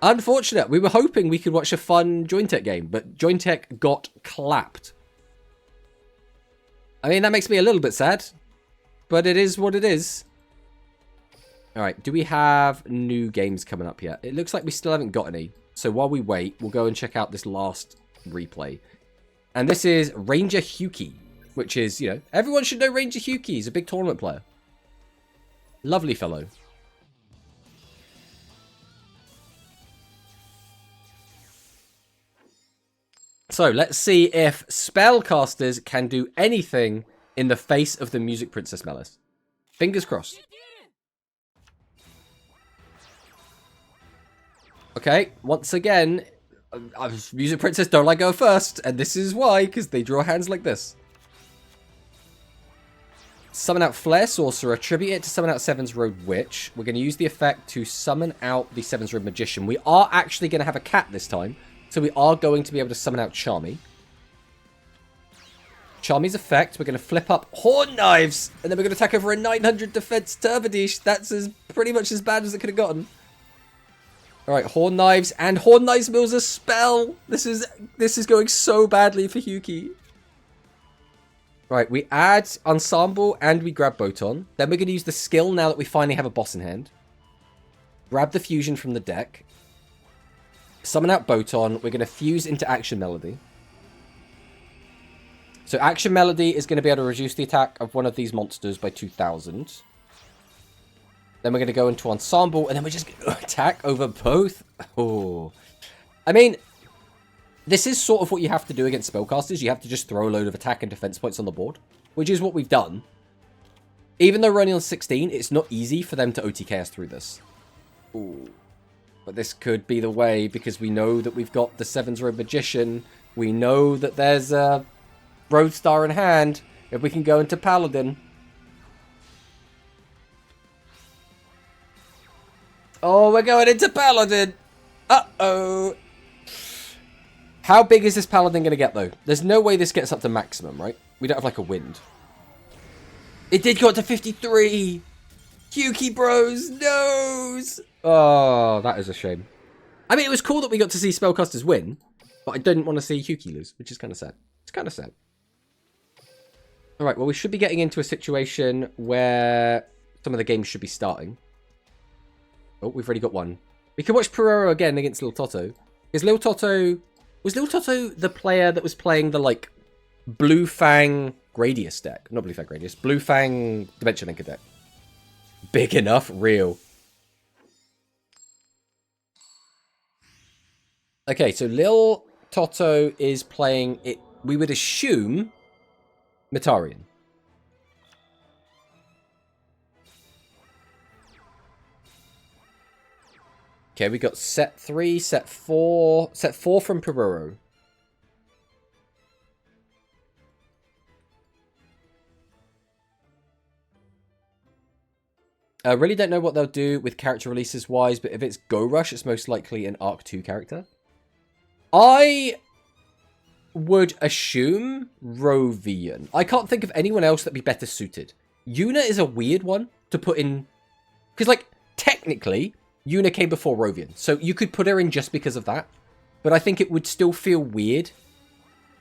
Unfortunate. We were hoping we could watch a fun Jointech game, but Jointech got clapped. I mean, that makes me a little bit sad, but it is what it is. Alright, do we have new games coming up yet? It looks like we still haven't got any. So while we wait, we'll go and check out this last replay. And this is Ranger Huki. Which is, you know, everyone should know Ranger Huki. He's a big tournament player. Lovely fellow. So, let's see if Spellcasters can do anything in the face of the Music Princess Melis. Fingers crossed. Okay, once again, Music Princess don't like go first. And this is why, because they draw hands like this. Summon out Flare Sorcerer, tribute it to summon out Seven's Road Witch. We're going to use the effect to summon out the Seven's Road Magician. We are actually going to have a cat this time, so we are going to be able to summon out Charmy. Charmy's effect, we're going to flip up Horn Knives, and then we're going to attack over a 900 defense Turbadish. That's pretty much as bad as it could have gotten. Alright, Horn Knives, and Horn Knives mills a spell. This is going so badly for Huki. Right, we add Ensemble and we grab Boton. Then we're going to use the skill now that we finally have a boss in hand. Grab the fusion from the deck. Summon out Boton. We're going to fuse into Action Melody. So Action Melody is going to be able to reduce the attack of one of these monsters by 2,000. Then we're going to go into Ensemble and then we're just going to attack over both. Oh, I mean... This is sort of what you have to do against Spellcasters. You have to just throw a load of attack and defense points on the board, which is what we've done. Even though we're only on 16, it's not easy for them to OTK us through this. Ooh. But this could be the way, because we know that we've got the Seven's Road Magician. We know that there's a Roadstar in hand. If we can go into Paladin. Oh, we're going into Paladin! Uh-oh! How big is this Paladin going to get, though? There's no way this gets up to maximum, right? We don't have, like, a wind. It did go up to 53! Huki Bros! Noes! Oh, that is a shame. I mean, it was cool that we got to see Spellcasters win, but I didn't want to see Huki lose, which is kind of sad. It's kind of sad. Alright, well, we should be getting into a situation where some of the games should be starting. Oh, we've already got one. We can watch Perero again against Lil Toto. Is Lil Toto... Was Lil Toto the player that was playing the, like, Blue Fang Gradius deck? Not Blue Fang Gradius. Blue Fang Dimension Linker deck. Big enough? Real. Okay, so Lil Toto is playing it. We would assume Metarian. Okay, we got set 3, set 4. Set 4 from Peruro. I really don't know what they'll do with character releases wise, but if it's Go Rush, it's most likely an Arc 2 character. I would assume Rovian. I can't think of anyone else that'd be better suited. Yuna is a weird one to put in. Because, like, technically, Yuna came before Rovian. So you could put her in just because of that. But I think it would still feel weird.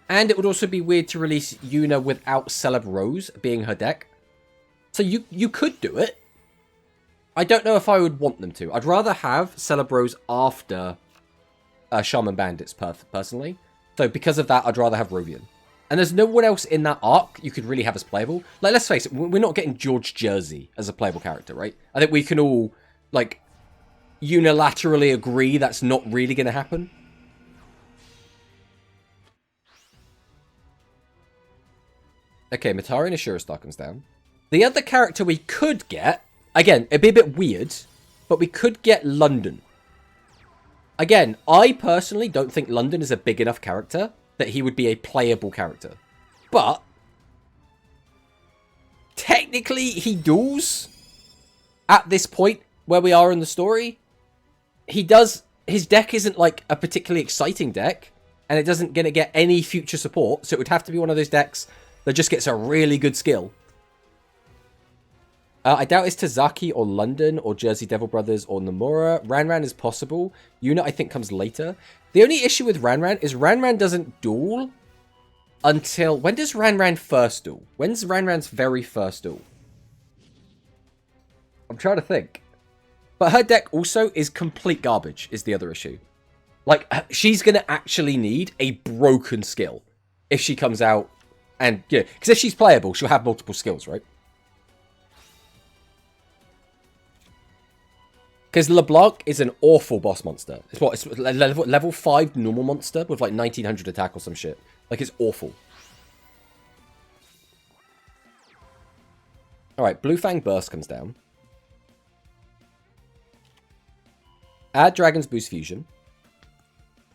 And it would also be weird to release Yuna without Celeb Rose being her deck. So you could do it. I don't know if I would want them to. I'd rather have Celeb Rose after Shaman Bandits, personally. So because of that, I'd rather have Rovian. And there's no one else in that arc you could really have as playable. Like, let's face it, we're not getting George Jersey as a playable character, right? I think we can all, like, unilaterally agree that's not really going to happen. Okay, Matari and Ashura Star comes down. The other character we could get, again, it'd be a bit weird, but we could get London. Again, I personally don't think London is a big enough character that he would be a playable character. But technically, he duels at this point where we are in the story. He does. His deck isn't like a particularly exciting deck, and it doesn't gonna get any future support. So it would have to be one of those decks that just gets a really good skill. I doubt it's Tazaki or London or Jersey Devil Brothers or Nomura. Ranran is possible. Yuna, I think, comes later. The only issue with Ranran is Ranran doesn't duel until... When does Ranran first duel? When's Ranran's very first duel? I'm trying to think. But her deck also is complete garbage, is the other issue. Like, she's going to actually need a broken skill if she comes out and... Yeah, because if she's playable, she'll have multiple skills, right? Because LeBlanc is an awful boss monster. It's what? It's level 5 normal monster with like 1900 attack or some shit. Like, it's awful. Alright, Blue Fang Burst comes down. Add Dragon's Boost Fusion.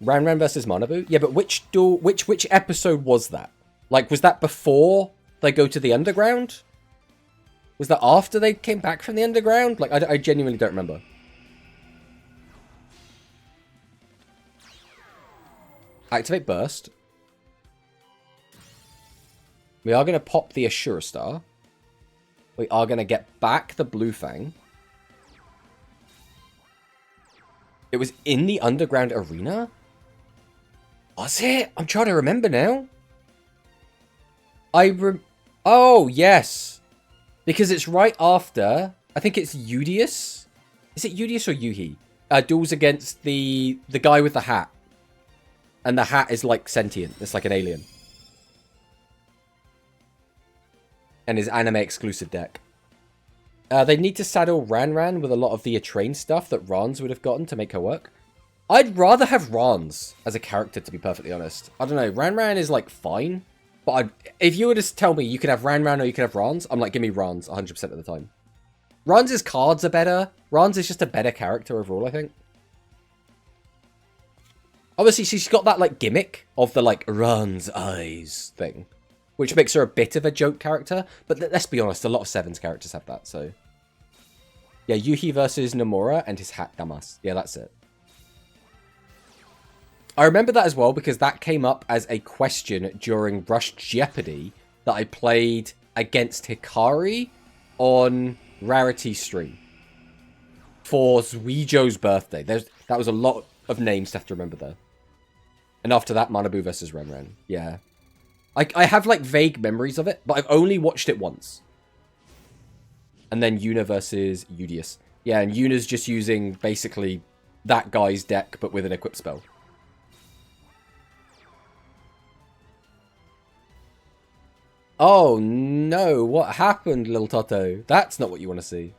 Ranran versus Manabu. Yeah, but which episode was that? Like, was that before they go to the underground? Was that after they came back from the underground? Like, I genuinely don't remember. Activate Burst. We are going to pop the Ashura Star. We are going to get back the Blue Fang. It was in the underground arena? Was it? I'm trying to remember now. Oh, yes. Because it's right after... I think it's Udius. Is it Udius or Yuhi? Duels against the guy with the hat. And the hat is like sentient. It's like an alien. And his anime exclusive deck. They need to saddle Ranran with a lot of the Atrain stuff that Rans would have gotten to make her work. I'd rather have Rans as a character, to be perfectly honest. I don't know. Ranran is like fine. But if you were to tell me you could have Ranran or you could have Rans, I'm like, give me Rans 100% of the time. Rans' cards are better. Rans is just a better character overall, I think. Obviously, she's got that, like, gimmick of the, like, Ran's eyes thing. Which makes her a bit of a joke character. But let's be honest, a lot of Sevens characters have that, so... Yeah, Yuhi versus Nomura and his hat Damas. Yeah, that's it. I remember that as well, because that came up as a question during Rush Jeopardy that I played against Hikari on Rarity stream. For Zuijo's birthday. That was a lot of names to have to remember there. And after that, Manabu versus Ranran. Yeah. I have, like, vague memories of it, but I've only watched it once. And then Yuna versus Udius. Yeah, and Yuna's just using, basically, that guy's deck, but with an equip spell. Oh, no. What happened, little Toto? That's not what you want to see.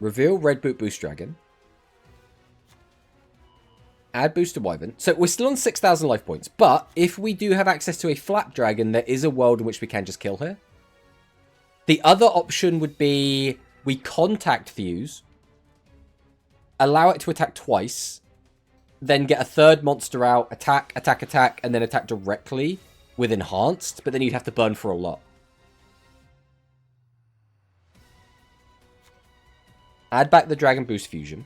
Reveal Red Boot Boost Dragon. Add Booster Wyvern. So we're still on 6,000 life points. But if we do have access to a Flap Dragon, there is a world in which we can just kill her. The other option would be we contact Fuse, allow it to attack twice, then get a third monster out, attack, and then attack directly with Enhanced, but then you'd have to burn for a lot. Add back the Dragon Boost Fusion.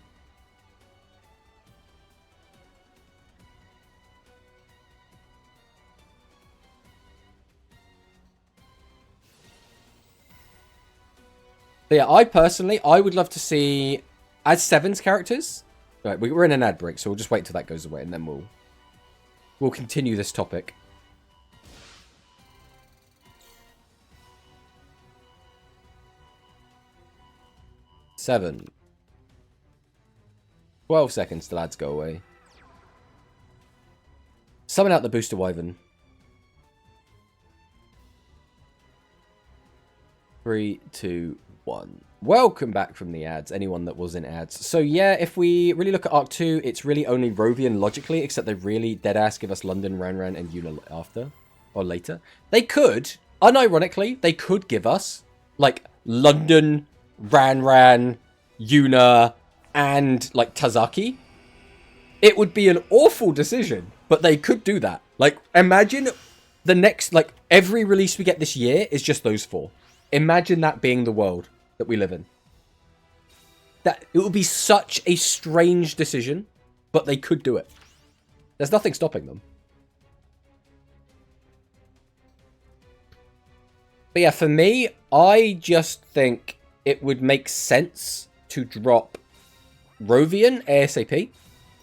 But yeah, I would love to see, as Seven's characters. Right, we're in an ad break, so we'll just wait till that goes away, and then we'll continue this topic. Seven. 12 seconds till ads go away. Summon out the Booster Wyvern. 3, 2, 1. Welcome back from the ads, anyone that was in ads. So yeah, if we really look at Arc 2, it's really only Rovian logically, except they really deadass give us London, Ranran, and Yuna after, or later. They could, unironically, they could give us, like, London, Ranran, Yuna, and, like, Tazaki. It would be an awful decision, but they could do that. Like, imagine the next, like, every release we get this year is just those 4. Imagine that being the world that we live in. That it would be such a strange decision, but they could do it. There's nothing stopping them. But yeah, for me, I just think it would make sense to drop Rovian ASAP.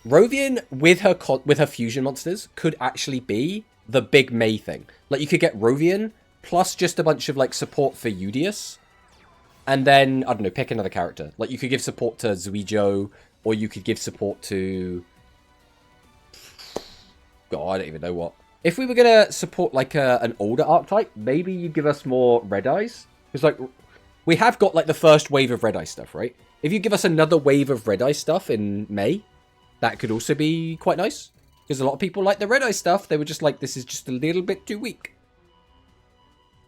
Rovian with her fusion monsters could actually be the big May thing. Like, you could get Rovian plus just a bunch of, like, support for Udius. And then, I don't know, pick another character. Like, you could give support to Zuijo, or you could give support to... God, I don't even know what. If we were going to support, like, an older archetype, maybe you give us more Red Eyes. Because, like, we have got, like, the first wave of Red Eye stuff, right? If you give us another wave of Red Eye stuff in May, that could also be quite nice. Because a lot of people like the Red Eye stuff. They were just like, this is just a little bit too weak.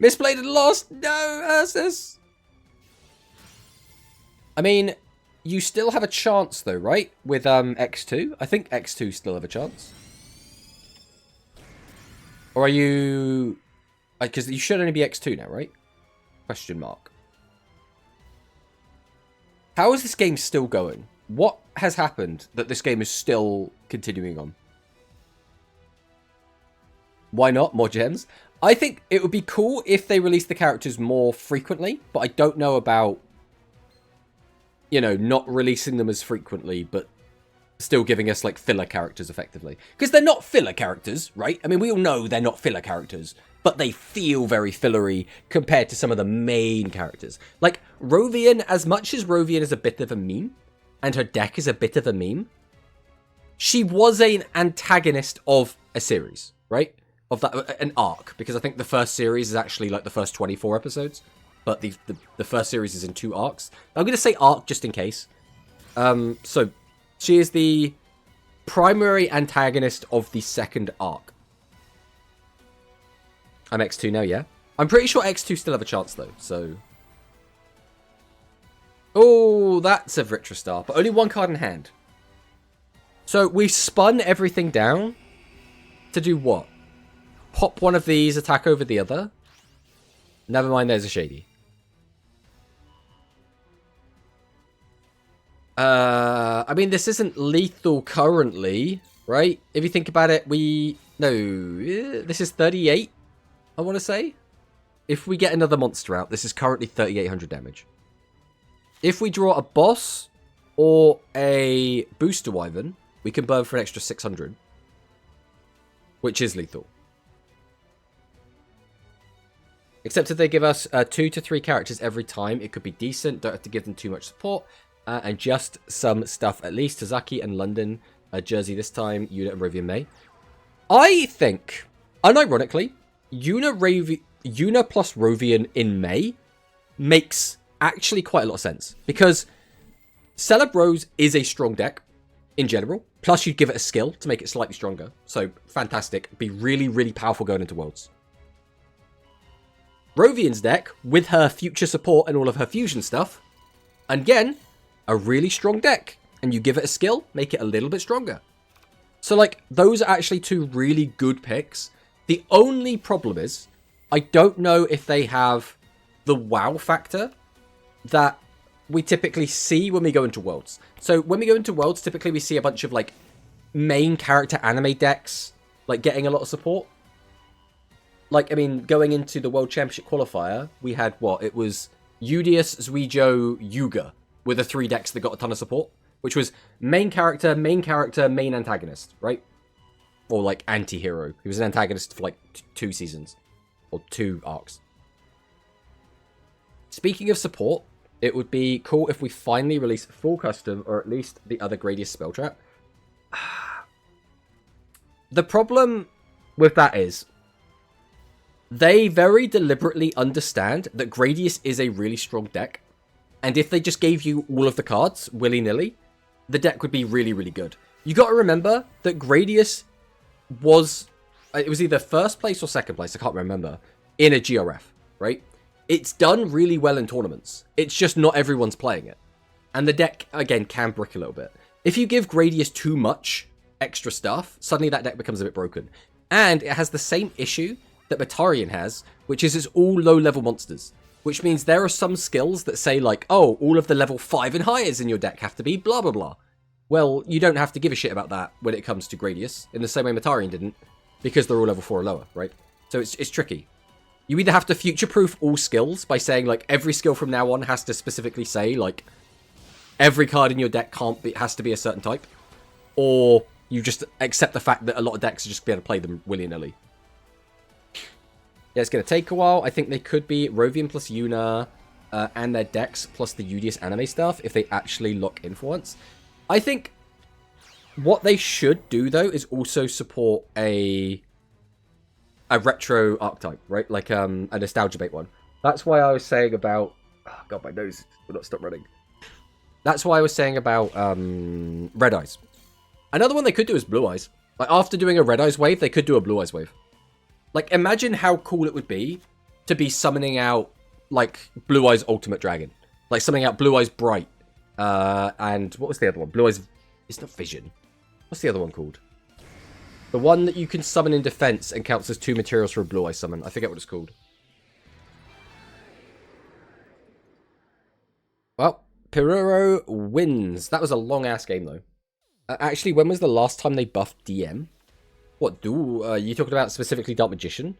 Misplayed and lost. No, Ursus. I mean, you still have a chance, though, right? With X2. I think X2 still have a chance. Or are you... Because you should only be X2 now, right? Question mark. How is this game still going? What has happened that this game is still continuing on? Why not? More gems? I think it would be cool if they released the characters more frequently, but I don't know about, you know, not releasing them as frequently, but still giving us, like, filler characters, effectively. Because they're not filler characters, right? I mean, we all know they're not filler characters, but they feel very fillery compared to some of the main characters. Like, Rovian, as much as Rovian is a bit of a meme, and her deck is a bit of a meme, she was an antagonist of a series, right? Of that, an arc, because I think the first series is actually, like, the first 24 episodes. But the first series is in 2 arcs. I'm going to say arc just in case. So, she is the primary antagonist of the second arc. I'm X2 now, yeah? I'm pretty sure X2 still have a chance, though, so... Oh, that's a Vritra Star, but only 1 card in hand. So, we've spun everything down to do what? Pop one of these, attack over the other. Never mind, there's a Shady. I mean, this isn't lethal currently, right? If you think about it, this is 38, I want to say. If we get another monster out, this is currently 3,800 damage. If we draw a boss or a Booster Wyvern, we can burn for an extra 600. Which is lethal. Except if they give us 2 to 3 characters every time, it could be decent. Don't have to give them too much support. And just some stuff at least. Tazaki and London. Jersey this time. Yuna and Rovian May. I think, unironically, Yuna plus Rovian in May makes actually quite a lot of sense. Because Celebros is a strong deck in general. Plus, you'd give it a skill to make it slightly stronger. So, fantastic. Be really, really powerful going into Worlds. Rovian's deck, with her future support and all of her fusion stuff, and again, a really strong deck. And you give it a skill, make it a little bit stronger. So, like, those are actually two really good picks. The only problem is, I don't know if they have the wow factor that we typically see when we go into Worlds. So when we go into Worlds, typically we see a bunch of, like, main character anime decks, like, getting a lot of support. Like, I mean, going into the World Championship qualifier, we had, what? It was Udius, Zuijo, Yuga, were the 3 decks that got a ton of support, which was main character, main antagonist, right? Or, like, anti-hero. He was an antagonist for, like, 2 seasons. Or 2 arcs. Speaking of support, it would be cool if we finally release full custom, or at least the other Gradius spell trap. The problem with that is, they very deliberately understand that Gradius is a really strong deck, and if they just gave you all of the cards, willy-nilly, the deck would be really, really good. You gotta remember that Gradius was, it was either first place or second place, I can't remember, in a GRF, right? It's done really well in tournaments. It's just not everyone's playing it. And the deck, again, can brick a little bit. If you give Gradius too much extra stuff, suddenly that deck becomes a bit broken. And it has the same issue that Batarian has, which is it's all low-level monsters. Which means there are some skills that say, like, oh, all of the level 5 and higher in your deck have to be blah, blah, blah. Well, you don't have to give a shit about that when it comes to Gradius, in the same way Batarian didn't, because they're all level 4 or lower, right? So it's tricky. You either have to future-proof all skills by saying, like, every skill from now on has to specifically say, like, every card in your deck has to be a certain type, or you just accept the fact that a lot of decks are just going to play them willy-nilly. Yeah, it's going to take a while. I think they could be Rovian plus Yuna and their decks plus the Udius anime stuff if they actually lock in for once. I think what they should do, though, is also support a retro archetype, right? Like a nostalgia bait one. That's why I was saying about... Oh, God, my nose will not stop running. That's why I was saying about Red Eyes. Another one they could do is Blue Eyes. Like, after doing a Red Eyes wave, they could do a Blue Eyes wave. Like, imagine how cool it would be to be summoning out, like, Blue Eyes Ultimate Dragon. Like, summoning out Blue Eyes Bright. And what was the other one? Blue Eyes... It's not Vision. What's the other one called? The one that you can summon in defense and counts as 2 materials for a Blue Eye summon. I forget what it's called. Well, Piruro wins. That was a long-ass game, though. Actually, when was the last time they buffed DM? What, you talking about specifically Dark Magician?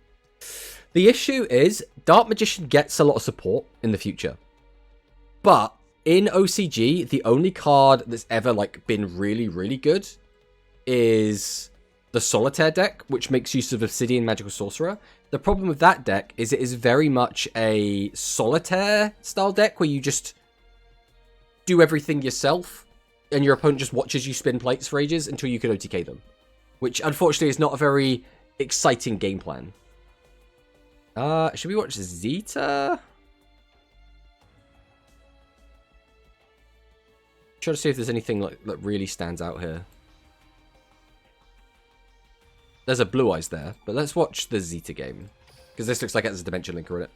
The issue is, Dark Magician gets a lot of support in the future. But, in OCG, the only card that's ever, like, been really, really good is the Solitaire deck, which makes use of Obsidian Magical Sorcerer. The problem with that deck is it is very much a Solitaire style deck where you just do everything yourself and your opponent just watches you spin plates for ages until you can OTK them, which unfortunately is not a very exciting game plan. Should we watch Zeta? Try to see if there's anything that really stands out here. There's a Blue Eyes there, but let's watch the Zeta game. Because this looks like it has a Dimension Linker in it.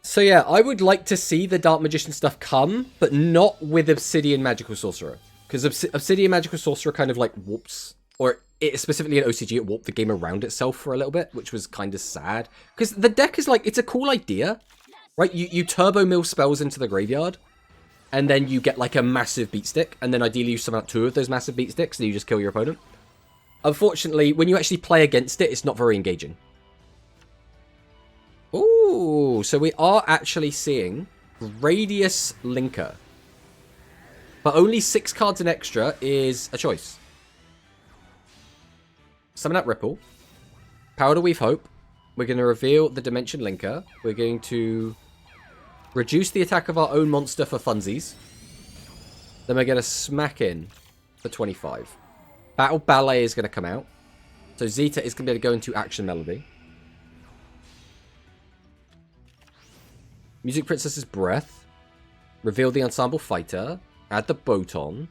So yeah, I would like to see the Dark Magician stuff come, but not with Obsidian Magical Sorcerer. Because Obsidian Magical Sorcerer kind of like warps, or it, specifically in OCG, it warped the game around itself for a little bit, which was kind of sad. Because the deck is like, it's a cool idea, right? You turbo mill spells into the graveyard, and then you get like a massive beat stick, and then ideally you summon out 2 of those massive beat sticks, and you just kill your opponent. Unfortunately, when you actually play against it, it's not very engaging. Ooh, so we are actually seeing Gradius Linker. But only 6 cards in extra is a choice. Summon out Ripple. Powder Weave Hope. We're going to reveal the Dimension Linker. We're going to reduce the attack of our own monster for funsies. Then we're going to smack in for 25. Battle Ballet is going to come out. So Zeta is going to be able to go into Action Melody. Music Princess's Breath. Reveal the Ensemble Fighter. Add the Boton.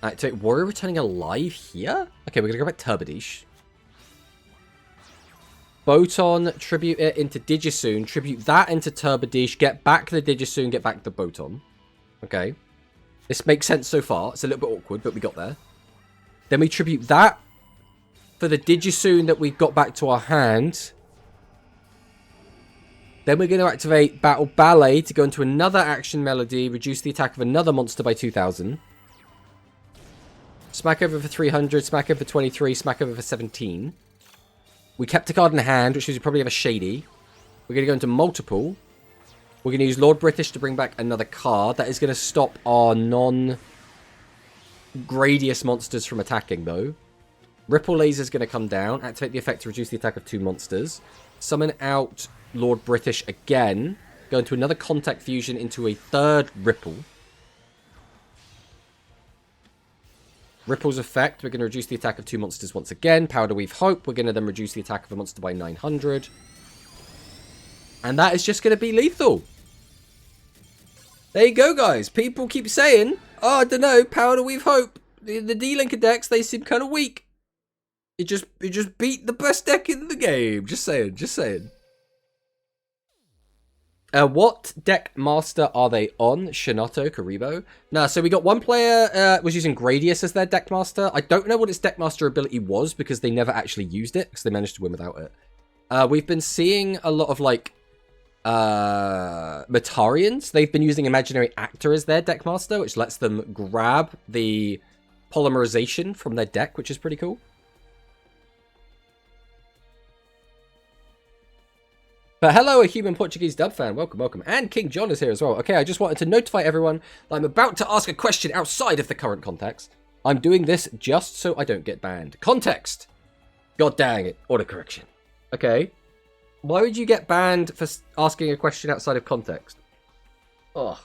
Activate Warrior Returning Alive here? Okay, we're going to go back Turbadish. Boton, tribute it into Digisoon. Tribute that into Turbadish. Get back the Digisoon, get back the Boton. Okay. This makes sense so far. It's a little bit awkward, but we got there. Then we tribute that for the Digisoon that we got back to our hand. Then we're going to activate Battle Ballet to go into another action melody, reduce the attack of another monster by 2,000. Smack over for 300, smack over for 23, smack over for 17. We kept a card in hand, which means we probably have a Shady. We're going to go into multiple. We're going to use Lord British to bring back another card. That is going to stop our non-Gradius monsters from attacking, though. Ripple Laser is going to come down. Activate the effect to reduce the attack of 2 monsters. Summon out Lord British again. Go into another Contact Fusion into a third Ripple. Ripple's effect, we're going to reduce the attack of 2 monsters once again. Powder Weave Hope, we're going to then reduce the attack of a monster by 900. And that is just going to be lethal. There you go, guys. People keep saying, oh, I don't know, Powder Weave Hope. The D-Linker decks, they seem kind of weak. It just beat the best deck in the game. Just saying, just saying. What deck master are they on? Shinoto, Karibo. No, so we got one player was using Gradius as their deck master. I don't know what its deck master ability was because they never actually used it because they managed to win without it. We've been seeing a lot of like Metarians. They've been using Imaginary Actor as their deck master, which lets them grab the polymerization from their deck, which is pretty cool. But hello, a human Portuguese dub fan. Welcome, welcome. And King John is here as well. Okay, I just wanted to notify everyone that I'm about to ask a question outside of the current context. I'm doing this just so I don't get banned. Context! God dang it. Autocorrection. Okay. Why would you get banned for asking a question outside of context? Oh.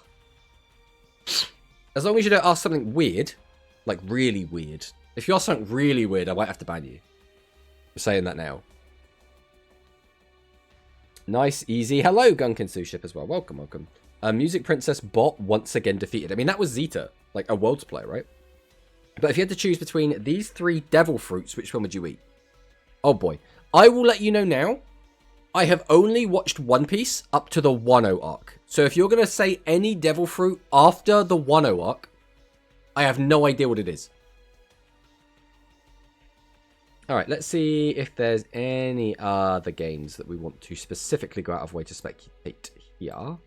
As long as you don't ask something weird. Like, really weird. If you ask something really weird, I might have to ban you. I'm saying that now. Nice, easy. Hello, Gunkin Suship as well. Welcome, welcome. Music Princess bot once again defeated. I mean, that was Zeta, like a Worlds player, right? But if you had to choose between these 3 devil fruits, which one would you eat? Oh boy. I will let you know now. I have only watched One Piece up to the Wano arc. So if you're going to say any devil fruit after the Wano arc, I have no idea what it is. Alright, let's see if there's any other games that we want to specifically go out of way to speculate here.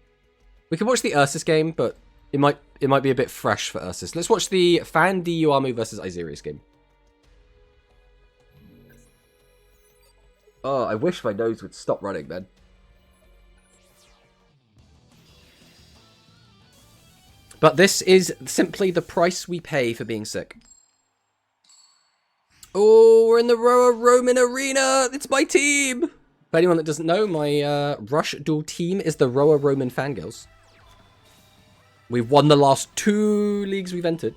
We can watch the Ursus game, but it might be a bit fresh for Ursus. Let's watch the Fan Diuamu versus Isirius game. Oh, I wish my nose would stop running, man. But this is simply the price we pay for being sick. Oh, we're in the Roa Roman Arena. It's my team. For anyone that doesn't know, my Rush Duel team is the Roa Roman Fangirls. We've won the last 2 leagues we've entered.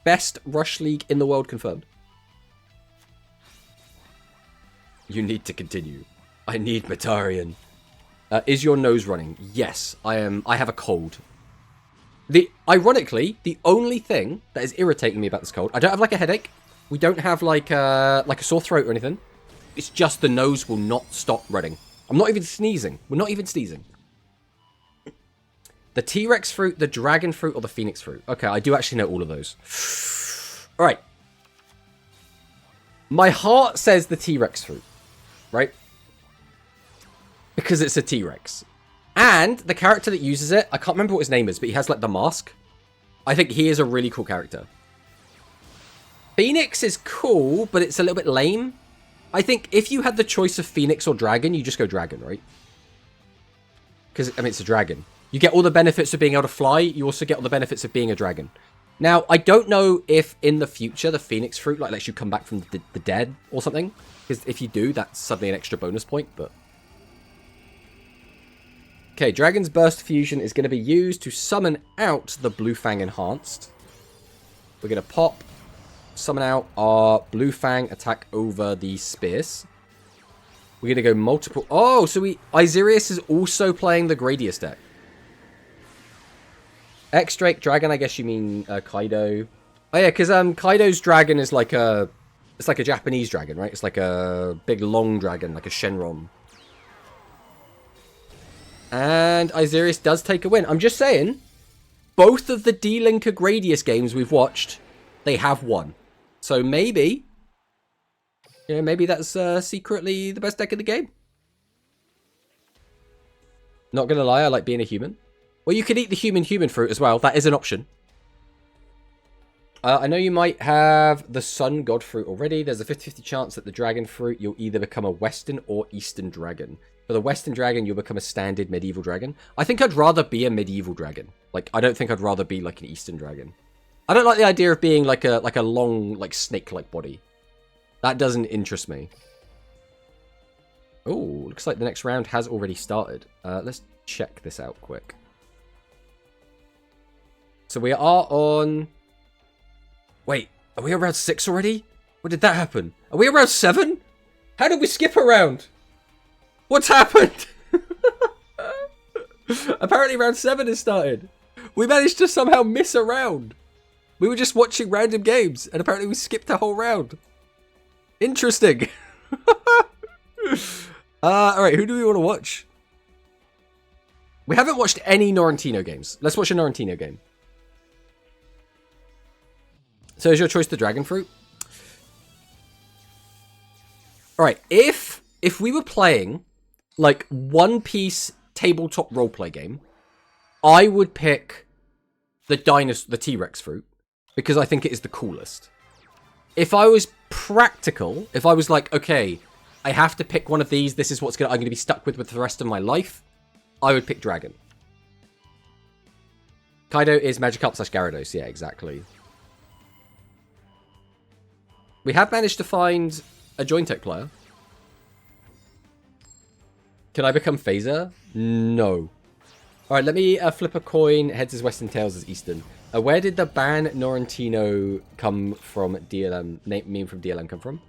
Best Rush League in the world confirmed. You need to continue. I need Metarian. Is your nose running? Yes, I am. I have a cold. Ironically, the only thing that is irritating me about this cold, I don't have like a headache. We don't have like a sore throat or anything. It's just the nose will not stop running. I'm not even sneezing. We're not even sneezing. The T-Rex fruit, the dragon fruit, or the phoenix fruit. Okay, I do actually know all of those. All right. My heart says the T-Rex fruit, right? Because it's a T-Rex. And the character that uses it, I can't remember what his name is, but he has like the mask. I think he is a really cool character. Phoenix is cool, but it's a little bit lame. I think if you had the choice of Phoenix or Dragon, you just go Dragon, right? Because, I mean, it's a dragon. You get all the benefits of being able to fly. You also get all the benefits of being a dragon. Now, I don't know if in the future the Phoenix fruit like lets you come back from the dead or something. Because if you do, that's suddenly an extra bonus point, but... Okay, Dragon's Burst Fusion is going to be used to summon out the Blue Fang Enhanced. We're going to pop... Summon out our Blue Fang attack over the Spears. We're going to go multiple... Oh, so Isirius is also playing the Gradius deck. X-Drake Dragon, I guess you mean Kaido. Oh yeah, because Kaido's dragon is like a... It's like a Japanese dragon, right? It's like a big long dragon, like a Shenron. And Isirius does take a win. I'm just saying, both of the D-Linker Gradius games we've watched, they have won. So maybe... Yeah, maybe that's secretly the best deck in the game. Not gonna lie, I like being a human. Well, you could eat the human fruit as well. That is an option. I know you might have the Sun God fruit already. There's a 50-50 chance that the Dragon fruit, you'll either become a Western or Eastern dragon. For the Western dragon, you'll become a standard medieval dragon. I think I'd rather be a medieval dragon. Like, I don't think I'd rather be like an Eastern dragon. I don't like the idea of being like a long, like snake-like body. That doesn't interest me. Oh, looks like the next round has already started. Let's check this out quick. So we are on... Wait, are we around 6 already? When did that happen? Are we around 7? How did we skip a round? What's happened? Apparently round 7 has started. We managed to somehow miss a round. We were just watching random games, and apparently we skipped a whole round. Interesting. Alright, who do we want to watch? We haven't watched any Norrentino games. Let's watch a Norrentino game. So is your choice the Dragon Fruit? Alright, if we were playing like One Piece tabletop roleplay game, I would pick the T-Rex fruit because I think it is the coolest. If I was practical, if I was like, okay, I have to pick one of these, this is what I'm going to be stuck with the rest of my life, I would pick Dragon. Kaido is Magikarp/Gyarados, yeah, exactly. We have managed to find a Jointech player. Can I become Phaser? No. Alright, let me flip a coin. Heads is Western, tails is Eastern. Where did the ban Norrentino come from DLM? Meme from DLM come from?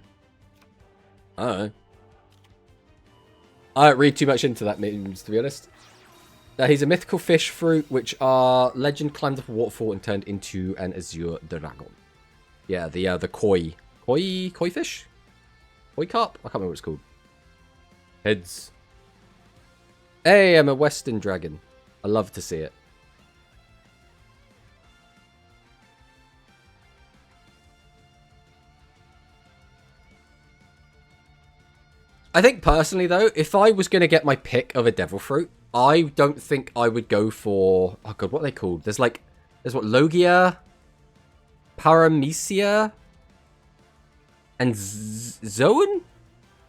I don't know. I don't read too much into that memes, to be honest. He's a mythical fish fruit, which are legend climbed up a waterfall and turned into an azure dragon. Yeah, the koi fish? Koi carp? I can't remember what it's called. Heads. Hey, I'm a Western dragon. I love to see it. I think personally though, if I was going to get my pick of a devil fruit, I don't think I would go for... Oh god, what are they called? There's what, Logia, Paramecia, and Zoan?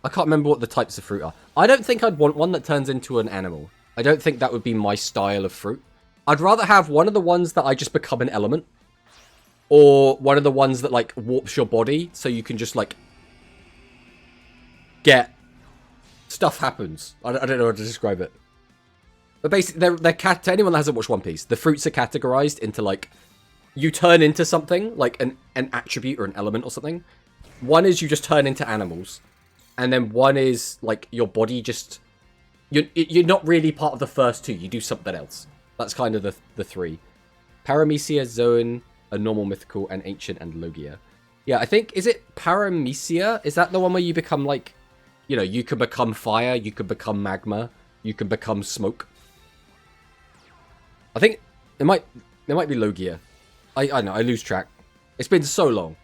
I can't remember what the types of fruit are. I don't think I'd want one that turns into an animal. I don't think that would be my style of fruit. I'd rather have one of the ones that I just become an element. Or one of the ones that, like, warps your body so you can just, like, get... Stuff happens. I don't know how to describe it. But basically, to anyone that hasn't watched One Piece, the fruits are categorized into, like... You turn into something, like an attribute or an element or something. One is you just turn into animals. And then one is, like, your body just... You're not really part of the first two. You do something else. That's kind of the three. Paramecia, Zoan, a normal mythical, and ancient, and Logia. Yeah, I think... Is it Paramecia? Is that the one where you become, like... You know, you can become fire, you can become magma, you can become smoke. I think it might be Logia. I don't know, I lose track. It's been so long.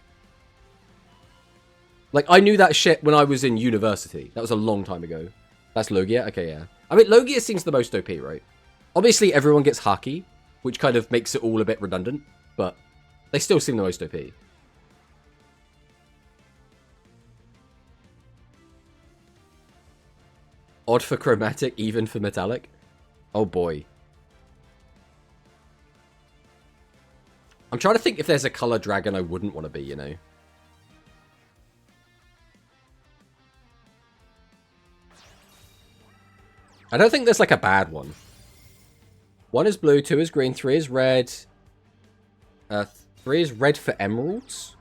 Like, I knew that shit when I was in university. That was a long time ago. That's Logia? Okay, yeah. I mean, Logia seems the most OP, right? Obviously, everyone gets Haki, which kind of makes it all a bit redundant, but they still seem the most OP. Odd for chromatic, even for metallic. Oh boy. I'm trying to think if there's a color dragon I wouldn't want to be, you know. I don't think there's like a bad one. 1 is blue, 2 is green, 3 is red. 3 is red for emeralds.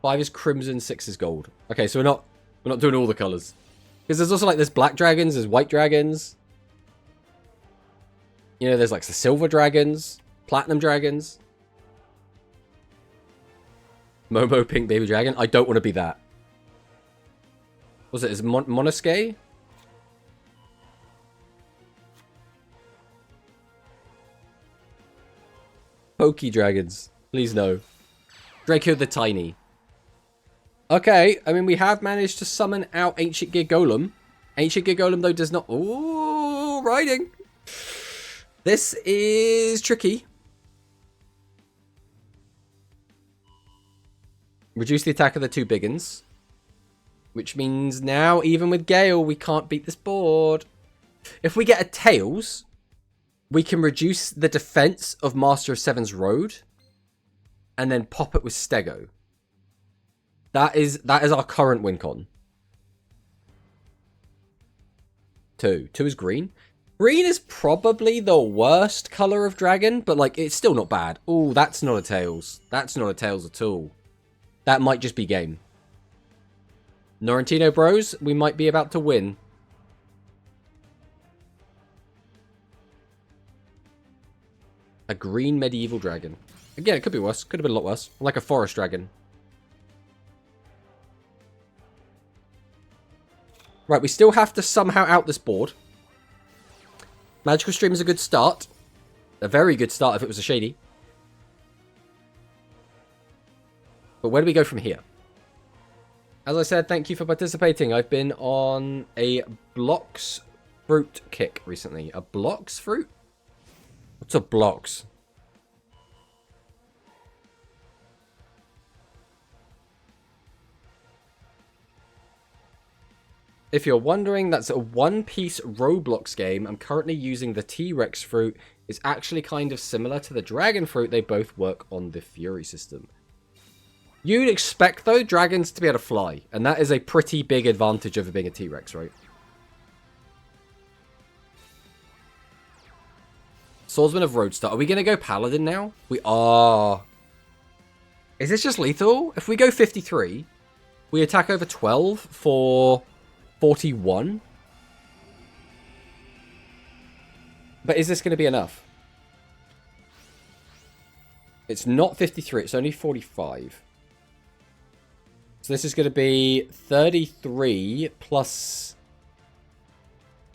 5 is crimson, 6 is gold. Okay, so we're not doing all the colors. Because there's also like there's black dragons, there's white dragons. You know, there's like the silver dragons, platinum dragons. Momo pink baby dragon. I don't want to be that. Was it? Is it Monosuke? Pokey dragons. Please no. Draco the Tiny. Okay, I mean, we have managed to summon out Ancient Gear Golem. Ancient Gear Golem, though, does not... Ooh, riding. This is tricky. Reduce the attack of the two biggins. Which means now, even with Gale, we can't beat this board. If we get a Tails, we can reduce the defense of Master of Seven's Road. And then pop it with Stego. That is our current win con. 2. 2 is green. Green is probably the worst color of dragon, but like it's still not bad. Oh, that's not a Tails. That's not a Tails at all. That might just be game. Norrentino Bros, we might be about to win. A green medieval dragon. Again, it could be worse. Could have been a lot worse. Like a forest dragon. Right, we still have to somehow out this board. Magical Stream is a good start. A very good start if it was a Shady. But where do we go from here? As I said, thank you for participating. I've been on a Blocks fruit kick recently. A Blocks fruit? What's a Blocks? If you're wondering, that's a one-piece Roblox game. I'm currently using the T-Rex fruit. It's actually kind of similar to the dragon fruit. They both work on the Fury system. You'd expect, though, dragons to be able to fly. And that is a pretty big advantage over being a T-Rex, right? Swordsman of Roadstar. Are we going to go Paladin now? We are. Is this just lethal? If we go 53, we attack over 12 for 41. But is this going to be enough? It's not 53. It's only 45. So this is going to be 33 plus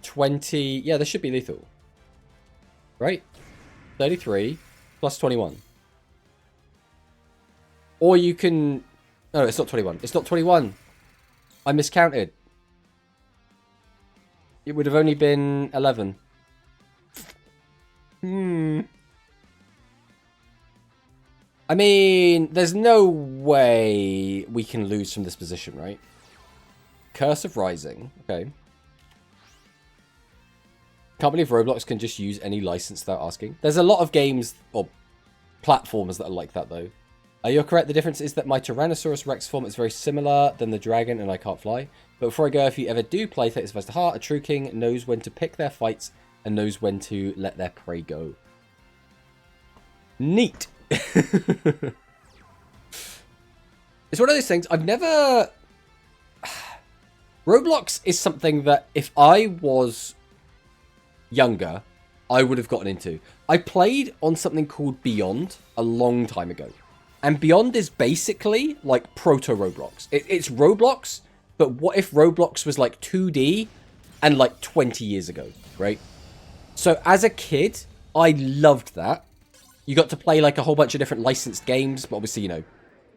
20. Yeah, this should be lethal. Right? 33 plus 21. Or you can... No, it's not 21. It's not 21. I miscounted. It would have only been 11. I mean, there's no way we can lose from this position, right? Curse of Rising. Okay. Can't believe Roblox can just use any license without asking. There's a lot of games or platformers that are like that, though. You're correct. The difference is that my Tyrannosaurus Rex form is very similar than the dragon and I can't fly. But before I go, if you ever do play Thetis vs. the Heart, a true king knows when to pick their fights and knows when to let their prey go. Neat. It's one of those things I've never... Roblox is something that if I was younger, I would have gotten into. I played on something called Beyond a long time ago. And Beyond is basically like proto-Roblox. It's Roblox, but what if Roblox was like 2D and like 20 years ago, right? So as a kid, I loved that. You got to play like a whole bunch of different licensed games, but obviously, you know,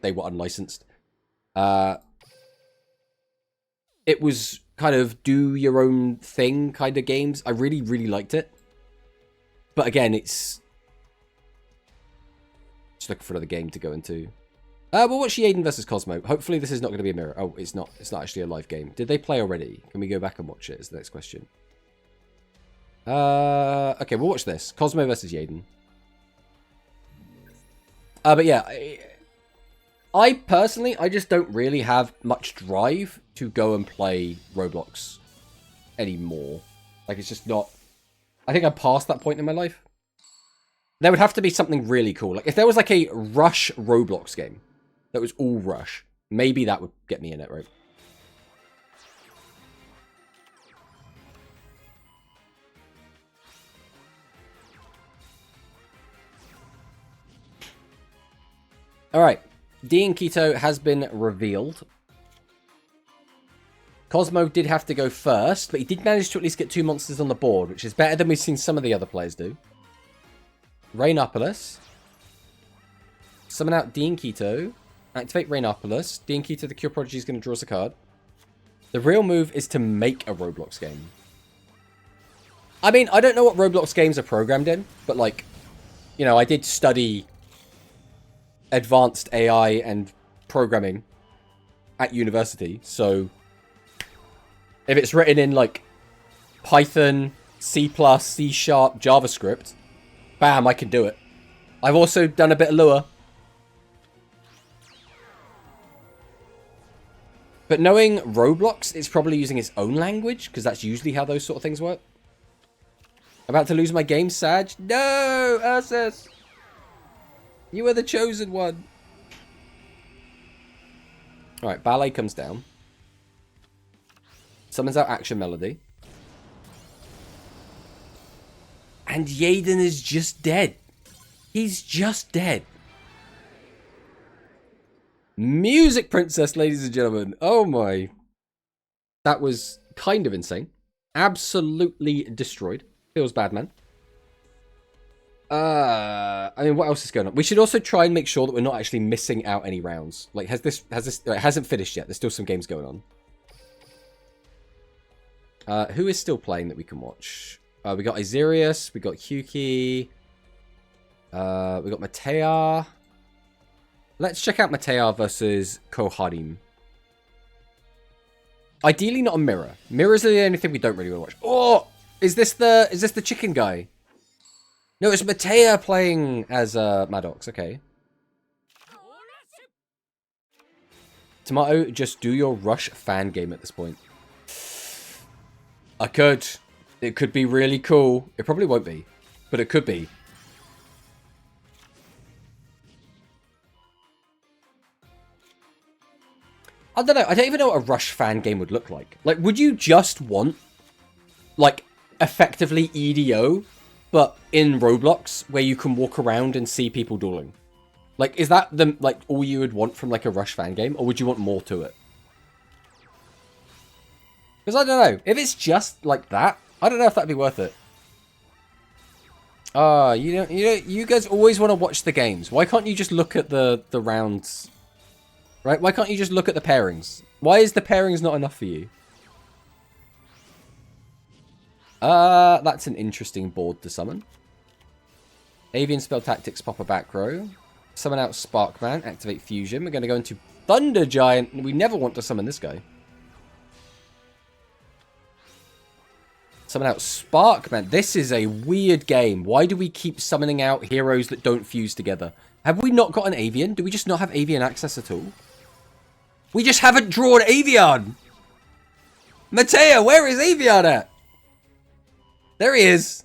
they were unlicensed. It was kind of do your own thing kind of games. I really, really liked it. But again, it's... Just looking for another game to go into. We'll watch Yaden versus Cosmo. Hopefully this is not going to be a mirror. Oh, it's not. It's not actually a live game. Did they play already? Can we go back and watch it is the next question. Okay, we'll watch this. Cosmo versus Yaden. But yeah, I personally, I just don't really have much drive to go and play Roblox anymore. Like, it's just not... I think I'm past that point in my life. There would have to be something really cool. Like, if there was like a Rush Roblox game that was all Rush, maybe that would get me in it, right? Alright. Dean Keto has been revealed. Cosmo did have to go first, but he did manage to at least get 2 monsters on the board, which is better than we've seen some of the other players do. Rainopolis. Summon out Dean Keto. Activate Rainopolis. Dean Keto, the Cure Prodigy, is going to draw us a card. The real move is to make a Roblox game. I mean, I don't know what Roblox games are programmed in, but like, you know, I did study advanced AI and programming at university, so if it's written in like Python, C++, C#, JavaScript, bam, I can do it. I've also done a bit of Lua. But knowing Roblox, it's probably using its own language, because that's usually how those sort of things work. About to lose my game, Sag? No, Ursus! You are the chosen one. Alright, Ballet comes down. Summons out Action Melody. And Yaden is just dead. He's just dead. Music Princess, ladies and gentlemen. Oh my. That was kind of insane. Absolutely destroyed. Feels bad, man. I mean, what else is going on? We should also try and make sure that we're not actually missing out any rounds. Like, it hasn't finished yet. There's still some games going on. Who is still playing that we can watch? We got Isirius, we got Hyuki, we got Matea. Let's check out Matea versus Koharim. Ideally not a mirror. Mirrors are the only thing we don't really want to watch. Oh! Is this the chicken guy? No, it's Matea playing as Maddox. Okay. Tomato, just do your Rush fan game at this point. I could. It could be really cool. It probably won't be, but it could be. I don't know. I don't even know what a Rush fan game would look like. Like, would you just want, like, effectively EDO, but in Roblox, where you can walk around and see people dueling? Like, is that all you would want from, like, a Rush fan game? Or would you want more to it? Because I don't know. If it's just like that, I don't know if that'd be worth it. You guys always want to watch the games. Why can't you just look at the rounds? Right? Why can't you just look at the pairings? Why is the pairings not enough for you? That's an interesting board to summon. Avian Spell Tactics, pop a back row. Summon out Sparkman, activate Fusion. We're going to go into Thunder Giant. We never want to summon this guy. Summon out Sparkman. This is a weird game. Why do we keep summoning out heroes that don't fuse together? Have we not got an Avian? Do we just not have Avian access at all? We just haven't drawn Avian! Matea, where is Avian at? There he is.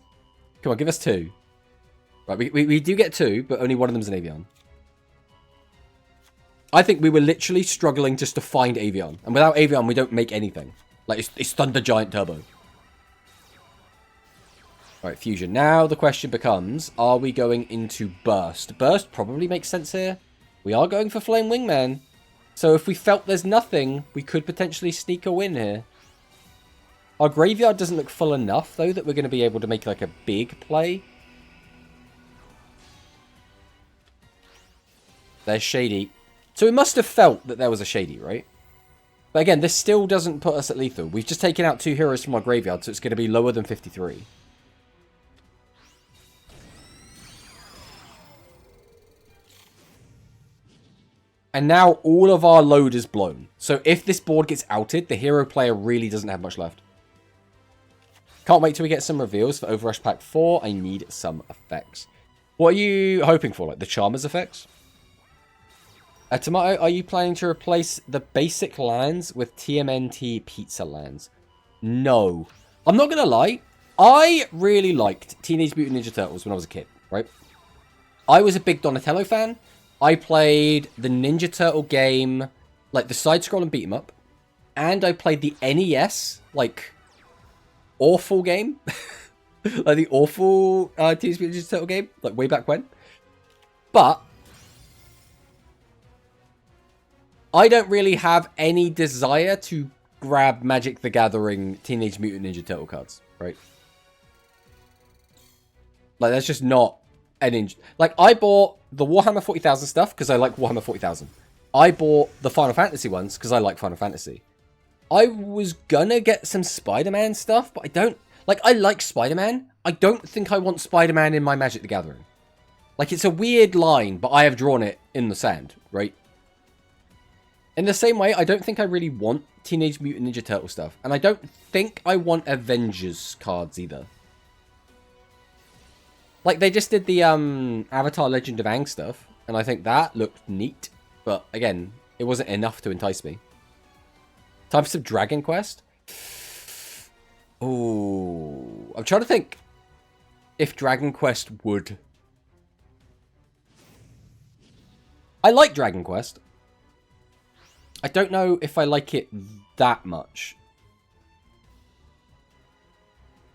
Come on, give us 2. Right, we do get 2, but only one of them's an Avian. I think we were literally struggling just to find Avian. And without Avian, we don't make anything. Like, it's Thunder Giant Turbo. Alright, Fusion. Now the question becomes, are we going into Burst? Burst probably makes sense here. We are going for Flame Wingman. So if we felt there's nothing, we could potentially sneak a win here. Our graveyard doesn't look full enough, though, that we're going to be able to make, like, a big play. There's Shady. So we must have felt that there was a Shady, right? But again, this still doesn't put us at lethal. We've just taken out 2 heroes from our graveyard, so it's going to be lower than 53. And now all of our load is blown. So if this board gets outed, the hero player really doesn't have much left. Can't wait till we get some reveals for Overrush Pack 4. I need some effects. What are you hoping for? Like the Charmers effects? Tomato, are you planning to replace the basic lands with TMNT pizza lands? No. I'm not going to lie. I really liked Teenage Mutant Ninja Turtles when I was a kid, right? I was a big Donatello fan. I played the Ninja Turtle game, like the side-scrolling beat-em-up. And I played the NES, like, awful game. Like the awful Teenage Mutant Ninja Turtle game, like way back when. But I don't really have any desire to grab Magic the Gathering Teenage Mutant Ninja Turtle cards, right? Like, that's just not an like, I bought the Warhammer 40,000 stuff because I like Warhammer 40,000. I bought the Final Fantasy ones because I like Final Fantasy. I was gonna get some Spider-Man stuff, but I don't... Like, I like Spider-Man. I don't think I want Spider-Man in my Magic the Gathering. Like, it's a weird line, but I have drawn it in the sand, right? In the same way, I don't think I really want Teenage Mutant Ninja Turtle stuff. And I don't think I want Avengers cards either. Like, they just did the Avatar Legend of Aang stuff, and I think that looked neat. But, again, it wasn't enough to entice me. Time for some Dragon Quest. Ooh. I'm trying to think if Dragon Quest would... I like Dragon Quest. I don't know if I like it that much.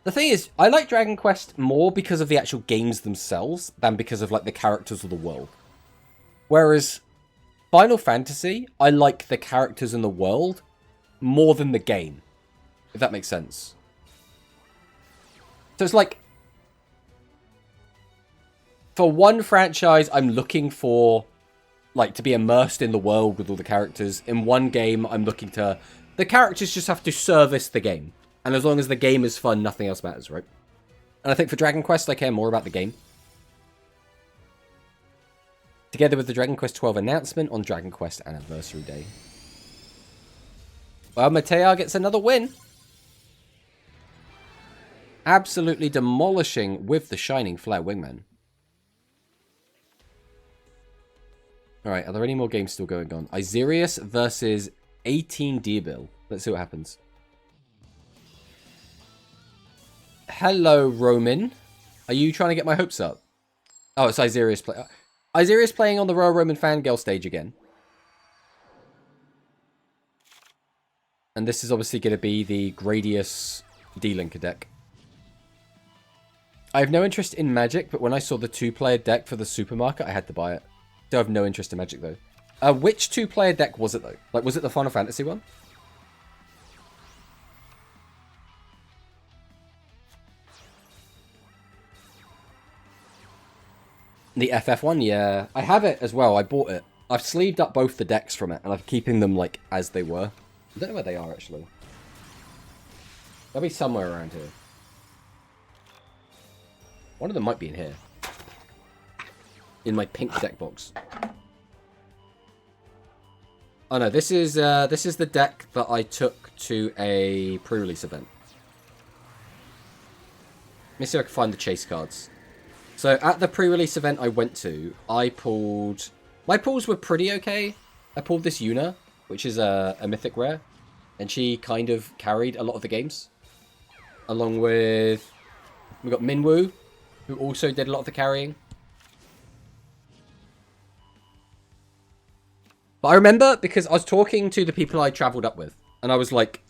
The thing is, I like Dragon Quest more because of the actual games themselves than because of, like, the characters of the world. Whereas Final Fantasy, I like the characters in the world more than the game, if that makes sense. So it's like, for one franchise, I'm looking for, like, to be immersed in the world with all the characters. In one game, I'm looking to... The characters just have to service the game. And as long as the game is fun, nothing else matters, right? And I think for Dragon Quest, I care more about the game. Together with the Dragon Quest 12 announcement on Dragon Quest Anniversary Day. Well, Matea gets another win. Absolutely demolishing with the Shining Flare Wingman. Alright, are there any more games still going on? Iserius versus 18 Deerbill. Let's see what happens. Hello, Roman. Are you trying to get my hopes up? Oh, it's Iserius play. Iserius playing on the Royal Roman Fangirl stage again. And this is obviously going to be the Gradius D-Linker deck. I have no interest in Magic, but when I saw the 2-player deck for the supermarket, I had to buy it. Still have no interest in Magic, though. Which 2-player deck was it, though? Like, was it the Final Fantasy one? The FF one? Yeah. I have it as well. I bought it. I've sleeved up both the decks from it, and I'm keeping them, like, as they were. I don't know where they are, actually. They'll be somewhere around here. One of them might be in here. In my pink deck box. Oh no, this is the deck that I took to a pre-release event. Let me see if I can find the chase cards. So at the pre-release event I went to, I pulled... My pulls were pretty okay. I pulled this Yuna, which is a mythic rare. And she kind of carried a lot of the games. Along with... We got Minwoo, who also did a lot of the carrying. But I remember, because I was talking to the people I travelled up with, and I was like,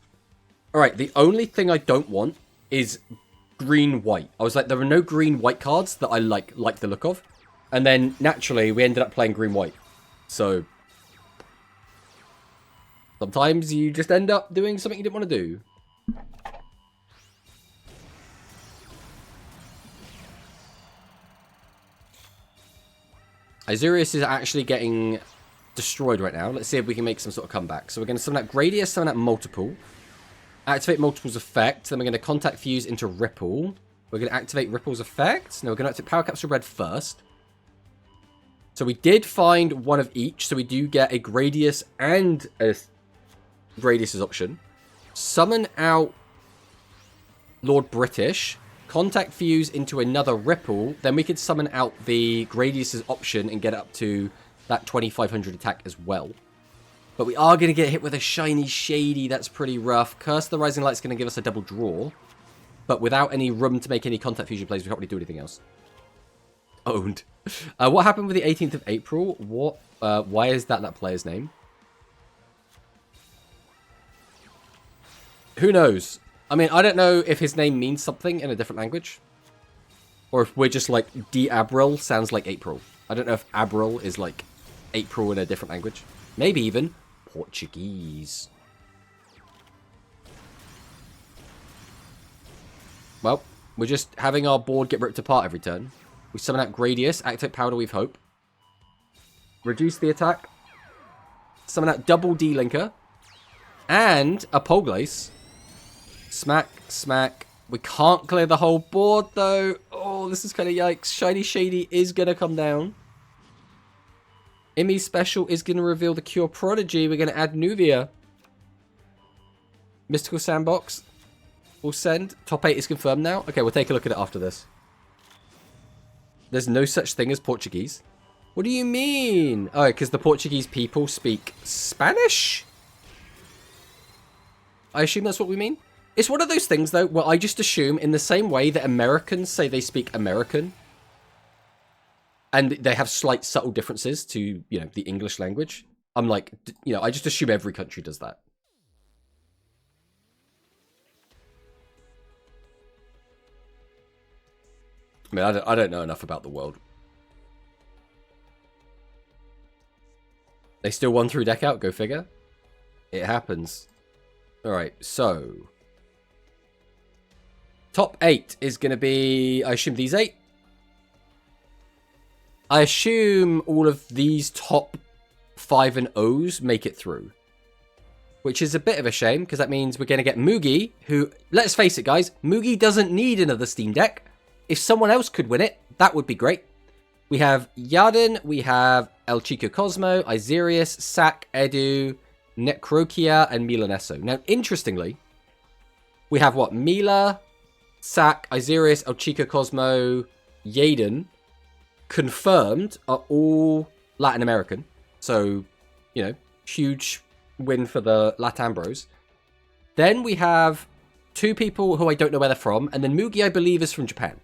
alright, the only thing I don't want is green-white. I was like, there are no green-white cards that I like the look of. And then, naturally, we ended up playing green-white. So, sometimes you just end up doing something you didn't want to do. Iserius is actually getting... destroyed right now. Let's see if we can make some sort of comeback. So we're going to summon out Gradius, summon out Multiple. Activate Multiple's effect. Then we're going to Contact Fuse into Ripple. We're going to activate Ripple's effect. No, we're going to activate Power Capsule Red first. So we did find one of each. So we do get a Gradius and a Gradius's option. Summon out Lord British. Contact Fuse into another Ripple. Then we could summon out the Gradius's option and get up to that 2500 attack as well. But we are going to get hit with a shiny Shady. That's pretty rough. Curse of the Rising Light's going to give us a double draw. But without any room to make any Contact Fusion plays, we can't really do anything else. Owned. What happened with the 18th of April? What? Why is that player's name? Who knows? I mean, I don't know if his name means something in a different language. Or if we're just like, Abril sounds like April. I don't know if Abril is like April in a different language. Maybe even. Portuguese. Well, we're just having our board get ripped apart every turn. We summon out Gradius, activate Powder Weave Hope. Reduce the attack. Summon out double D-Linker. And a Polglace. Smack, smack. We can't clear the whole board, though. Oh, this is kind of yikes. Shiny Shady is going to come down. Imi's special is going to reveal the Cure Prodigy. We're going to add Nuvia. Mystical Sandbox. We'll send. Top 8 is confirmed now. Okay, we'll take a look at it after this. There's no such thing as Portuguese. What do you mean? Oh, because the Portuguese people speak Spanish? I assume that's what we mean. It's one of those things, though, where I just assume in the same way that Americans say they speak American, and they have slight subtle differences to, you know, the English language. I'm like, you know, I just assume every country does that. I mean, I don't know enough about the world. They still won through deck out, go figure. It happens. Alright, so... Top 8 is going to be, I assume, these 8. I assume all of these top 5 and O's make it through. Which is a bit of a shame, because that means we're going to get Mugi, who, let's face it, guys, Mugi doesn't need another Steam Deck. If someone else could win it, that would be great. We have Yarden, we have El Chico Cosmo, Iserius, Sack, Edu, Necrokia, and Milanesso. Now, interestingly, we have what? Mila, Sack, Iserius, El Chico Cosmo, Yaden, confirmed, are all Latin American. So, you know, huge win for the Latam Bros. Then we have 2 people who I don't know where they're from, and then Mugi, I believe, is from Japan.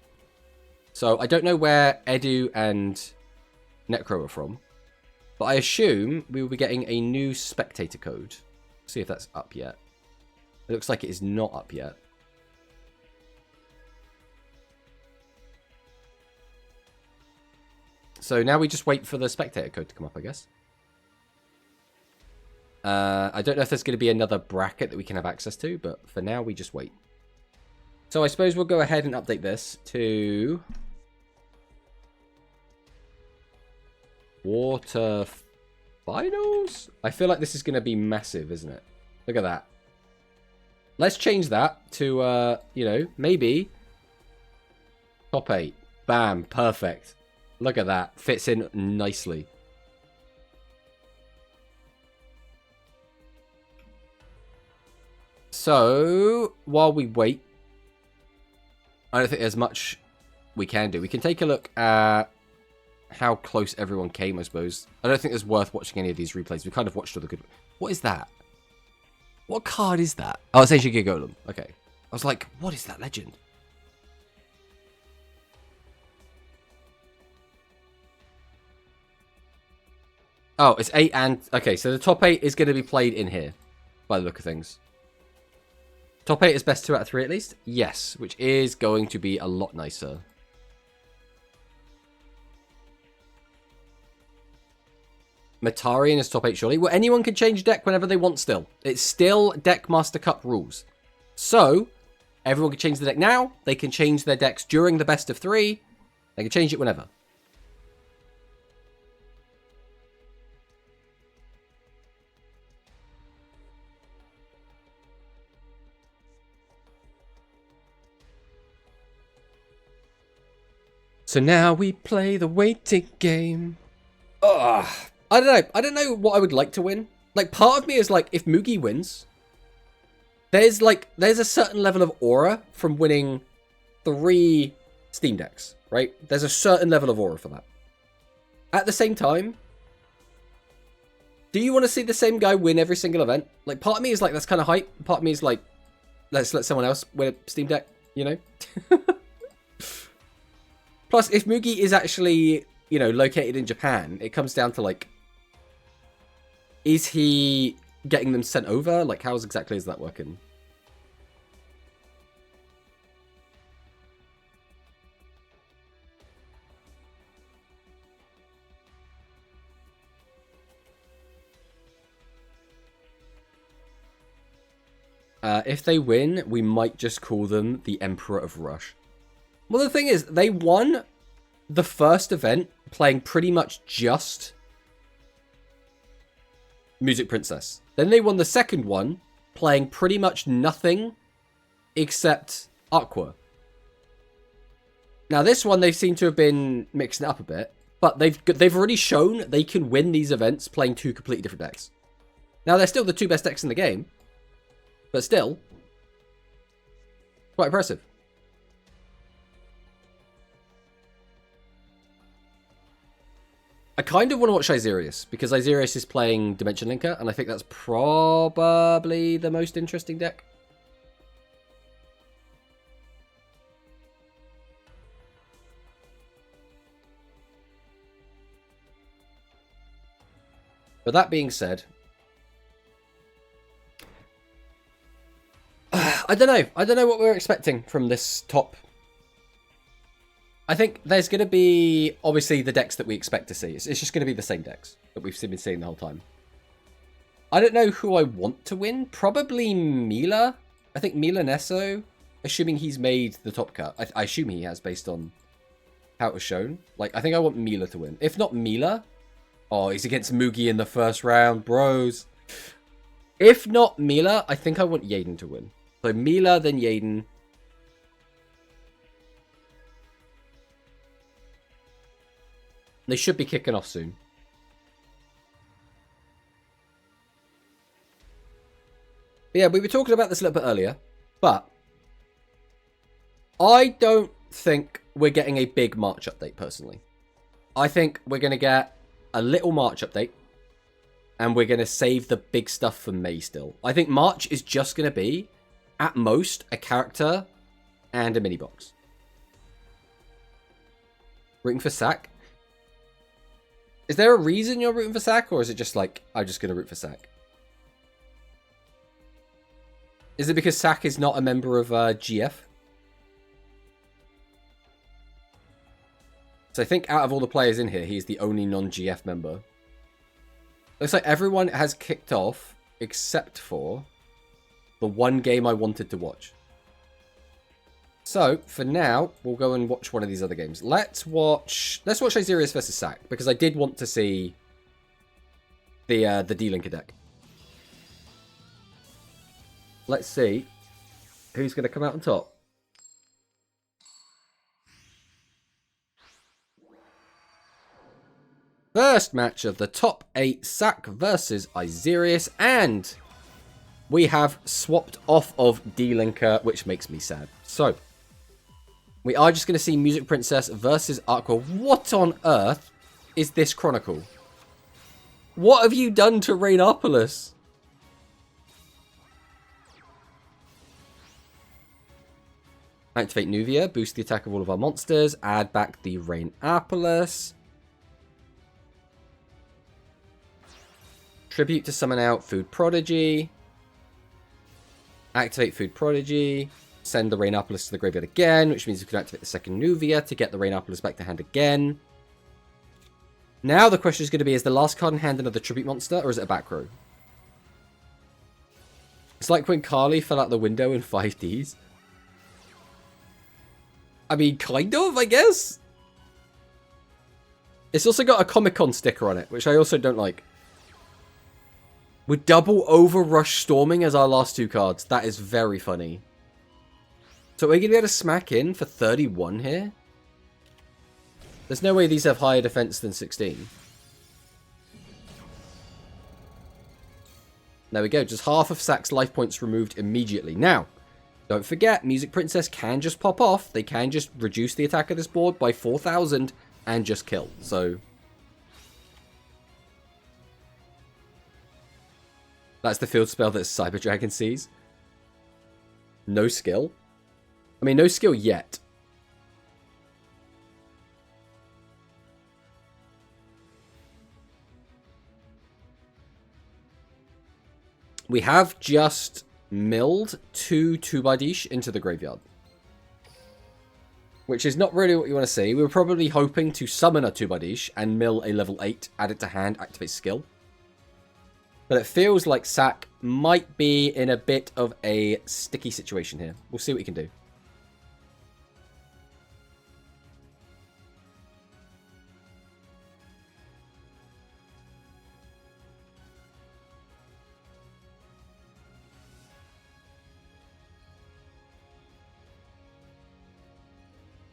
So I don't know where Edu and Necro are from, but I assume we will be getting a new spectator code. See if that's up yet. It looks like it is not up yet. So now we just wait for the spectator code to come up, I guess. I don't know if there's going to be another bracket that we can have access to, but for now we just wait. So I suppose we'll go ahead and update this to... Water Finals? I feel like this is going to be massive, isn't it? Look at that. Let's change that to, you know, maybe top 8. Bam. Perfect. Look at that. Fits in nicely. So, while we wait, I don't think there's much we can do. We can take a look at how close everyone came, I suppose. I don't think it's worth watching any of these replays. We kind of watched all the good... What is that? What card is that? Oh, it's Ancient Gear Golem. Okay. I was like, what is that legend? Oh, it's 8 and... Okay, so the top 8 is going to be played in here, by the look of things. Top 8 is best 2 out of 3 at least? Yes, which is going to be a lot nicer. Metarian is top 8 surely. Well, anyone can change deck whenever they want still. It's still Deck Master Cup rules. So, everyone can change the deck now. They can change their decks during the best of 3. They can change it whenever. So now we play the waiting game. Ugh. I don't know. I don't know what I would like to win. Like, part of me is like, if Mugi wins, there's a certain level of aura from winning 3 Steam Decks, right? There's a certain level of aura for that. At the same time, do you want to see the same guy win every single event? Like, part of me is like, that's kind of hype. Part of me is like, let's let someone else win a Steam Deck, you know? Plus, if Mugi is actually, you know, located in Japan, it comes down to, like, is he getting them sent over? Like, how exactly is that working? If they win, we might just call them the Emperor of Rush. Well, the thing is, they won the first event playing pretty much just Music Princess. Then they won the second one playing pretty much nothing except Aqua. Now this one they seem to have been mixing it up a bit, but they've already shown they can win these events playing two completely different decks. Now they're still the two best decks in the game, but still quite impressive. I kind of want to watch Isirius, because Isirius is playing Dimension Linker, and I think that's probably the most interesting deck. But that being said, I don't know. I don't know what we're expecting from this top. I think there's going to be, obviously, the decks that we expect to see. It's just going to be the same decks that we've been seeing the whole time. I don't know who I want to win. Probably Mila. I think Mila Nesso, assuming he's made the top cut. I assume he has, based on how it was shown. Like, I think I want Mila to win. If not Mila... Oh, he's against Mugi in the first round, bros. If not Mila, I think I want Yaden to win. So Mila, then Yaden. They should be kicking off soon. But yeah, we were talking about this a little bit earlier, but I don't think we're getting a big March update, personally. I think we're going to get a little March update, and we're going to save the big stuff for May still. I think March is just going to be, at most, a character and a mini box. Rooting for Sack? Is there a reason you're rooting for Sack, or is it just like, I'm just going to root for Sack? Is it because Sack is not a member of GF? So I think out of all the players in here, he's the only non-GF member. Looks like everyone has kicked off except for the one game I wanted to watch. So for now, we'll go and watch one of these other games. Let's watch Isirius versus Sack, because I did want to see the D-Linker deck. Let's see who's going to come out on top. First match of the top 8, Sack versus Isirius, and we have swapped off of D-Linker, which makes me sad. So, we are just going to see Music Princess versus Aqua. What on earth is this Chronicle? What have you done to Rainopolis? Activate Nuvia, boost the attack of all of our monsters, add back the Rainopolis. Tribute to summon out Food Prodigy. Activate Food Prodigy. Send the Rainopolis to the graveyard again, which means you can activate the second Nuvia to get the Rainopolis back to hand again. Now the question is going to be, is the last card in hand another Tribute monster, or is it a back row? It's like when Carly fell out the window in 5Ds. I mean, kind of, I guess. It's also got a Comic-Con sticker on it, which I also don't like. With double Overrush Storming as our last two cards. That is very funny. So we're going to be able to smack in for 31 here? There's no way these have higher defense than 16. There we go. Just half of Sack's life points removed immediately. Now, don't forget, Music Princess can just pop off. They can just reduce the attack of this board by 4,000 and just kill. So that's the field spell that Cyber Dragon sees. No skill. I mean, no skill yet. We have just milled 2 Tubadish into the graveyard. Which is not really what you want to see. We were probably hoping to summon a Tubadish and mill a level 8, add it to hand, activate skill. But it feels like Sack might be in a bit of a sticky situation here. We'll see what he can do.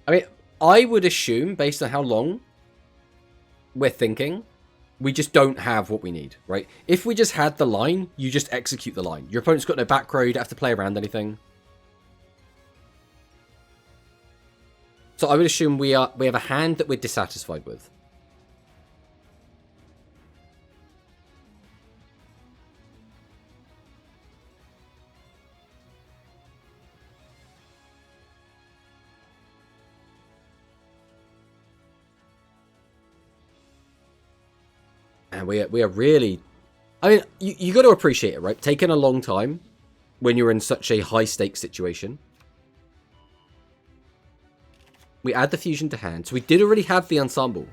I mean, I would assume, based on how long we're thinking, we just don't have what we need, right? If we just had the line, you just execute the line. Your opponent's got no back row, you don't have to play around anything. So I would assume we have a hand that we're dissatisfied with. And we are really... I mean, you got to appreciate it, right? Taking a long time when you're in such a high-stakes situation. We add the fusion to hand. So we did already have the ensemble.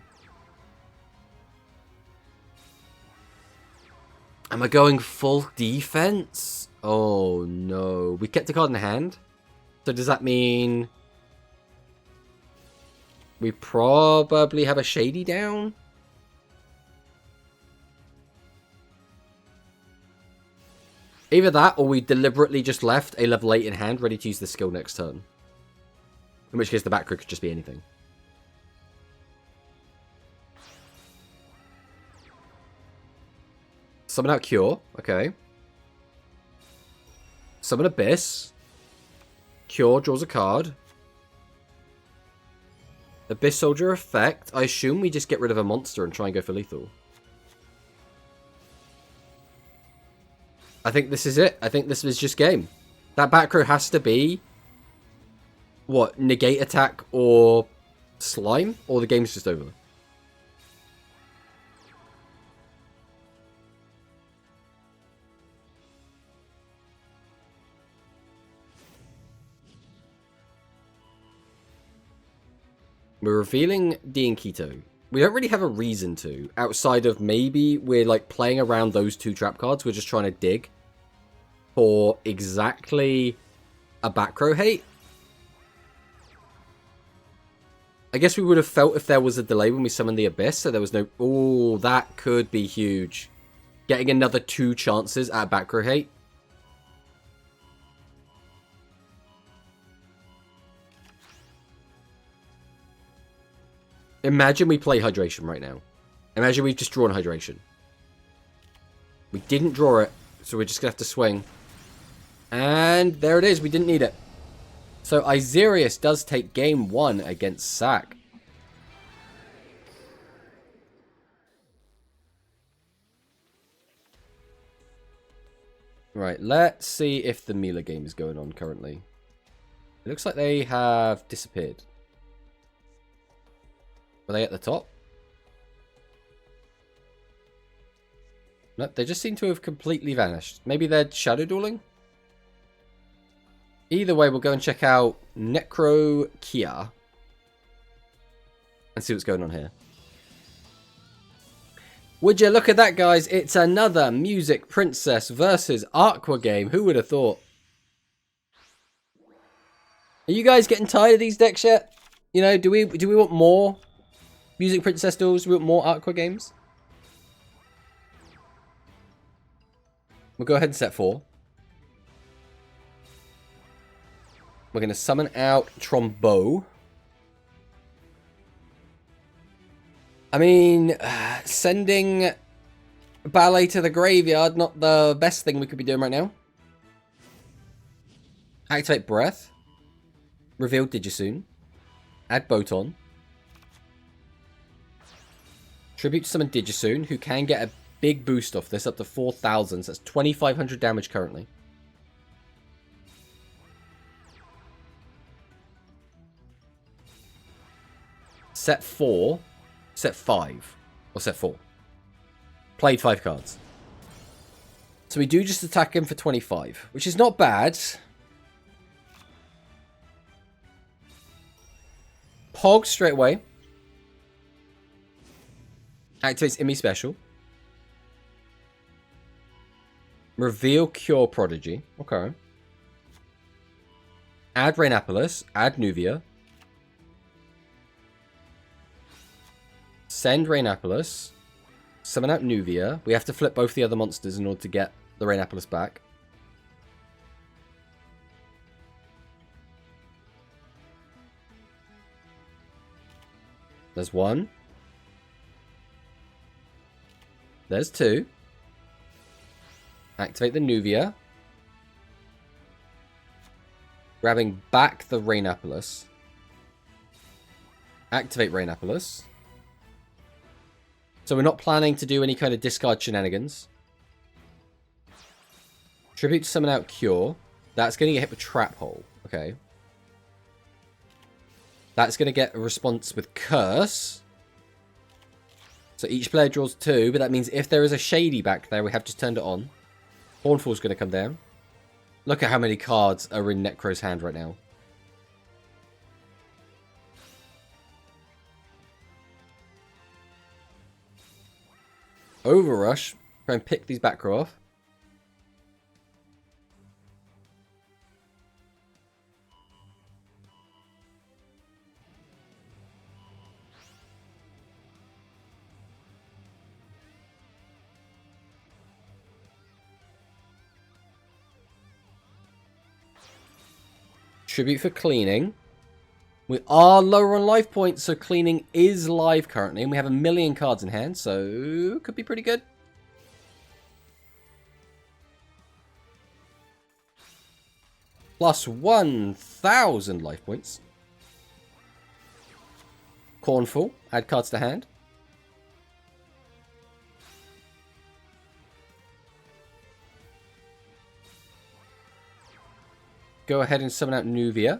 Am I going full defense? Oh, no. We kept the card in the hand. So does that mean... we probably have a Shady down? Either that, or we deliberately just left a level 8 in hand, ready to use the skill next turn. In which case, the back row could just be anything. Summon out Cure. Okay. Summon Abyss. Cure draws a card. Abyss Soldier effect. I assume we just get rid of a monster and try and go for lethal. I think this is it. I think this is just game. That back row has to be... what? Negate attack or slime? Or the game's just over? We're revealing Dean Keto. We don't really have a reason to, outside of maybe we're like playing around those two trap cards. We're just trying to dig for exactly a back row hate. I guess we would have felt if there was a delay when we summoned the Abyss, so there was no... oh, that could be huge. Getting another 2 chances at back row hate. Imagine we play Hydration right now. Imagine we've just drawn Hydration. We didn't draw it, so we're just going to have to swing. And there it is. We didn't need it. So Isirius does take game 1 against Sack. Right, let's see if the Mila game is going on currently. It looks like they have disappeared. Were they at the top? No, they just seem to have completely vanished. Maybe they're shadow dueling? Either way, we'll go and check out Necro Kia. And see what's going on here. Would you look at that, guys? It's another Music Princess versus Aqua game. Who would have thought? Are you guys getting tired of these decks yet? You know, do we want more Music Princess duels? Do we want more Aqua games? We'll go ahead and set 4. We're going to summon out Trombeau. I mean, sending Ballet to the graveyard, not the best thing we could be doing right now. Activate Breath. Reveal Digisoon. Add Boton. Tribute to summon Digisoon, who can get a big boost off this, up to 4,000. So that's 2,500 damage currently. Set 4. Set 5. Or set 4. Played 5 cards. So we do just attack him for 25, which is not bad. Pog straight away. Activates Imi Special. Reveal Cure Prodigy. Okay. Add Rainapolis. Add Nuvia. Send Rainapolis. Summon out Nuvia. We have to flip both the other monsters in order to get the Rainapolis back. There's one. There's two. Activate the Nuvia. Grabbing back the Rainapolis. Activate Rainapolis. So we're not planning to do any kind of discard shenanigans. Tribute to summon out Cure. That's going to get hit with Trap Hole. Okay. That's going to get a response with Curse. So each player draws 2, but that means if there is a Shady back there, we have just turned it on. Hornfall's going to come down. Look at how many cards are in Necro's hand right now. Overrush. Try and pick these back row off. Tribute for cleaning. We are lower on life points, so cleaning is live currently, and we have 1,000,000 cards in hand, so could be pretty good. Plus 1,000 life points. Cornfall, add cards to hand. Go ahead and summon out Nuvia.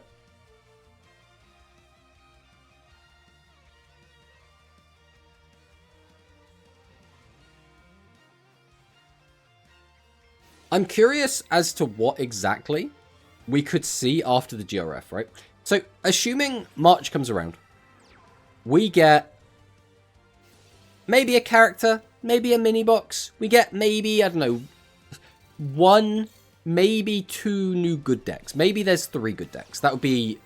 I'm curious as to what exactly we could see after the GRF, right? So, assuming March comes around, we get maybe a character, maybe a mini box. We get maybe, I don't know, 1, maybe 2 new good decks. Maybe there's 3 good decks. That would be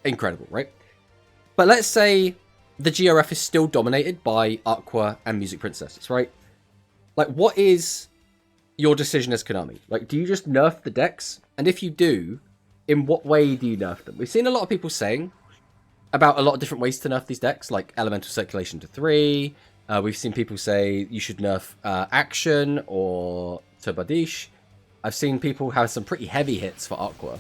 incredible, right? But let's say the GRF is still dominated by Aqua and Music Princesses, right? Like, what is your decision as Konami? Like, do you just nerf the decks? And if you do, in what way do you nerf them? We've seen a lot of people saying about a lot of different ways to nerf these decks, like Elemental Circulation to 3. We've seen people say you should nerf Action or Turbadish. I've seen people have some pretty heavy hits for Aqua.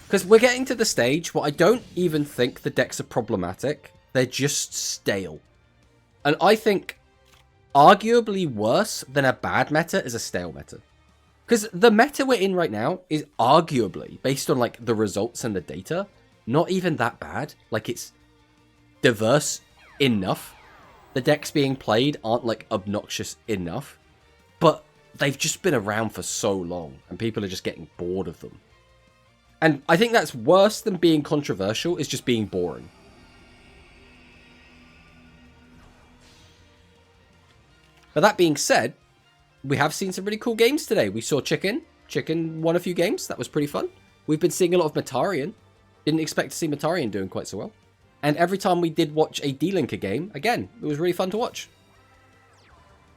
Because we're getting to the stage where I don't even think the decks are problematic. They're just stale. And I think arguably worse than a bad meta is a stale meta. Because the meta we're in right now is arguably, based on like the results and the data, not even that bad. Like, it's diverse enough. The decks being played aren't like obnoxious enough. But they've just been around for so long, and people are just getting bored of them. And I think that's worse than being controversial, is just being boring. But that being said, we have seen some really cool games today. We saw Chicken. Chicken won a few games. That was pretty fun. We've been seeing a lot of Matarian. Didn't expect to see Matarian doing quite so well. And every time we did watch a D-Linker game, again, it was really fun to watch.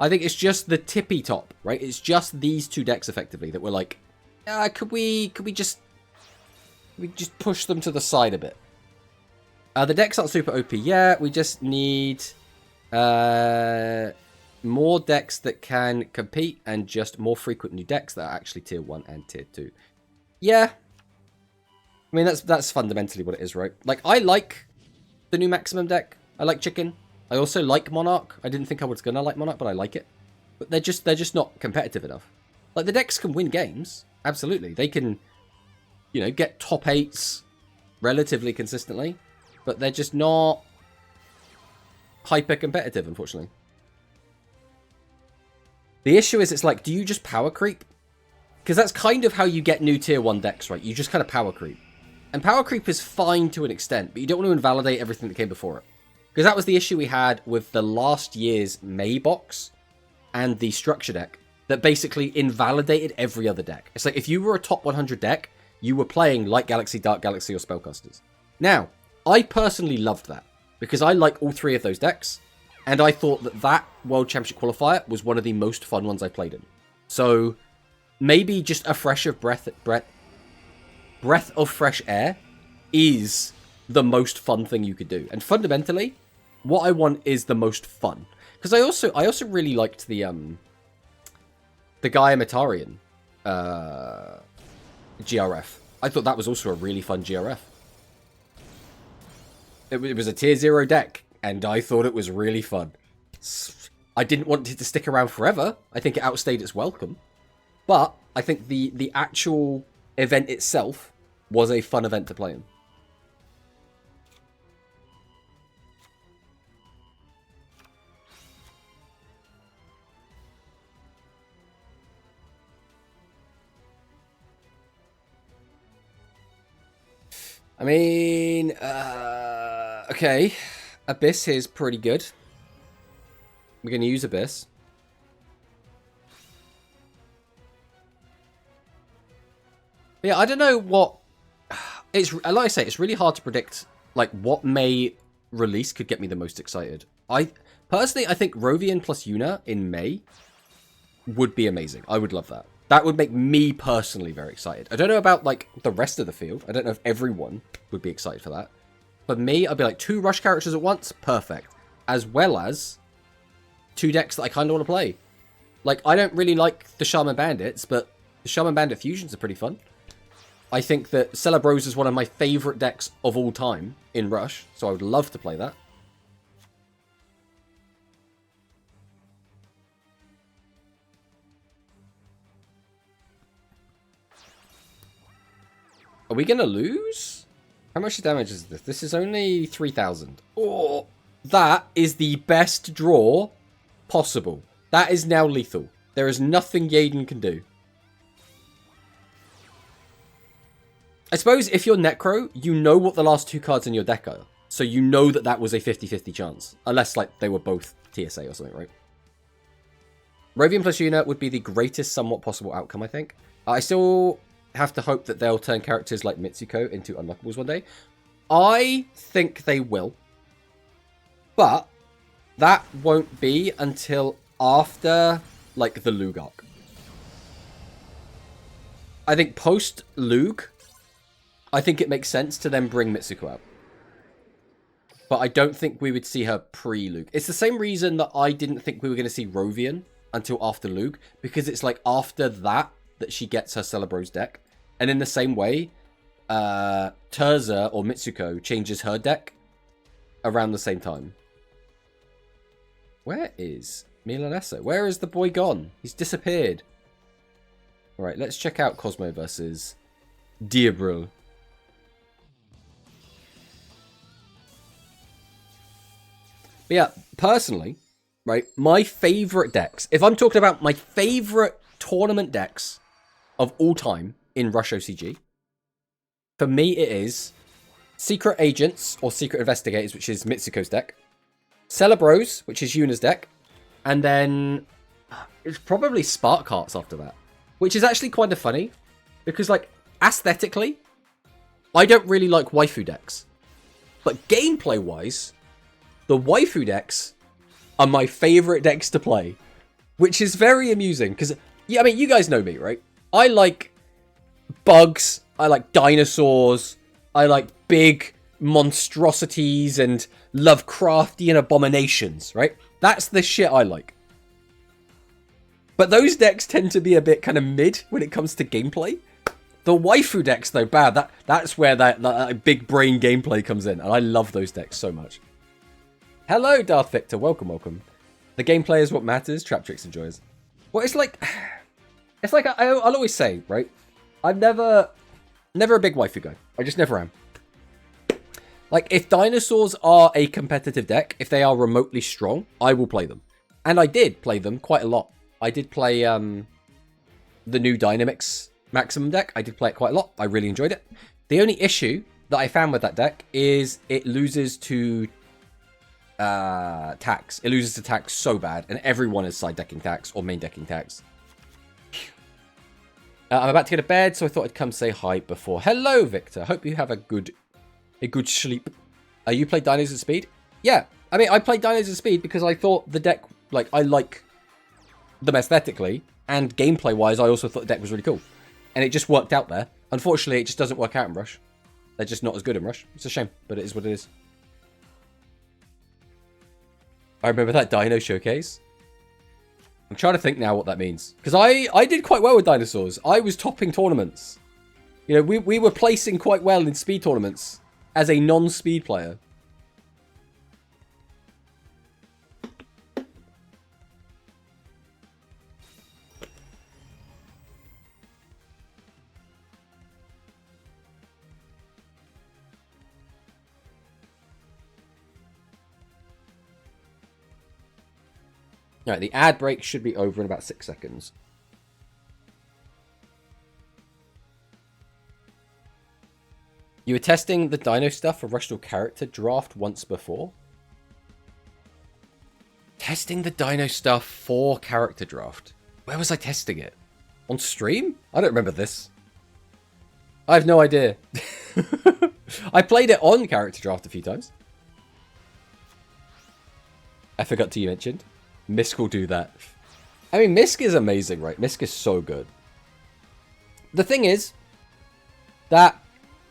I think it's just the tippy top, right? It's just these 2 decks, effectively, that we're like, could we just push them to the side a bit? The decks aren't super OP yet. We just need more decks that can compete, and just more frequent new decks that are actually tier 1 and tier 2. Yeah. I mean, that's fundamentally what it is, right? Like, I like the new Maximum deck. I like Chicken. I also like Monarch. I didn't think I was gonna like Monarch, but I like it. But they're just not competitive enough. Like, the decks can win games. Absolutely. They can, you know, get top 8s relatively consistently. But they're just not hyper competitive, unfortunately. The issue is, it's like, do you just power creep? Because that's kind of how you get new tier 1 decks, right? You just kind of power creep. And power creep is fine to an extent, but you don't want to invalidate everything that came before it. Because that was the issue we had with the last year's May box. and the structure deck that basically invalidated every other deck. It's like if you were a top 100 deck, you were playing Light Galaxy, Dark Galaxy, or Spellcasters. Now, I personally loved that because I like all three of those decks, and I thought that that World Championship qualifier was one of the most fun ones I played in. So maybe just a breath of fresh air is the most fun thing you could do. And fundamentally, what I want is the most fun. Because I also really liked the Gaia Metarian GRF. I thought that was also a really fun GRF. It was a tier 0 deck, and I thought it was really fun. I didn't want it to stick around forever. I think it outstayed its welcome. But I think the actual event itself was a fun event to play in. I mean, okay. Abyss is pretty good. We're going to use Abyss. Yeah, I don't know what... It's like I say, it's really hard to predict like what May release could get me the most excited. Personally, I think Rovian plus Yuna in May would be amazing. I would love that. That would make me personally very excited. I don't know about like the rest of the field. I don't know if everyone would be excited for that. For me, I'd be like 2 rush characters at once, perfect. As well as 2 decks that I kind of want to play. Like, I don't really like the Shaman Bandits, but the Shaman Bandit fusions are pretty fun. I think that Celebros is one of my favorite decks of all time in Rush, so I would love to play that. Are we going to lose? How much damage is this? This is only 3,000. Oh, that is the best draw possible. That is now lethal. There is nothing Yaden can do. I suppose if you're Necro, you know what the last 2 cards in your deck are. So you know that that was a 50-50 chance. Unless, like, they were both TSA or something, right? Rovian plus Yuna would be the greatest somewhat possible outcome, I think. I still have to hope that they'll turn characters like Mitsuko into unlockables one day. I think they will. But that won't be until after, like, the Lug arc. I think post-Lug, I think it makes sense to then bring Mitsuko out. But I don't think we would see her pre-Lug. It's the same reason that I didn't think we were going to see Rovian until after Lug, because it's like after that she gets her Celebros deck. And in the same way, Terza or Mitsuko changes her deck around the same time. Where is Milanessa? Where is the boy gone? He's disappeared. Alright, let's check out Cosmo versus Diabril. But yeah, personally, right, my favorite decks, if I'm talking about my favorite tournament decks of all time in Rush OCG, for me it is Secret Agents or Secret Investigators, which is Mitsuko's deck, Celebros, which is Yuna's deck, and then it's probably Spark Hearts after that, which is actually kind of funny because, like, aesthetically, I don't really like waifu decks, but gameplay wise, the waifu decks are my favorite decks to play, which is very amusing because, yeah, I mean, you guys know me, right? I like bugs, I like dinosaurs, I like big monstrosities and Lovecraftian abominations, right? That's the shit I like. But those decks tend to be a bit kind of mid when it comes to gameplay. The waifu decks, though, bad. That's where that big brain gameplay comes in, and I love those decks so much. Hello, Darth Victor. Welcome, welcome. The gameplay is what matters. Traptrix enjoys. Well, it's like I'll always say, right? I'm never a big waifu guy. I just never am. Like, if dinosaurs are a competitive deck, if they are remotely strong, I will play them. And I did play them quite a lot. I did play the new Dynamix Maximum deck. I did play it quite a lot. I really enjoyed it. The only issue that I found with that deck is it loses to tax. It loses to tax so bad, and everyone is side decking tax or main decking tax. I'm about to go to bed, so I thought I'd come say hi before. Hello, Victor. Hope you have a good sleep. You played Dinos at Speed? Yeah. I mean, I played Dinos at Speed because I thought the deck, like, I like them aesthetically, and gameplay-wise, I also thought the deck was really cool. And it just worked out there. Unfortunately, it just doesn't work out in Rush. They're just not as good in Rush. It's a shame, but it is what it is. I remember that Dino Showcase. I'm trying to think now what that means. Because I did quite well with dinosaurs. I was topping tournaments. You know, we were placing quite well in speed tournaments as a non-speed player. Alright, the ad break should be over in about 6 seconds. You were testing the dino stuff for Rush Duel Character Draft once before? Testing the dino stuff for Character Draft? Where was I testing it? On stream? I don't remember this. I have no idea. I played it on Character Draft a few times. I forgot to mention. Misk will do that. I mean, Misk is amazing, right? Misk is so good. The thing is that,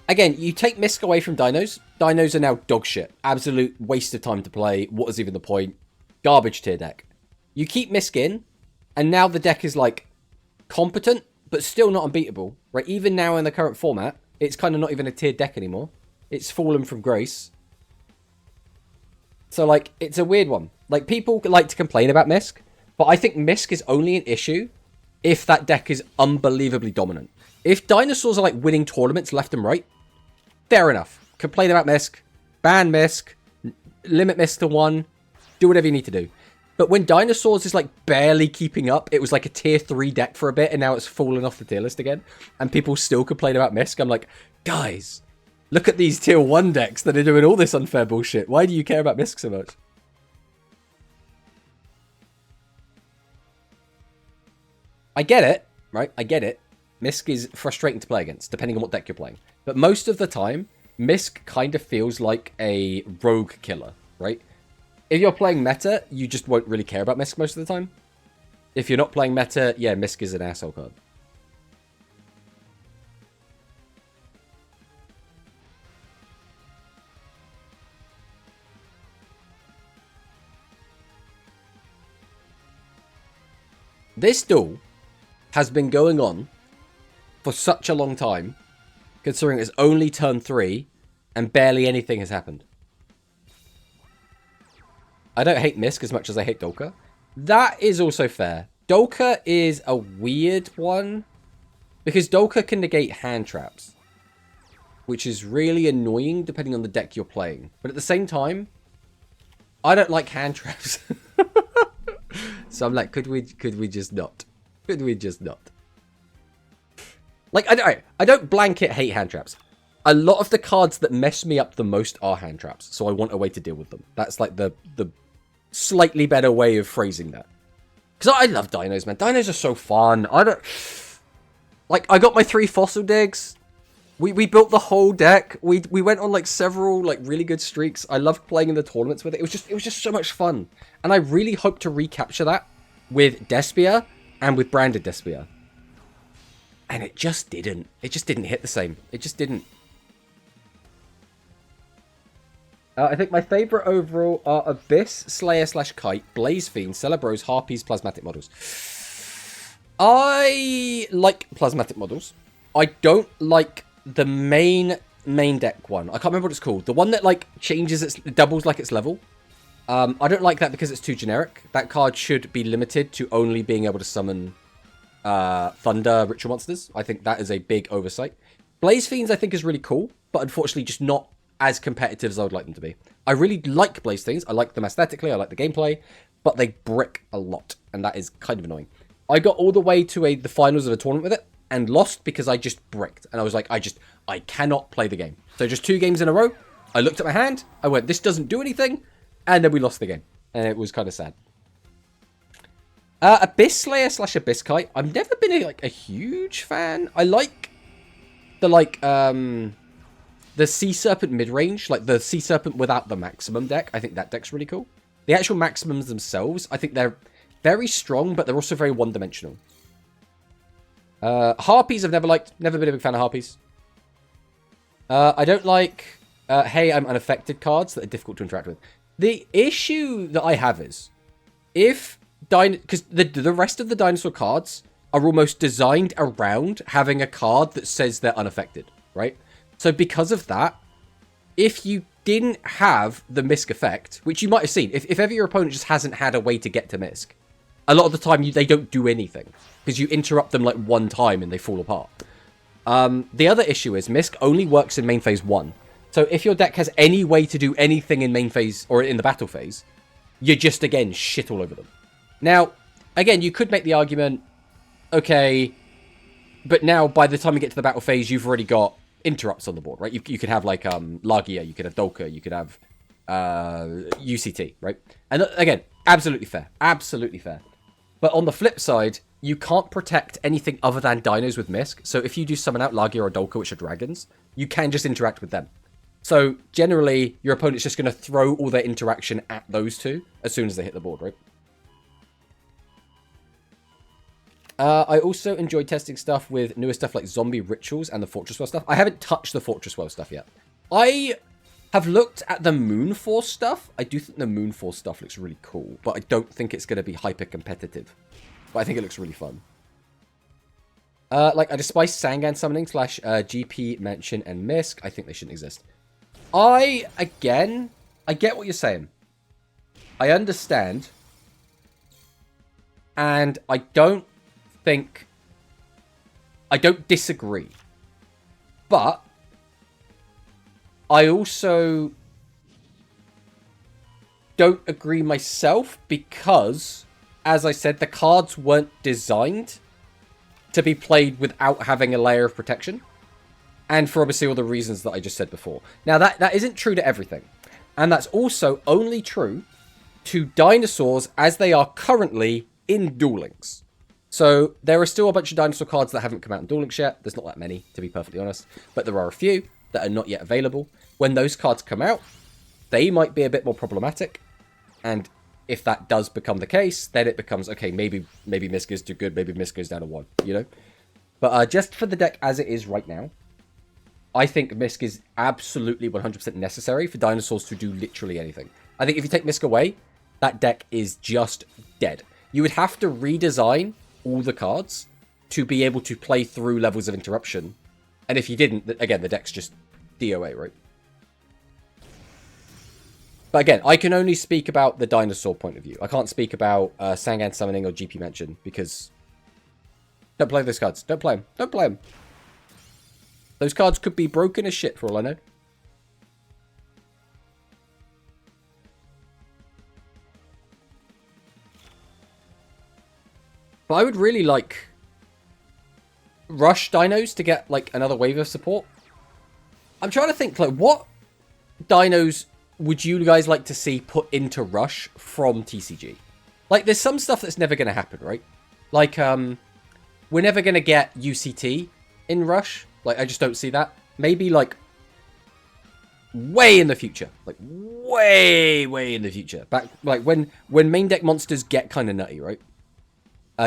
again, you take Misk away from Dinos. Dinos are now dog shit. Absolute waste of time to play. What is even the point? Garbage tier deck. You keep Misk in, and now the deck is, like, competent, but still not unbeatable. Right? Even now in the current format, it's kind of not even a tiered deck anymore. It's fallen from grace. So, like, it's a weird one. Like, people like to complain about Misk, but I think Misk is only an issue if that deck is unbelievably dominant. If dinosaurs are, like, winning tournaments left and right, fair enough. Complain about Misk, ban Misk, limit Misk to 1, do whatever you need to do. But when dinosaurs is, like, barely keeping up, it was like a tier 3 deck for a bit, and now it's fallen off the tier list again, and people still complain about Misk, I'm like, guys, look at these tier 1 decks that are doing all this unfair bullshit. Why do you care about Misk so much? I get it, right? I get it. Misk is frustrating to play against, depending on what deck you're playing. But most of the time, Misk kind of feels like a rogue killer, right? If you're playing meta, you just won't really care about Misk most of the time. If you're not playing meta, yeah, Misk is an asshole card. This duel has been going on for such a long time, considering it's only turn 3 and barely anything has happened. I don't hate Misk as much as I hate Dolka. That is also fair. Dolka is a weird one because Dolka can negate hand traps, which is really annoying depending on the deck you're playing. But at the same time, I don't like hand traps. So I'm like, could we just not? Could we just not? Like, I don't blanket hate hand traps. A lot of the cards that mess me up the most are hand traps, so I want a way to deal with them. That's like the slightly better way of phrasing that. Because I love dinos, man. Dinos are so fun. Like, I got my 3 fossil digs. We built the whole deck. We went on like several like really good streaks. I loved playing in the tournaments with it. It was just so much fun. And I really hope to recapture that with Despia and with branded Despia. And it just didn't. It just didn't hit the same. It just didn't. I think my favourite overall are Abyss, Slayer / Kite, Blaze Fiend, Celebros, Harpies, Plasmatic models. I like Plasmatic models. I don't like the main deck one. I can't remember what it's called. The one that like changes its doubles like its level. I don't like that because it's too generic. That card should be limited to only being able to summon Thunder Ritual Monsters. I think that is a big oversight. Blaze Fiends I think is really cool, but unfortunately just not as competitive as I would like them to be. I really like Blaze Fiends. I like them aesthetically. I like the gameplay, but they brick a lot, and that is kind of annoying. I got all the way to the finals of a tournament with it and lost because I just bricked. And I was like, I cannot play the game. So just 2 games in a row, I looked at my hand, I went, this doesn't do anything. And then we lost the game. And it was kind of sad. Abyss Slayer / Abyss Kite. I've never been a huge fan. I like the Sea Serpent mid-range, like the Sea Serpent without the maximum deck. I think that deck's really cool. The actual maximums themselves, I think they're very strong, but they're also very one-dimensional. Harpies I've never liked. Never been a big fan of Harpies. I don't like Hey, I'm Unaffected cards that are difficult to interact with. The issue that I have is, because the rest of the dinosaur cards are almost designed around having a card that says they're unaffected, right? So because of that, if you didn't have the Misk effect, which you might have seen, if ever your opponent just hasn't had a way to get to Misk, a lot of the time they don't do anything, because you interrupt them like one time and they fall apart. The other issue is Misk only works in main phase 1. So if your deck has any way to do anything in main phase, or in the battle phase, you're just, again, shit all over them. Now, again, you could make the argument, okay, but now by the time you get to the battle phase, you've already got interrupts on the board, right? You could have, like, Lagia, you could have Dolka, you could have UCT, right? And again, absolutely fair. Absolutely fair. But on the flip side, you can't protect anything other than dinos with Misk. So if you do summon out Lagia or Dolka, which are dragons, you can just interact with them. So generally, your opponent's just going to throw all their interaction at those two as soon as they hit the board, right? I also enjoy testing stuff with newer stuff like Zombie Rituals and the Fortress World stuff. I haven't touched the Fortress World stuff yet. I have looked at the Moonforce stuff. I do think the Moonforce stuff looks really cool, but I don't think it's going to be hyper competitive. But I think it looks really fun. I despise Sangan Summoning / GP Mansion and Misk. I think they shouldn't exist. I get what you're saying. I understand. And I don't disagree. But I also don't agree myself because, as I said, the cards weren't designed to be played without having a layer of protection. And for obviously all the reasons that I just said before. Now, that isn't true to everything. And that's also only true to dinosaurs as they are currently in Duel Links. So there are still a bunch of dinosaur cards that haven't come out in Duel Links yet. There's not that many, to be perfectly honest. But there are a few that are not yet available. When those cards come out, they might be a bit more problematic. And if that does become the case, then it becomes, okay, maybe Misk is too good, maybe Misk goes down to 1, you know? But just for the deck as it is right now, I think Misk is absolutely 100% necessary for dinosaurs to do literally anything. I think if you take Misk away, that deck is just dead. You would have to redesign all the cards to be able to play through levels of interruption. And if you didn't, again, the deck's just DOA, right? But again, I can only speak about the dinosaur point of view. I can't speak about Sangan Summoning or GP Mansion because... Don't play those cards. Don't play them. Don't play them. Those cards could be broken as shit for all I know. But I would really like Rush dinos to get like another wave of support. I'm trying to think, like, what dinos would you guys like to see put into Rush from TCG? Like, there's some stuff that's never going to happen, right? Like, we're never going to get UCT in Rush. Like, I just don't see that. Maybe, like, way in the future. Like, way in the future. Back, like, when main deck monsters get kind of nutty, right?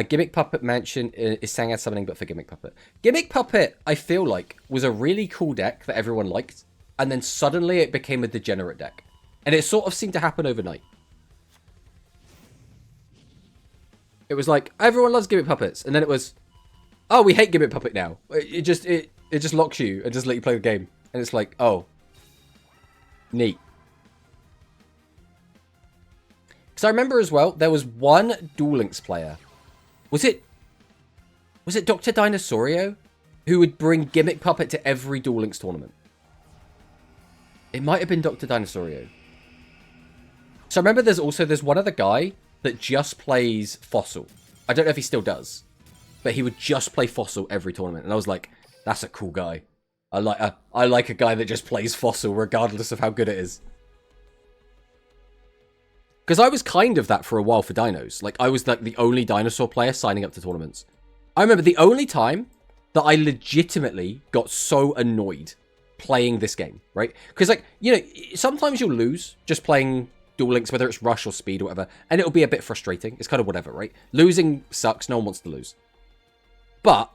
Gimmick Puppet Mansion is Sangan Summoning, but for Gimmick Puppet. Gimmick Puppet, I feel like, was a really cool deck that everyone liked. And then suddenly it became a degenerate deck. And it sort of seemed to happen overnight. It was like, everyone loves Gimmick Puppets. And then it was, oh, we hate Gimmick Puppet now. It just locks you and doesn't let you play the game. And it's like, oh. Neat. Because I remember as well, there was one Duel Links player. Was it Dr. Dinosaurio? Who would bring Gimmick Puppet to every Duel Links tournament. It might have been Dr. Dinosaurio. So I remember there's one other guy that just plays Fossil. I don't know if he still does. But he would just play Fossil every tournament. And I was like, that's a cool guy. I like a guy that just plays Fossil regardless of how good it is. Because I was kind of that for a while for dinos. Like, I was like the only dinosaur player signing up to tournaments. I remember the only time that I legitimately got so annoyed playing this game, right? Because, like, you know, sometimes you'll lose just playing Duel Links, whether it's Rush or Speed or whatever, and it'll be a bit frustrating. It's kind of whatever, right? Losing sucks. No one wants to lose. But,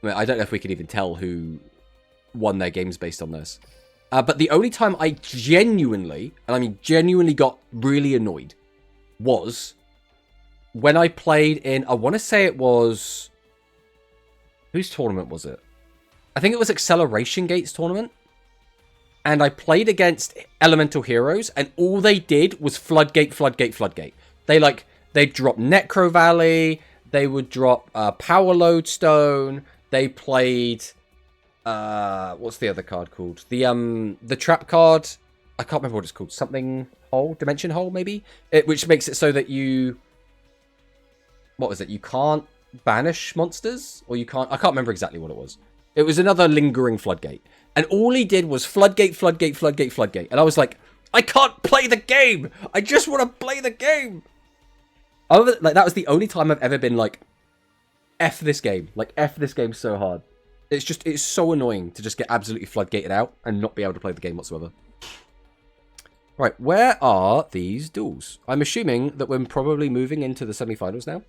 I don't know if we could even tell who won their games based on this. But the only time I genuinely, and I mean genuinely got really annoyed was when I played in, I want to say it was, whose tournament was it? I think it was Acceleration Gate's tournament. And I played against Elemental Heroes, and all they did was Floodgate, Floodgate, Floodgate. They'd drop Necro Valley, they would drop Power Lodestone, they played... what's the other card called? The trap card. I can't remember what it's called. Something hole, dimension hole, maybe. Which makes it so that you. What was it? You can't banish monsters, or you can't. I can't remember exactly what it was. It was another lingering floodgate, and all he did was floodgate, floodgate, floodgate, floodgate, and I was like, I can't play the game. I just want to play the game. Like that was the only time I've ever been like, F this game. Like F this game so hard. It's so annoying to just get absolutely floodgated out and not be able to play the game whatsoever. Right, where are these duels? I'm assuming that we're probably moving into the semi-finals now.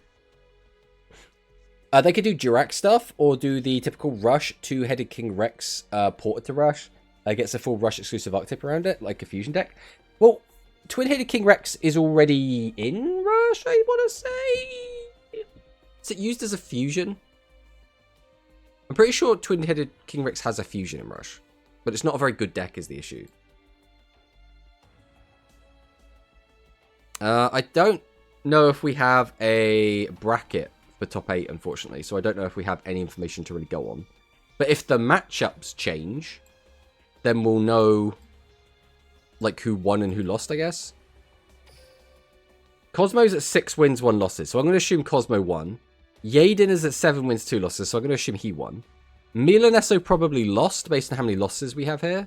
They could do Durac stuff or do the typical Rush, Two-Headed King Rex ported to Rush. Gets a full Rush exclusive archetype around it, like a fusion deck. Well, Twin-Headed King Rex is already in Rush, I want to say. Is it used as a fusion? I'm pretty sure Twin-Headed King Rex has a fusion in Rush, but it's not a very good deck is the issue. I don't know if we have a bracket for top 8, unfortunately, so I don't know if we have any information to really go on. But if the matchups change, then we'll know like who won and who lost, I guess. Cosmo's at 6 wins, 1 losses, so I'm going to assume Cosmo won. Yaden is at 7 wins, 2 losses, so I'm going to assume he won. Milanesso probably lost, based on how many losses we have here.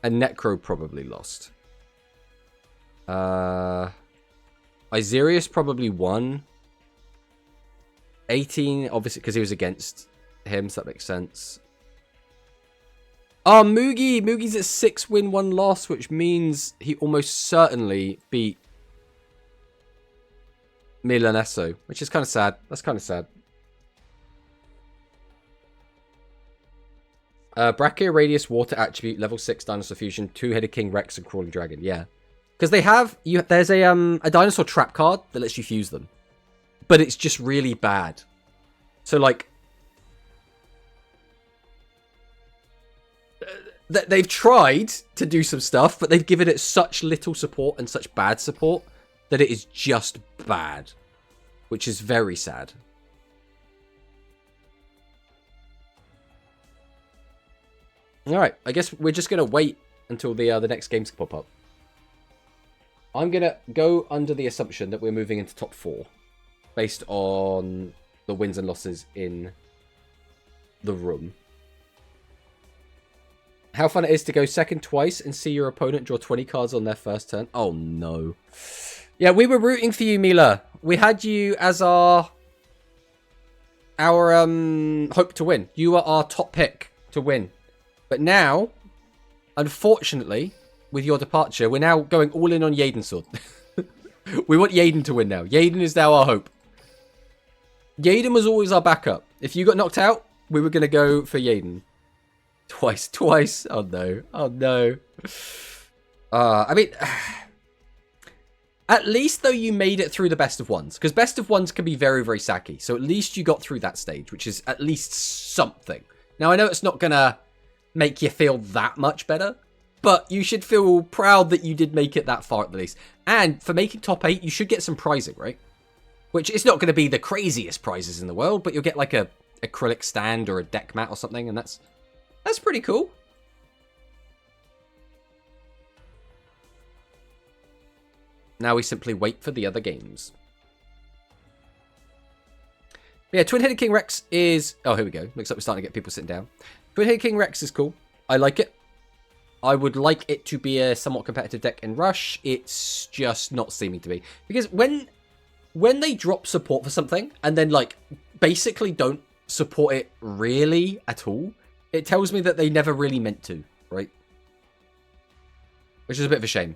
And Necro probably lost. Iserius probably won. 18, obviously, because he was against him, so that makes sense. Oh, Mugi! Mugi's at 6 win, 1 loss, which means he almost certainly beat Milanesso, which is kind of sad. That's kind of sad. Brachia, Radius, Water Attribute, level 6 Dinosaur Fusion, Two-Headed King Rex, and Crawling Dragon. Yeah. Because they have... there's a Dinosaur Trap card that lets you fuse them. But it's just really bad. So, like... they've tried to do some stuff, but they've given it such little support and such bad support that it is just bad, which is very sad. Alright, I guess we're just going to wait until the next games pop up. I'm going to go under the assumption that we're moving into top 4, based on the wins and losses in the room. How fun it is to go second twice and see your opponent draw 20 cards on their first turn. Oh, no. Yeah, we were rooting for you, Mila. We had you as our hope to win. You were our top pick to win. But now, unfortunately, with your departure, we're now going all in on Yaden Sword. We want Yaden to win now. Yaden is now our hope. Yaden was always our backup. If you got knocked out, we were going to go for Yaden. Twice. Oh, no. Oh, no. I mean... At least, though, you made it through the best of ones. Because best of ones can be very, very sacky. So at least you got through that stage, which is at least something. Now, I know it's not going to make you feel that much better. But you should feel proud that you did make it that far at the least. And for making top 8, you should get some prizing, right? Which is not going to be the craziest prizes in the world. But you'll get like a acrylic stand or a deck mat or something. And that's pretty cool. Now we simply wait for the other games. Yeah, Twin-Headed King Rex is... Oh, here we go. Looks like we're starting to get people sitting down. Twin-Headed King Rex is cool. I like it. I would like it to be a somewhat competitive deck in Rush. It's just not seeming to be. Because when they drop support for something and then, like, basically don't support it really at all, it tells me that they never really meant to, right? Which is a bit of a shame.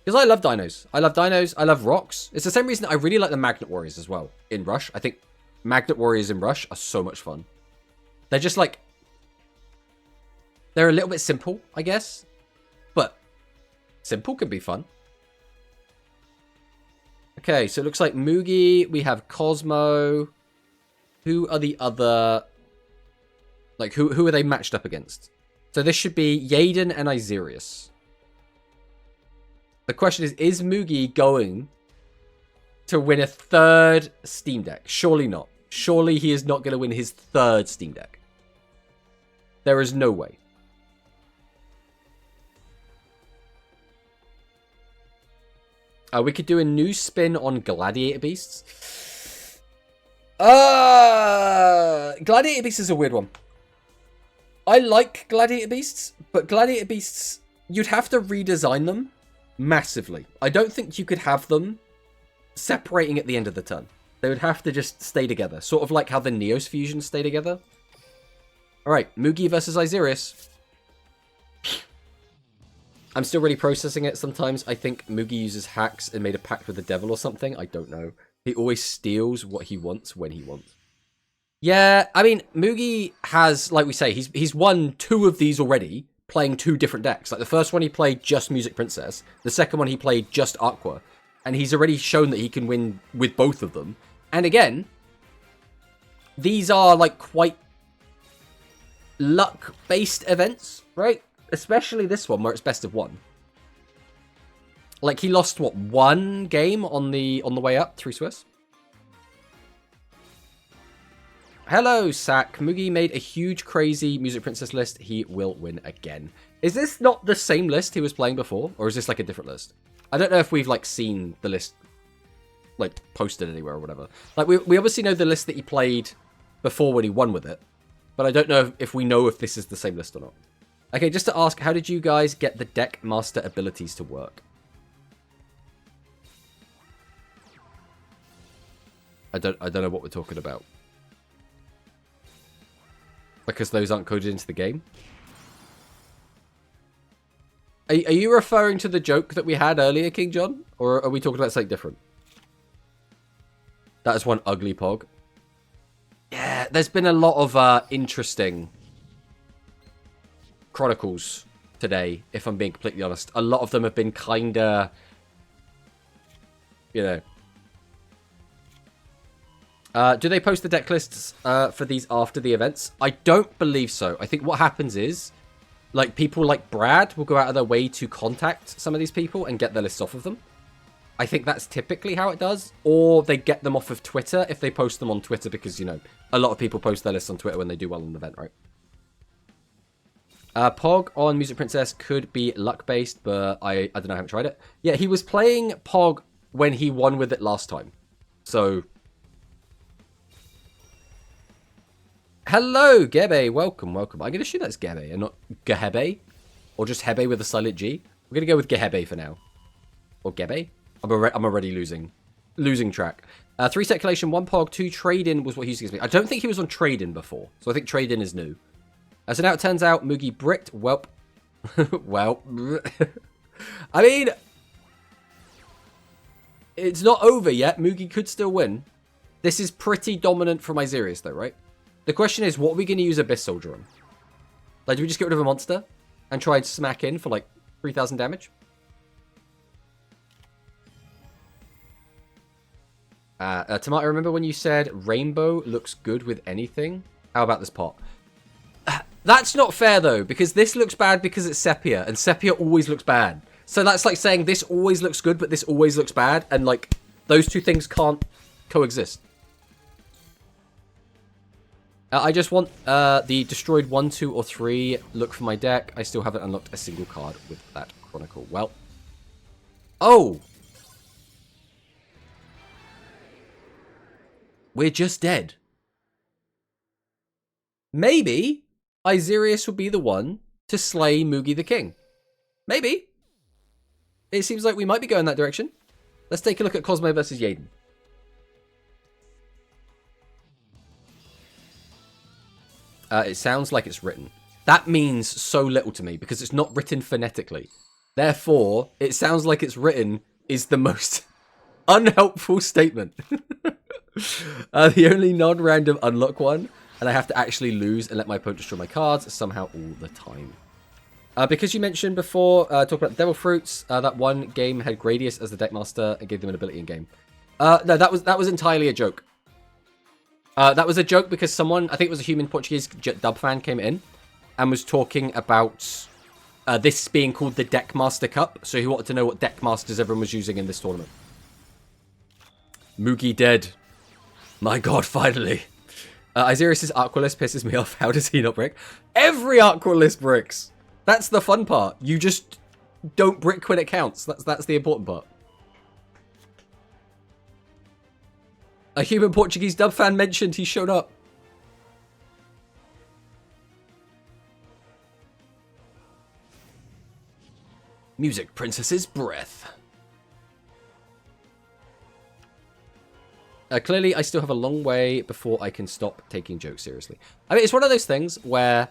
Because I love dinos. I love dinos. I love rocks. It's the same reason I really like the Magnet Warriors as well in Rush. I think Magnet Warriors in Rush are so much fun. They're just like... They're a little bit simple, I guess. But simple can be fun. Okay, so it looks like Mugi. We have Cosmo. Who are the other... Like, who are they matched up against? So this should be Yaden and Isirius. The question is Mugi going to win a third Steam Deck? Surely not. Surely he is not going to win his third Steam Deck. There is no way. We could do a new spin on Gladiator Beasts. Gladiator Beasts is a weird one. I like Gladiator Beasts, but Gladiator Beasts, you'd have to redesign them massively. I don't think you could have them separating at the end of the turn. They would have to just stay together. Sort of like how the Neos fusions stay together. Alright, Mugi versus Isirius. I'm still really processing it. Sometimes I think Mugi uses hacks and made a pact with the devil or something. I don't know. He always steals what he wants when he wants. Yeah, I mean, Mugi has, like we say, he's won 2 of these already, playing 2 different decks. Like, the first one he played just Music Princess. The second one he played just Aqua. And he's already shown that he can win with both of them. And again, these are, like, quite luck-based events, right? Especially this one, where it's best of 1. Like, he lost, what, 1 game on the way up through Swiss? Hello, Sack. Mugi made a huge, crazy Music Princess list. He will win again. Is this not the same list he was playing before? Or is this, like, a different list? I don't know if we've, like, seen the list, like, posted anywhere or whatever. Like, we obviously know the list that he played before when he won with it. But I don't know if we know if this is the same list or not. Okay, just to ask, how did you guys get the deck master abilities to work? I don't know what we're talking about. Because those aren't coded into the game? Are you referring to the joke that we had earlier, King John? Or are we talking about something different? That is one ugly pog. Yeah, there's been a lot of interesting chronicles today, if I'm being completely honest. A lot of them have been kinda... You know... do they post the deck lists for these after the events? I don't believe so. I think what happens is, like, people like Brad will go out of their way to contact some of these people and get their lists off of them. I think that's typically how it does. Or they get them off of Twitter if they post them on Twitter because, you know, a lot of people post their lists on Twitter when they do well in an event, right? Pog on Music Princess could be luck-based, but I don't know, I haven't tried it. Yeah, he was playing Pog when he won with it last time. So... Hello, Gebe. Welcome, welcome. I'm going to assume that's Gebe and not Gehebe. Or just Hebe with a silent G. We're going to go with Gehebe for now. Or Gebe? I'm already losing track. 3 circulation, 1 Pog, 2 trade-in was what he used to give me. I don't think he was on trade-in before. So I think trade-in is new. So now it turns out Mugi bricked. Welp. Well. I mean... It's not over yet. Mugi could still win. This is pretty dominant from Isirius though, right? The question is, what are we going to use Abyss Soldier on? Like, do we just get rid of a monster and try and smack in for, like, 3,000 damage? Tomato, remember when you said Rainbow looks good with anything? How about this pot? That's not fair, though, because this looks bad because it's Sepia, and Sepia always looks bad. So that's like saying this always looks good, but this always looks bad, and, like, those two things can't coexist. I just want the destroyed 1, 2, or 3 look for my deck. I still haven't unlocked a single card with that Chronicle. Well. Oh! We're just dead. Maybe Isirius will be the one to slay Mugi the King. Maybe. It seems like we might be going that direction. Let's take a look at Cosmo versus Yaden. It sounds like it's written. That means so little to me because it's not written phonetically. Therefore, it sounds like it's written is the most unhelpful statement. The only non-random unlock one, and I have to actually lose and let my opponent destroy my cards somehow all the time. Because you mentioned before, talk about Devil Fruits, that one game had Gradius as the deckmaster and gave them an ability in game. No, that was entirely a joke. That was a joke because someone, I think it was a human Portuguese dub fan, came in and was talking about this being called the Deckmaster Cup. So he wanted to know what Deckmasters everyone was using in this tournament. Mugi dead. My god, finally. Isirius' Aqualist pisses me off. How does he not brick? Every Aqualist bricks. That's the fun part. You just don't brick when it counts. That's the important part. A human Portuguese dub fan mentioned he showed up. Music Princess's Breath. Clearly, I still have a long way before I can stop taking jokes seriously. I mean, it's one of those things where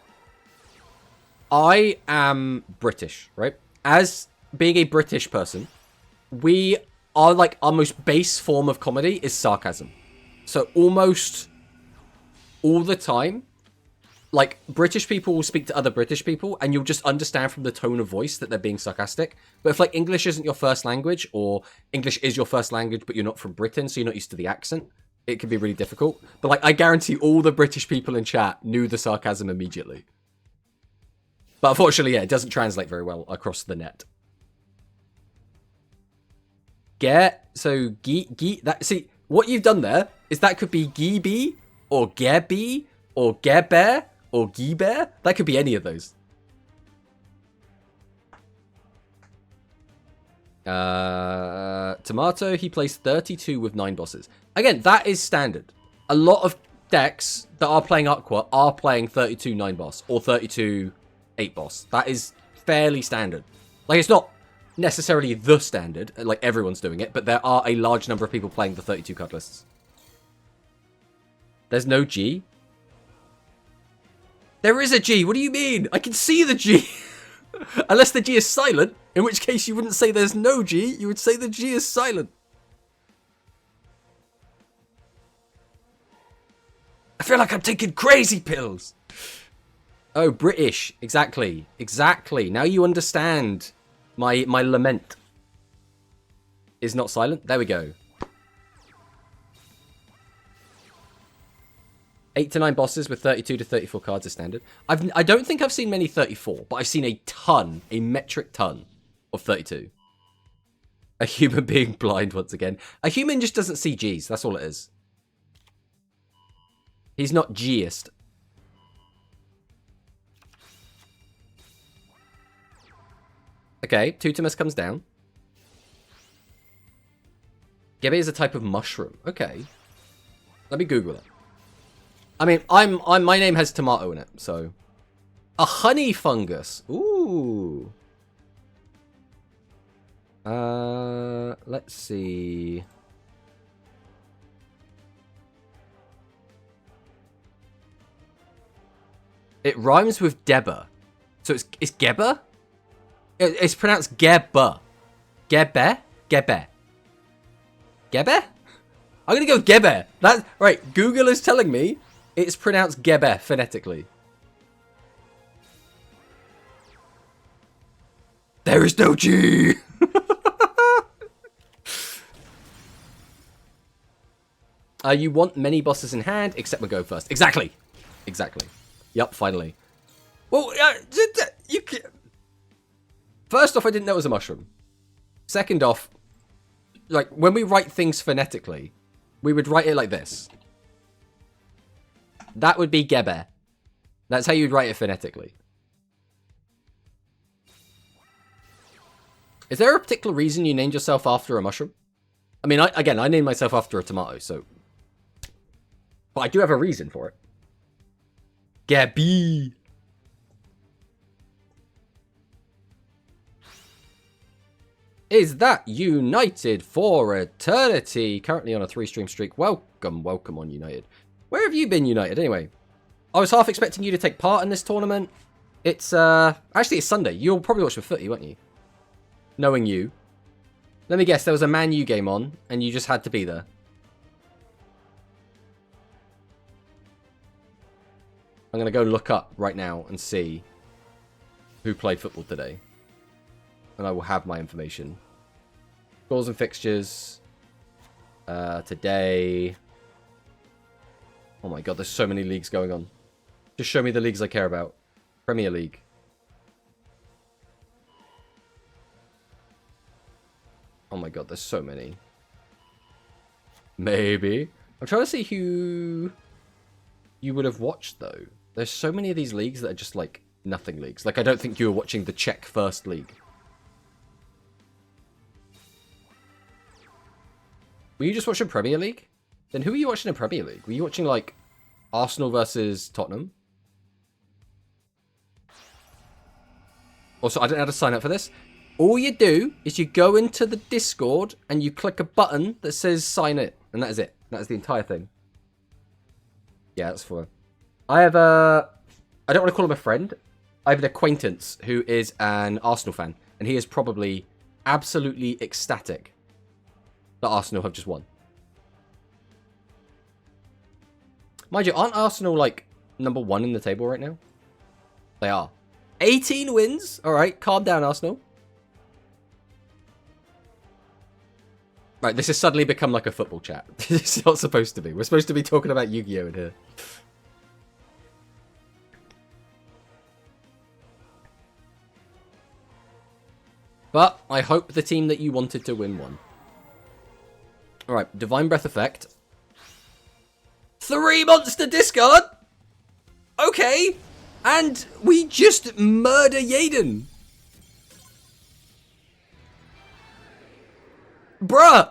I am British, right? As being a British person, we are like our most base form of comedy is sarcasm. So almost all the time, like British people will speak to other British people and you'll just understand from the tone of voice that they're being sarcastic. But if like English isn't your first language or English is your first language but you're not from Britain, so you're not used to the accent, it can be really difficult. But like I guarantee all the British people in chat knew the sarcasm immediately. But unfortunately, yeah, it doesn't translate very well across the net. See, what you've done there is that could be Gibi or Gebi or Geber or Giber. That could be any of those. Tomato, he plays 32 with 9 bosses. Again, that is standard. A lot of decks that are playing Aqua are playing 32 9 boss or 32 8 boss. That is fairly standard. Like, it's not necessarily the standard, like everyone's doing it, but there are a large number of people playing the 32 card lists. There's no G. There is a G. What do you mean? I can see the G. Unless the G is silent, in which case you wouldn't say there's no G, you would say the G is silent. I feel like I'm taking crazy pills. Oh, British. Exactly. Exactly. Now you understand my lament. Is not silent. There we go. 8 to 9 bosses with 32 to 34 cards is standard. I don't think I've seen many 34, but I've seen a ton, a metric ton of 32. A human being blind once again. A human just doesn't see Gs. That's all it is. He's not Gist. Okay, Tutamus comes down. Gebe is a type of mushroom. Okay. Let me Google it. I mean, my name has tomato in it, so. A honey fungus. Ooh. Let's see. It rhymes with Deba. So it's Geba? It's pronounced Geba. Gebe? Gebe. Gebe? I'm gonna go with Gebe. That's right. Google is telling me it's pronounced Gebe phonetically. There is no G. You want many bosses in hand, except we'll go first. Exactly. Exactly. Yup, finally. Well, you can... First off, I didn't know it was a mushroom. Second off, like, when we write things phonetically, we would write it like this. That would be Gebe. That's how you'd write it phonetically. Is there a particular reason you named yourself after a mushroom? I mean, I named myself after a tomato, so... But I do have a reason for it. Gabi. is that United for Eternity, currently on a 3-stream streak. Welcome on United. Where have you been, United, anyway? I was half expecting you to take part in this tournament. It's, actually it's Sunday. You'll probably watch the footy, won't you? Knowing you. Let me guess, there was a Man U game on, and you just had to be there. I'm going to go look up right now and see who played football today. And I will have my information. Scores and fixtures. Today. Oh my god, there's so many leagues going on. Just show me the leagues I care about. Premier League. Oh my god, there's so many. Maybe. I'm trying to see who you would have watched, though. There's so many of these leagues that are just, like, nothing leagues. Like, I don't think you were watching the Czech First League. Were you just watching Premier League? Then who were you watching in Premier League? Were you watching, like, Arsenal versus Tottenham? Also, I don't know how to sign up for this. All you do is you go into the Discord and you click a button that says sign it. And that is it. That is the entire thing. Yeah, that's fine. I have a... I don't want to call him a friend. I have an acquaintance who is an Arsenal fan. And he is probably absolutely ecstatic that Arsenal have just won. Mind you, aren't Arsenal, like, number 1 in the table right now? They are. 18 wins. All right, calm down, Arsenal. Right, this has suddenly become like a football chat. It's not supposed to be. We're supposed to be talking about Yu-Gi-Oh! In here. But I hope the team that you wanted to win won. Alright, Divine Breath effect. 3 monster discard? Okay. And we just murder Yaden. Bruh!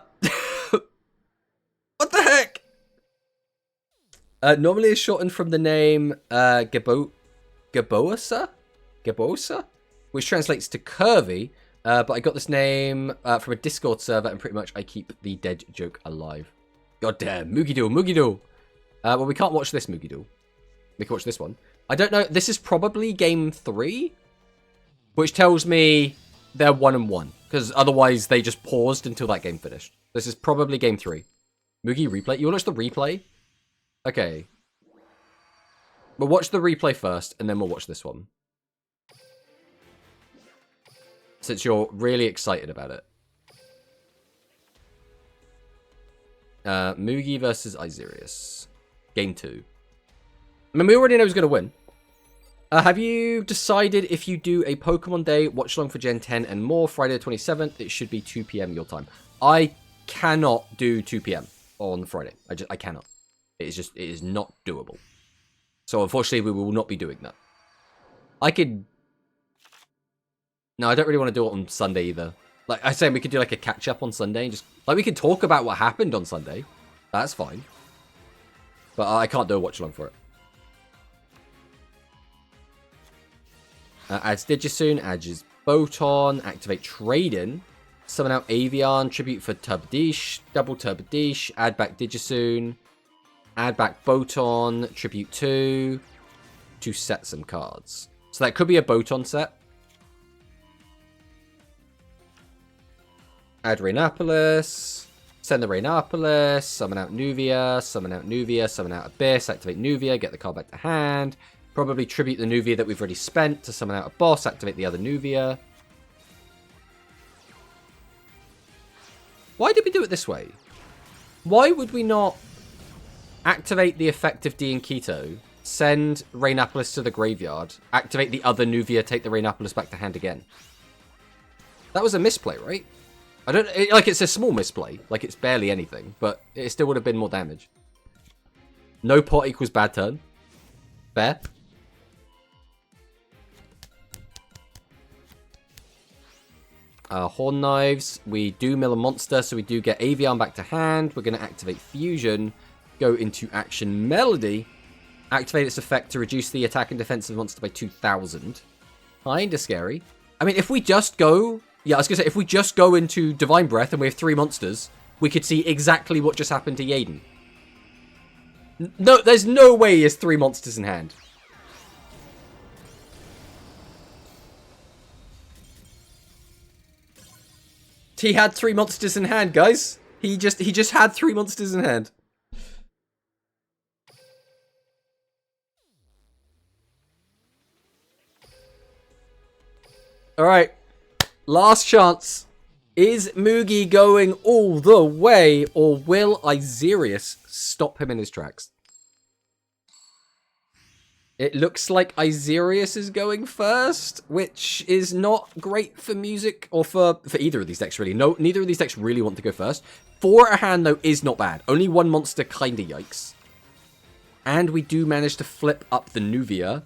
What the heck? Normally it's shortened from the name Gabosa? Gabosa? Which translates to curvy. But I got this name from a Discord server, and pretty much I keep the dead joke alive. God damn. Mugido, Mugido. Well, we can't watch this Mugido. We can watch this one. I don't know. This is probably game 3, which tells me they're 1-1. Because otherwise they just paused until that game finished. This is probably game 3. Mugi replay. You want to watch the replay? Okay. We'll watch the replay first, and then we'll watch this one. Since you're really excited about it. Mugi versus Isirius. Game 2. I mean, we already know who's going to win. Have you decided if you do a Pokemon Day watch along for Gen 10 and more Friday the 27th? It should be 2 p.m. your time. I cannot do 2 p.m. on Friday. I cannot. It is not doable. So unfortunately, we will not be doing that. I could... No, I don't really want to do it on Sunday either. Like I said, we could do like a catch up on Sunday and just like we could talk about what happened on Sunday. That's fine. But I can't do a watch along for it. Adds Digisoon, adds Boton, activate Trade-in, summon out Avian, tribute for Tubdish, double Tubdish, add back Digisoon, add back Boton, tribute 2, to set some cards. So that could be a Boton set. Add Rainopolis, send the Rainopolis, summon out Nuvia, summon out Nuvia, summon out Abyss, activate Nuvia, get the card back to hand. Probably tribute the Nuvia that we've already spent to summon out a boss, activate the other Nuvia. Why did we do it this way? Why would we not activate the effect of D and Keto, send Rainopolis to the graveyard, activate the other Nuvia, take the Rainopolis back to hand again? That was a misplay, right? I don't... like, it's a small misplay. Like, it's barely anything. But it still would have been more damage. No pot equals bad turn. Fair. Horn Knives. We do mill a monster, so we do get Avian back to hand. We're going to activate Fusion. Go into Action Melody. Activate its effect to reduce the attack and defense of the monster by 2,000. Kinda scary. I mean, if we just go... Yeah, I was going to say, if we just go into Divine Breath and we have 3 monsters, we could see exactly what just happened to Yaden. No, there's no way he has 3 monsters in hand. He had 3 monsters in hand, guys. He just had 3 monsters in hand. Alright. Last chance. Is Mugi going all the way, or will Isirius stop him in his tracks? It looks like Isirius is going first, which is not great for music, or for either of these decks, really. No, neither of these decks really want to go first. 4 a hand, though, is not bad. Only 1 monster, kinda yikes. And we do manage to flip up the Nuvia.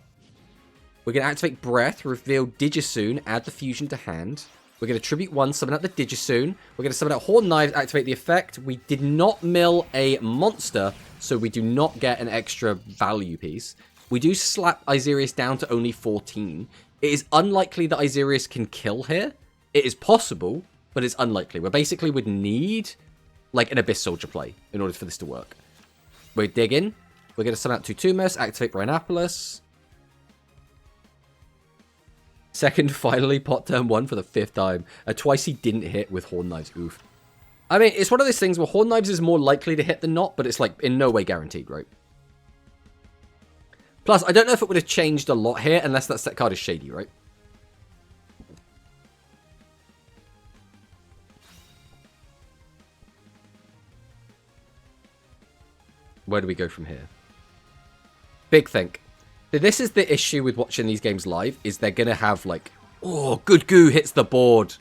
We're going to activate Breath, reveal Digisoon, add the fusion to hand. We're going to Tribute 1, summon out the Digisoon. We're going to summon out Horn Knives, activate the effect. We did not mill a monster, so we do not get an extra value piece. We do slap Isirius down to only 14. It is unlikely that Isirius can kill here. It is possible, but it's unlikely. We basically would need, like, an Abyss Soldier play in order for this to work. We're digging. We're going to summon out Tutumus, activate Rhinopolis. Second, finally, pot turn 1 for the 5th time. Twice he didn't hit with Horn Knives. Oof. I mean, it's one of those things where Horn Knives is more likely to hit than not, but it's, like, in no way guaranteed, right? Plus, I don't know if it would have changed a lot here, unless that set card is shady, right? Where do we go from here? Big think. This is the issue with watching these games live, is they're going to have, like, oh, Good Goo hits the board.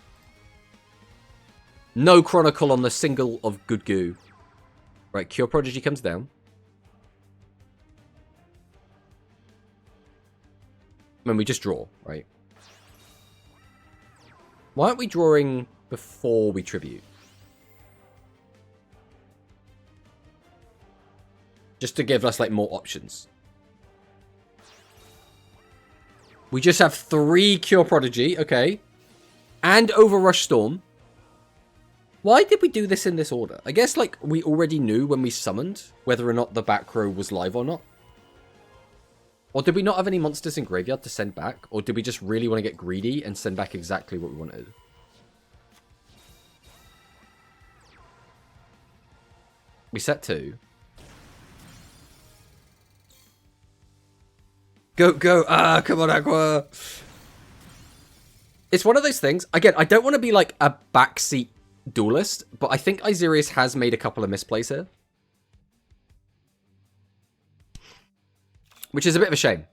No Chronicle on the single of Good Goo. Right, Cure Prodigy comes down. I mean, we just draw, right? Why aren't we drawing before we tribute? Just to give us, like, more options. We just have 3 Cure Prodigy, okay. And Overrush Storm. Why did we do this in this order? I guess, like, we already knew when we summoned whether or not the back row was live or not. Or did we not have any monsters in graveyard to send back? Or did we just really want to get greedy and send back exactly what we wanted? We set 2. Go, go. Ah, come on, Aqua. It's one of those things. Again, I don't want to be like a backseat duelist, but I think Isirius has made a couple of misplays here. Which is a bit of a shame.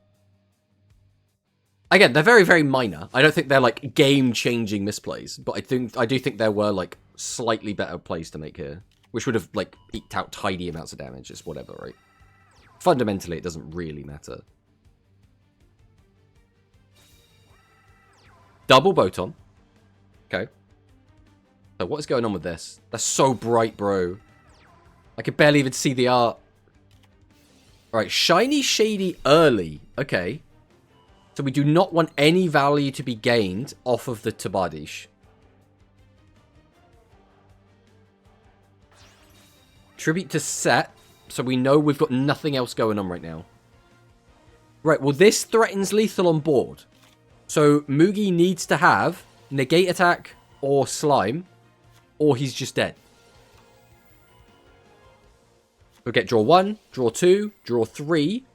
Again, they're very, very minor. I don't think they're like game-changing misplays, but I do think there were like slightly better plays to make here. Which would have like eked out tidy amounts of damage, just whatever, right? Fundamentally, it doesn't really matter. Double Boton. Okay. So what is going on with this? That's so bright, bro. I can barely even see the art. Alright, Shiny Shady early. Okay. So we do not want any value to be gained off of the Tabadish. Tribute to set. So we know we've got nothing else going on right now. Right, well this threatens lethal on board. So Mugi needs to have negate attack or slime, or he's just dead. We'll get draw 1, draw 2, draw 3.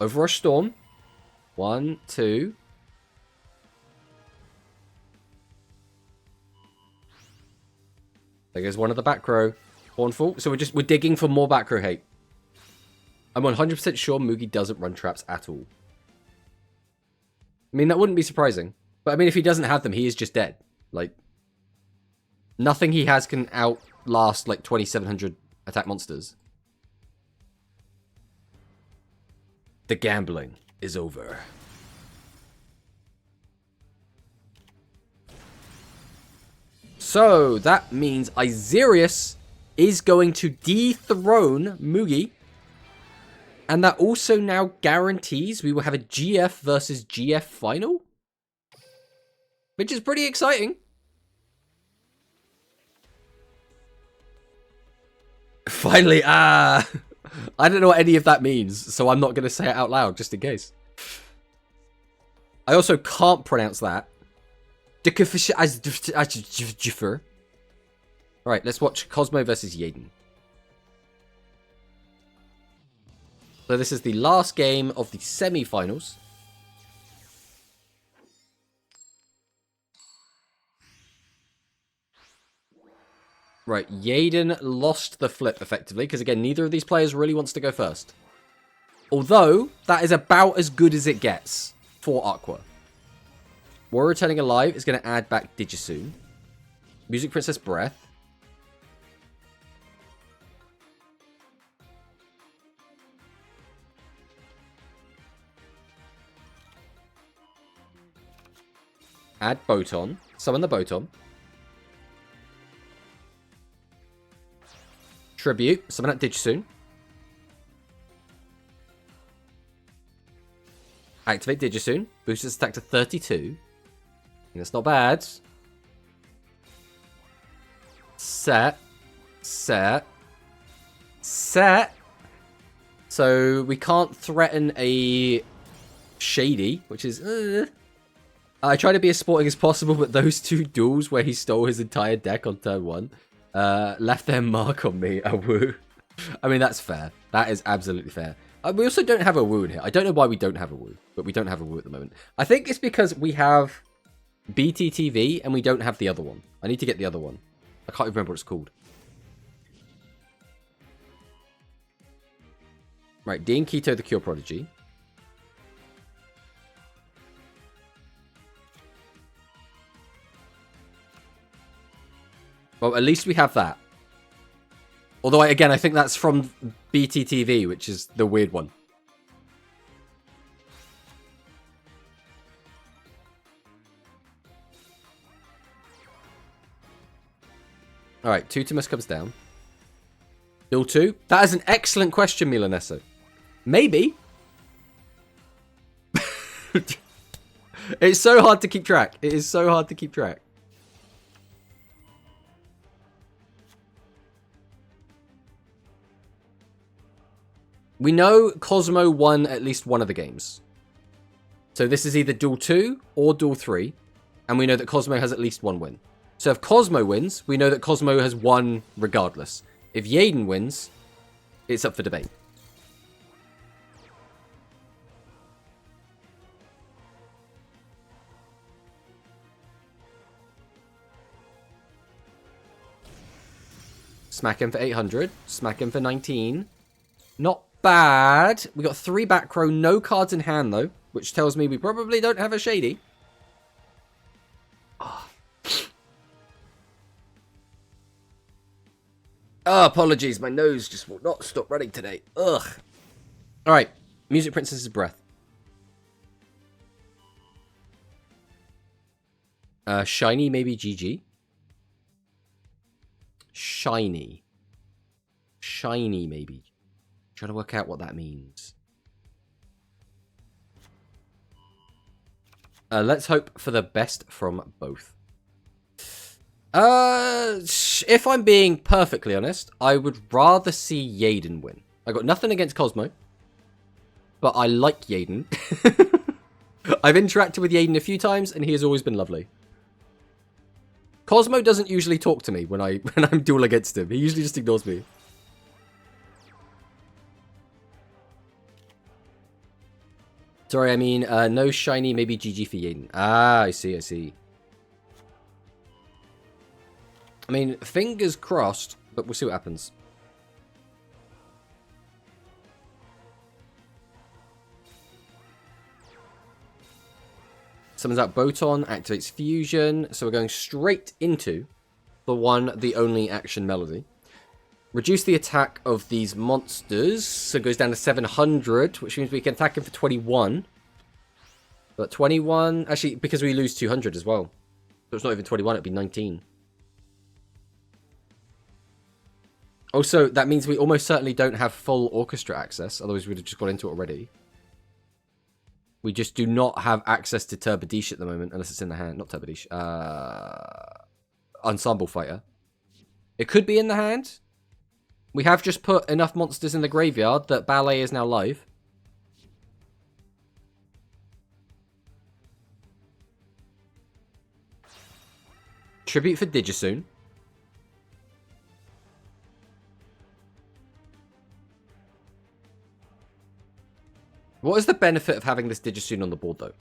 Overrush Storm. 1, 2. There goes one of the back row. Hornful. So we're digging for more back row hate. I'm 100% sure Mugi doesn't run traps at all. I mean, that wouldn't be surprising. But I mean, if he doesn't have them, he is just dead. Like, nothing he has can outlast, like, 2,700 attack monsters. The gambling is over. So, that means Isirius is going to dethrone Mugi. And that also now guarantees we will have a GF versus GF final. Which is pretty exciting. Finally, I don't know what any of that means, so I'm not going to say it out loud, just in case. I also can't pronounce that. Alright, let's watch Cosmo versus Yaden. So this is the last game of the semi-finals. Right, Yaden lost the flip, effectively, because, again, neither of these players really wants to go first. Although, that is about as good as it gets for Aqua. Warrior Returning Alive is going to add back Digisoon. Music Princess Breath. Add Boton. Summon the Boton. Tribute. Summon that Digisoon. Activate Digisoon. Boost its attack to 32. That's not bad. Set. Set. Set. So we can't threaten a Shady, which is... I try to be as sporting as possible, but those two duels where he stole his entire deck on turn 1 left their mark on me. A woo. I mean, that's fair. That is absolutely fair. We also don't have a woo in here. I don't know why we don't have a woo, but we don't have a woo at the moment. I think it's because we have BTTV and we don't have the other one. I need to get the other one. I can't remember what it's called. Right, Dean Keto, the Cure Prodigy. Well, at least we have that. Although, again, I think that's from BTTV, which is the weird one. Alright, Tutimus comes down. Duel 2? That is an excellent question, Milanesso. Maybe. It's so hard to keep track. It is so hard to keep track. We know Cosmo won at least one of the games. So this is either Duel 2 or Duel 3. And we know that Cosmo has at least one win. So if Cosmo wins, we know that Cosmo has won regardless. If Yaden wins, it's up for debate. Smack him for 800. Smack him for 19. Not bad. We got 3 back row, no cards in hand though, which tells me we probably don't have a Shady. Oh, apologies. My nose just will not stop running today. Ugh. Alright. Music Princess's Breath. Shiny, maybe GG. Shiny. Shiny, maybe. Trying to work out what that means. Let's hope for the best from both. If I'm being perfectly honest, I would rather see Yaden win. I got nothing against Cosmo, but I like Yaden. I've interacted with Yaden a few times, and he has always been lovely. Cosmo doesn't usually talk to me when I'm duel against him. He usually just ignores me. Sorry, I mean, no shiny, maybe GG for Yaden. Ah, I see, I see. I mean, fingers crossed, but we'll see what happens. Summons out Boton, activates Fusion, so we're going straight into the one, the only action Melody. Reduce the attack of these monsters, so it goes down to 700, which means we can attack him for 21. But 21, actually, because we lose 200 as well. So it's not even 21, it'd be 19. Also, that means we almost certainly don't have full orchestra access, otherwise we'd have just got into it already. We just do not have access to Turbadish at the moment, unless it's in the hand. Not Turbadish. Ensemble Fighter. It could be in the hand. We have just put enough monsters in the graveyard that Ballet is now live. Tribute for Digisoon. What is the benefit of having this Digisoon on the board, though?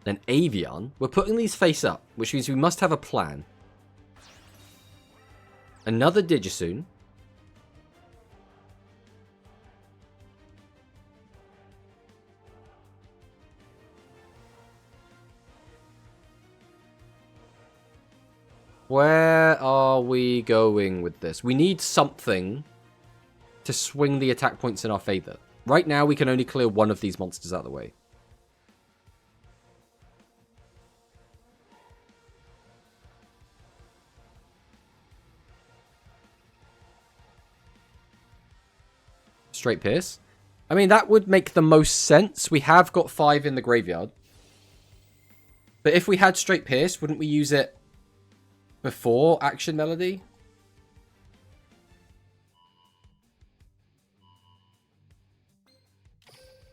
Then Avian. We're putting these face up, which means we must have a plan. Another Digisoon. Where are we going with this? We need something to swing the attack points in our favor. Right now, we can only clear one of these monsters out of the way. Straight Pierce. I mean, that would make the most sense. We have got 5 in the graveyard. But if we had Straight Pierce, wouldn't we use it before Action Melody?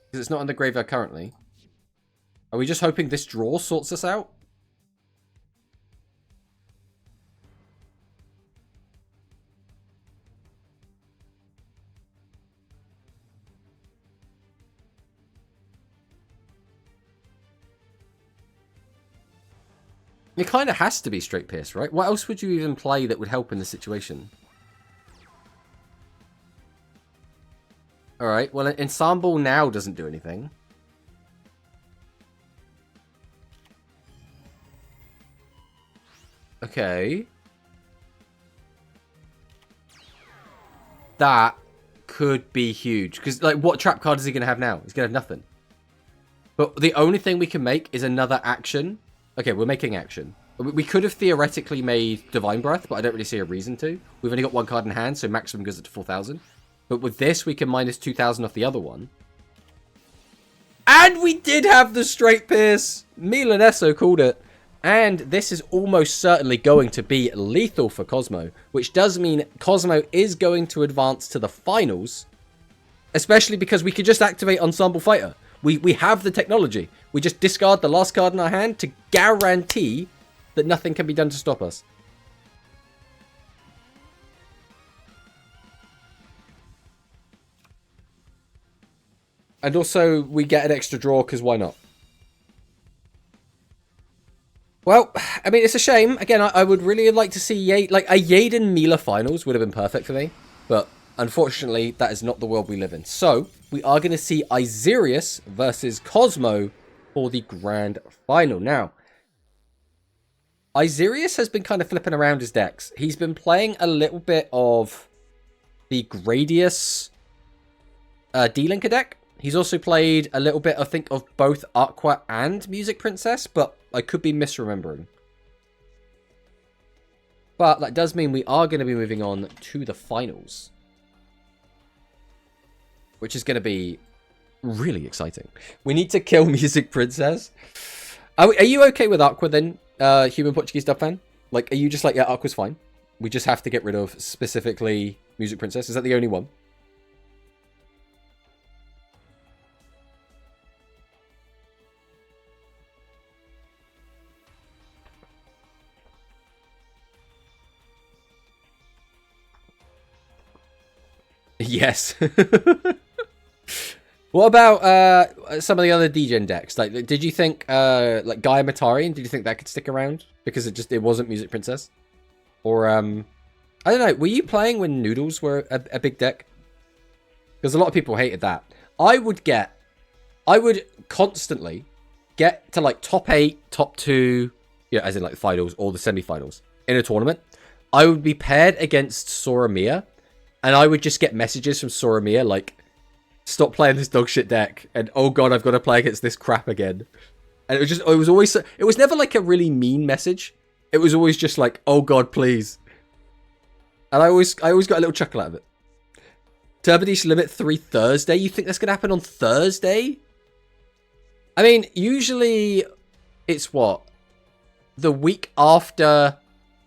Because it's not in the graveyard currently. Are we just hoping this draw sorts us out? It kind of has to be Straight Pierce, right? What else would you even play that would help in this situation? Alright, well, Ensemble now doesn't do anything. Okay. That could be huge. Because, like, what trap card is he going to have now? He's going to have nothing. But the only thing we can make is another action. Okay, we're making action. We could have theoretically made Divine Breath, but I don't really see a reason to. We've only got one card in hand, so maximum goes up to 4,000. But with this, we can minus 2,000 off the other one. And we did have the Straight Pierce. Milanesso called it. And this is almost certainly going to be lethal for Cosmo, which does mean Cosmo is going to advance to the finals, especially because we could just activate Ensemble Fighter. We have the technology. We just discard the last card in our hand to guarantee that nothing can be done to stop us. And also, we get an extra draw, because why not? Well, I mean, it's a shame. Again, I would really like to see like a Yaden Mila finals would have been perfect for me. But unfortunately, that is not the world we live in. So, we are going to see Isirius versus Cosmo for the grand final. Now, Isirius has been kind of flipping around his decks. He's been playing a little bit of the Gradius D-Linker deck. He's also played a little bit, I think, of both Aqua and Music Princess, but I could be misremembering. But that does mean we are going to be moving on to the finals, which is going to be really exciting. We need to kill Music Princess. Are you okay with Aqua then, Human Portuguese Dub fan? Like, are you just like, yeah, Aqua's fine. We just have to get rid of specifically Music Princess. Is that the only one? Yes. What about some of the other Degen decks? Like, did you think like Gaia Matarian? Did you think that could stick around because it wasn't Music Princess? Or I don't know. Were you playing when Noodles were a big deck? Because a lot of people hated that. I would constantly get to like top 8, top 2, yeah, as in like the finals or the semi-finals in a tournament. I would be paired against Soramiya. And I would just get messages from Soramiya like, stop playing this dog shit deck. And oh god, I've got to play against this crap again. And it was never like a really mean message. It was always just like, oh god, please. And I always got a little chuckle out of it. Turbo Niche Limit 3 Thursday? You think that's going to happen on Thursday? I mean, usually it's what? The week after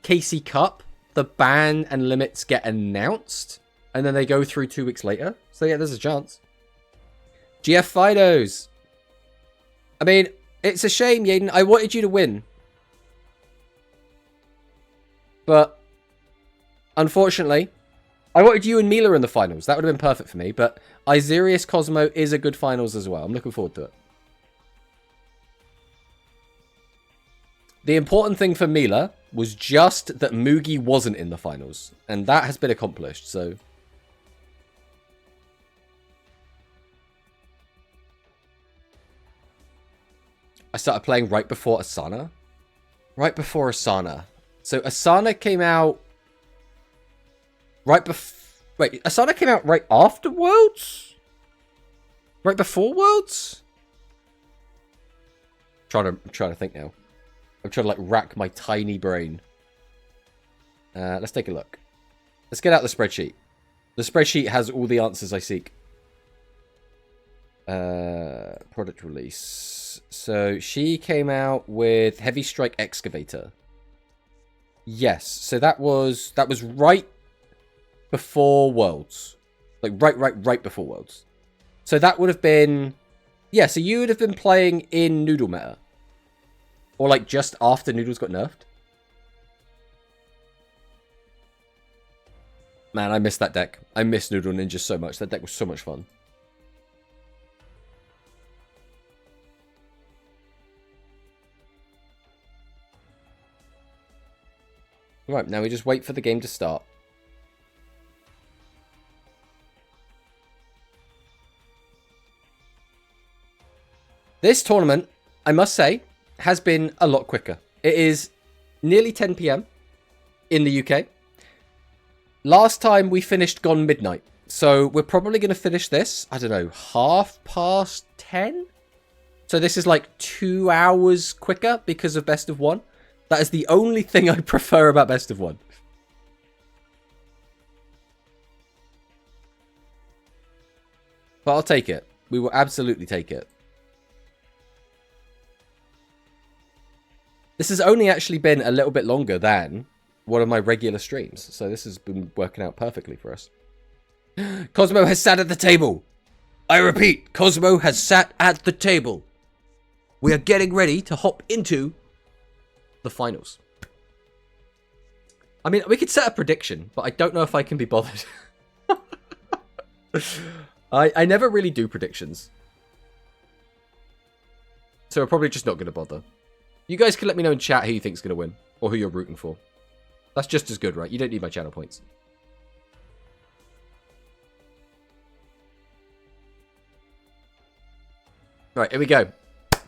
KC Cup, the ban and limits get announced, and then they go through 2 weeks later. So yeah, there's a chance. GF Fidos. I mean, it's a shame, Yaden. I wanted you to win. But, unfortunately, I wanted you and Mila in the finals. That would have been perfect for me. But Isirius Cosmo is a good finals as well. I'm looking forward to it. The important thing for Mila was just that Mugi wasn't in the finals. And that has been accomplished, so... I started playing right before Asana. Right before Asana. So Asana came out... Right before... Wait, Asana came out right after Worlds? Right before Worlds? I'm trying to think now. I'm trying to, like, rack my tiny brain. Let's take a look. Let's get out the spreadsheet. The spreadsheet has all the answers I seek. Product release. So, she came out with Heavy Strike Excavator. Yes. So, that was right before Worlds. Like, right before Worlds. So, that would have been... Yeah, so you would have been playing in Noodle Meta. Or, like, just after Noodles got nerfed. Man, I miss that deck. I miss Noodle Ninja so much. That deck was so much fun. Right, now we just wait for the game to start. This tournament, I must say, has been a lot quicker. It is nearly 10 PM in the UK. Last time we finished gone midnight. So we're probably going to finish this, I don't know, 10:30? So this is like 2 hours quicker because of Best of 1. That is the only thing I prefer about Best of 1. But I'll take it. We will absolutely take it. This has only actually been a little bit longer than one of my regular streams. So this has been working out perfectly for us. Cosmo has sat at the table. I repeat, Cosmo has sat at the table. We are getting ready to hop into the finals. I mean, we could set a prediction, but I don't know if I can be bothered. I never really do predictions. So we're probably just not going to bother. You guys can let me know in chat who you think's going to win, or who you're rooting for. That's just as good, right? You don't need my channel points. Right, here we go.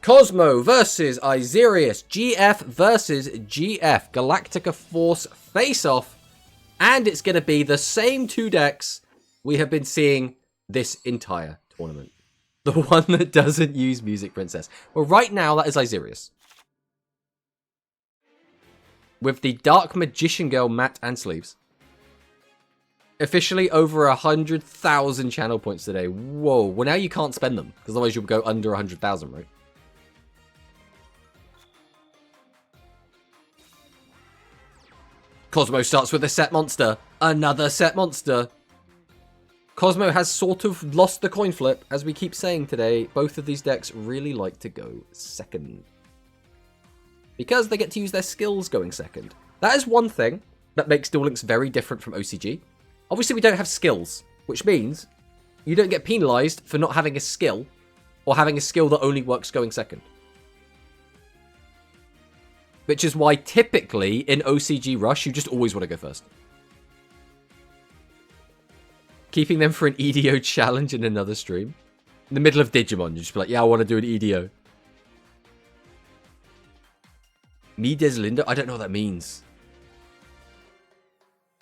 Cosmo versus Isirius. GF versus GF. Galactica Force face-off. And it's going to be the same 2 decks we have been seeing this entire tournament. The one that doesn't use Music Princess. Well, right now, that is Isirius. With the Dark Magician Girl mat and sleeves. Officially over 100,000 channel points today. Whoa. Well, now you can't spend them. Because otherwise you'll go under 100,000, right? Cosmo starts with a set monster. Another set monster. Cosmo has sort of lost the coin flip. As we keep saying today, both of these decks really like to go second. Because they get to use their skills going second. That is one thing that makes Duel Links very different from OCG. Obviously, we don't have skills, which means you don't get penalized for not having a skill or having a skill that only works going second. Which is why typically in OCG Rush, you just always want to go first. Keeping them for an EDO challenge in another stream. In the middle of Digimon, you just be like, yeah, I want to do an EDO. Mi Deslindo? I don't know what that means.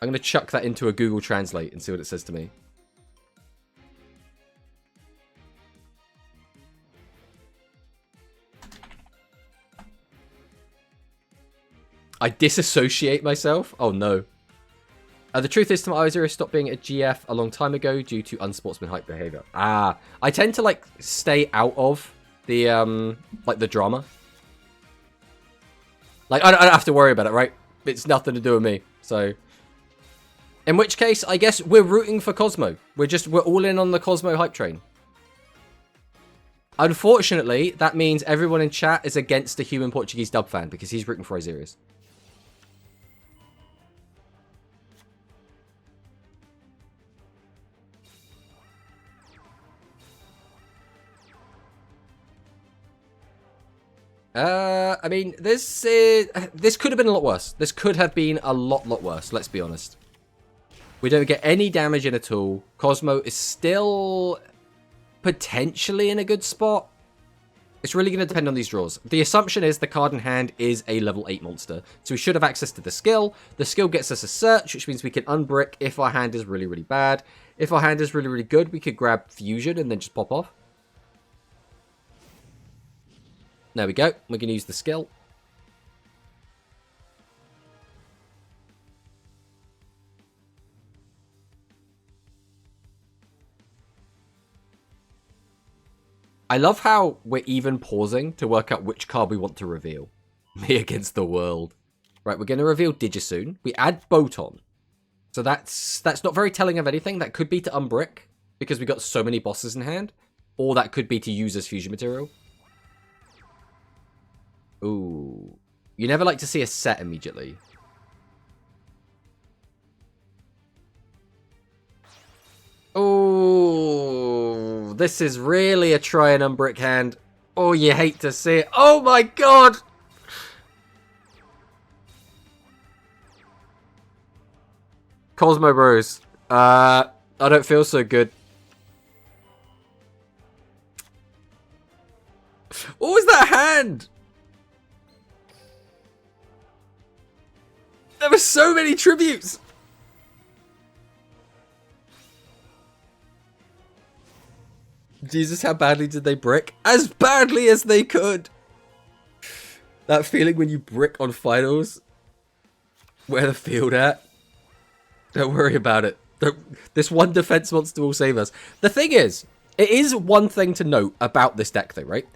I'm going to chuck that into a Google Translate and see what it says to me. I disassociate myself? Oh no. The truth is, Tomato Zero stopped being a GF a long time ago due to unsportsmanlike behavior. I tend to like stay out of the like the drama. Like I don't have to worry about it, right? It's nothing to do with me. So, in which case, I guess we're rooting for Cosmo. We're all in on the Cosmo hype train. Unfortunately, that means everyone in chat is against the human Portuguese dub fan because he's rooting for Osiris. I mean, this could have been a lot worse. This could have been a lot worse, let's be honest. We don't get any damage in at all. Cosmo is still potentially in a good spot. It's really going to depend on these draws. The assumption is the card in hand is a level 8 monster. So we should have access to the skill. The skill gets us a search, which means we can unbrick if our hand is really, really bad. If our hand is really, really good, we could grab Fusion and then just pop off. There we go. We can use the skill. I love how we're even pausing to work out which card we want to reveal. Me against the world. Right, we're going to reveal Digisoon. We add Boton. So that's not very telling of anything. That could be to unbrick, because we got so many bosses in hand. Or that could be to use as fusion material. Ooh. You never like to see a set immediately. Oh, this is really a try and unbrick hand. Oh, you hate to see it. Oh my god! Cosmo Bros. I don't feel so good. What was that hand? There were so many tributes. Jesus, how badly did they brick? As badly as they could. That feeling when you brick on finals. Where the field at? Don't worry about it. This one defense monster will save us. The thing is, it is one thing to note about this deck though, right?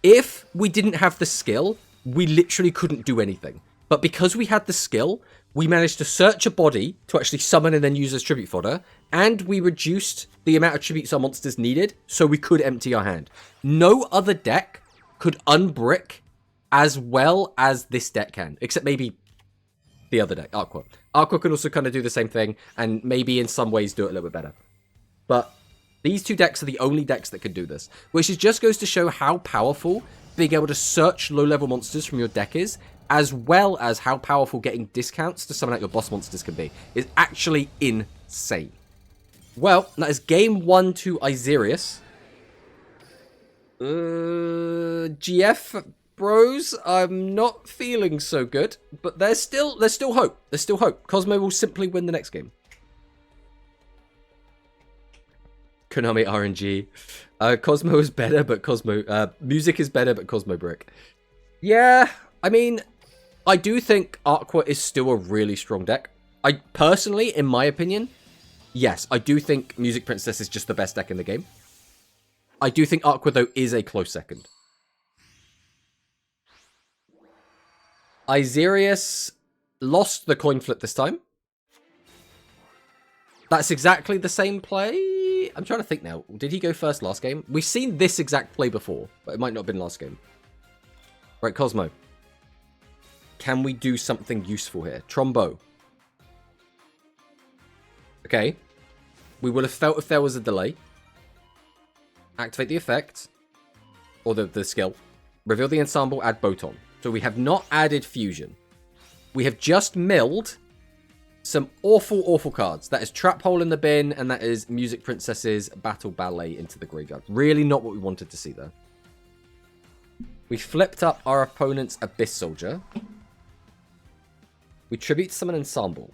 If we didn't have the skill, we literally couldn't do anything. But because we had the skill, we managed to search a body to actually summon and then use as tribute fodder, and we reduced the amount of tributes our monsters needed, so we could empty our hand. No other deck could unbrick as well as this deck can, except maybe the other deck, Aqua. Aqua can also kind of do the same thing, and maybe in some ways do it a little bit better. But these two decks are the only decks that can do this, which just goes to show how powerful being able to search low-level monsters from your deck is, as well as how powerful getting discounts to summon out your boss monsters can be. Is actually insane. Well, that is game 1 to Isirius. GF bros, I'm not feeling so good, but there's still hope. There's still hope. Cosmo will simply win the next game. Konami RNG. Cosmo is better, but music is better, but Cosmo brick. Yeah, I mean, I do think Aqua is still a really strong deck. I personally, in my opinion, yes, I do think Music Princess is just the best deck in the game. I do think Aqua, though, is a close second. Isirius lost the coin flip this time. That's exactly the same play. I'm trying to think now. Did he go first last game? We've seen this exact play before, but it might not have been last game. Right, Cosmo. Can we do something useful here? Trombo. Okay. We will have felt if there was a delay. Activate the effect. Or the skill. Reveal the ensemble, add Boton. So we have not added Fusion. We have just milled some awful, awful cards. That is Trap Hole in the bin, and that is Music Princess's Battle Ballet into the graveyard. Really not what we wanted to see there. We flipped up our opponent's Abyss Soldier. We tribute summon ensemble.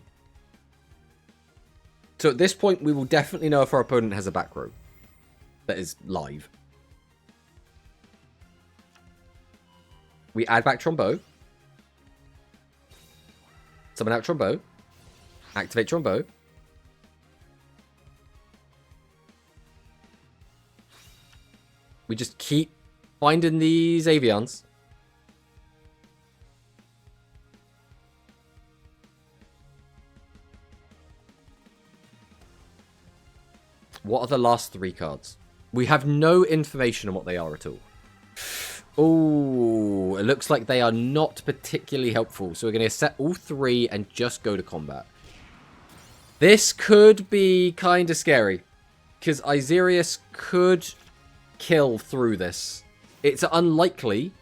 So at this point, we will definitely know if our opponent has a back row that is live. We add back Trombo. Summon out Trombo. Activate Trombo. We just keep finding these Avians. What are the last 3 cards? We have no information on what they are at all. Oh, it looks like they are not particularly helpful. So we're going to set all 3 and just go to combat. This could be kind of scary. Because Isirius could kill through this. It's unlikely,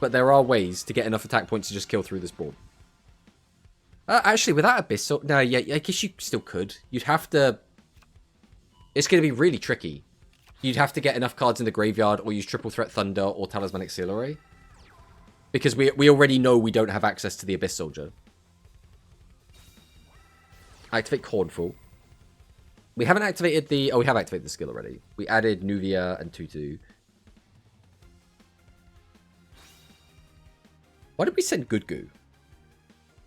but there are ways to get enough attack points to just kill through this board. Actually, without Abyssal... No, yeah, I guess you still could. You'd have to... It's going to be really tricky. You'd have to get enough cards in the graveyard or use Triple Threat Thunder or Talismanic Seal Array. Because we already know we don't have access to the Abyss Soldier. Activate Cornfall. We haven't activated the... Oh, we have activated the skill already. We added Nuvia and Tutu. Why did we send Good Goo?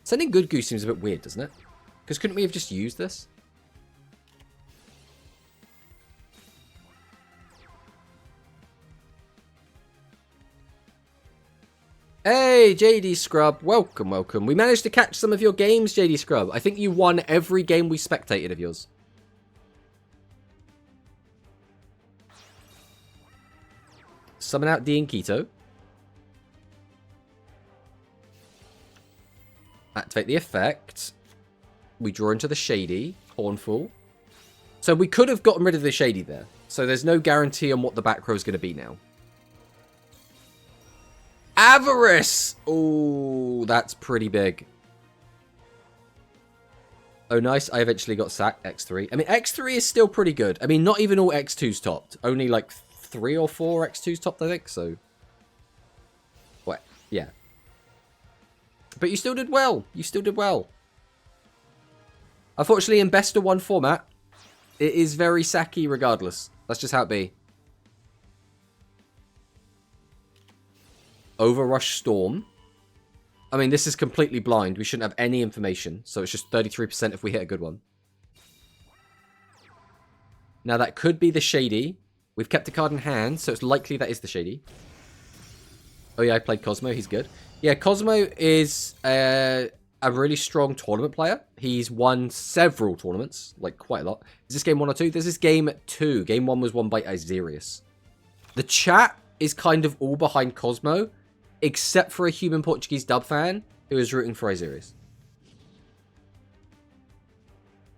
Sending Good Goo seems a bit weird, doesn't it? Because couldn't we have just used this? Hey, JD Scrub. Welcome, welcome. We managed to catch some of your games, JD Scrub. I think you won every game we spectated of yours. Summon out D and Keto. Activate the effect. We draw into the Shady. Cornfall. So we could have gotten rid of the Shady there. So there's no guarantee on what the back row is going to be now. Avarice! Oh, that's pretty big. Oh, nice. I eventually got sacked. X3. I mean, X3 is still pretty good. I mean, not even all X2's topped. Only like 3 or 4 X2's topped, I think. So, what? Yeah. But you still did well. You still did well. Unfortunately, in best of 1 format, it is very sacky regardless. That's just how it be. Overrush Storm. I mean, this is completely blind. We shouldn't have any information. So it's just 33% if we hit a good one. Now, that could be the Shady. We've kept a card in hand, so it's likely that is the Shady. Oh, yeah, I played Cosmo. He's good. Yeah, Cosmo is a really strong tournament player. He's won several tournaments, like quite a lot. Is this game 1 or 2? This is game 2. Game 1 was won by Isirius. The chat is kind of all behind Cosmo, except for a human Portuguese dub fan who is rooting for Isirius.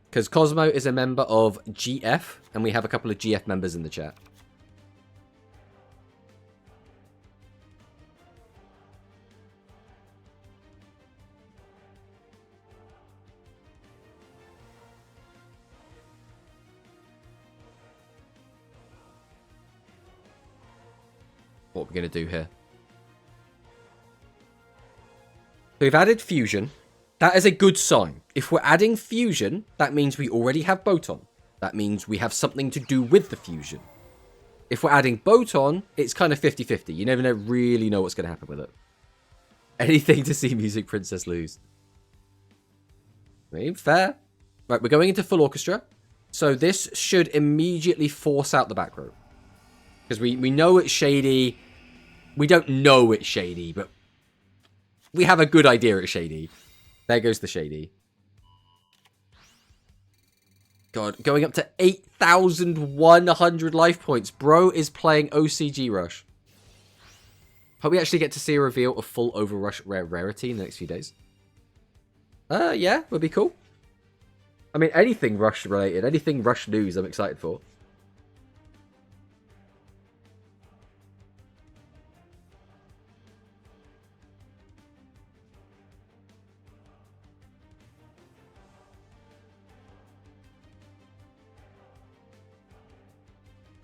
Because Cosmo is a member of GF, and we have a couple of GF members in the chat. What we're going to do here. So we've added Fusion. That is a good sign. If we're adding Fusion, that means we already have Boton. That means we have something to do with the Fusion. If we're adding Boton, it's kind of 50-50. You never really know what's going to happen with it. Anything to see Music Princess lose. I mean, fair. Right, we're going into full orchestra. So this should immediately force out the back row. Because we know it's Shady. We don't know it's Shady, but we have a good idea it's Shady. There goes the Shady. God, going up to 8,100 life points. Bro is playing OCG Rush. Hope we actually get to see a reveal of full Overrush rarity in the next few days. Yeah, would be cool. I mean, anything Rush related, anything Rush news I'm excited for.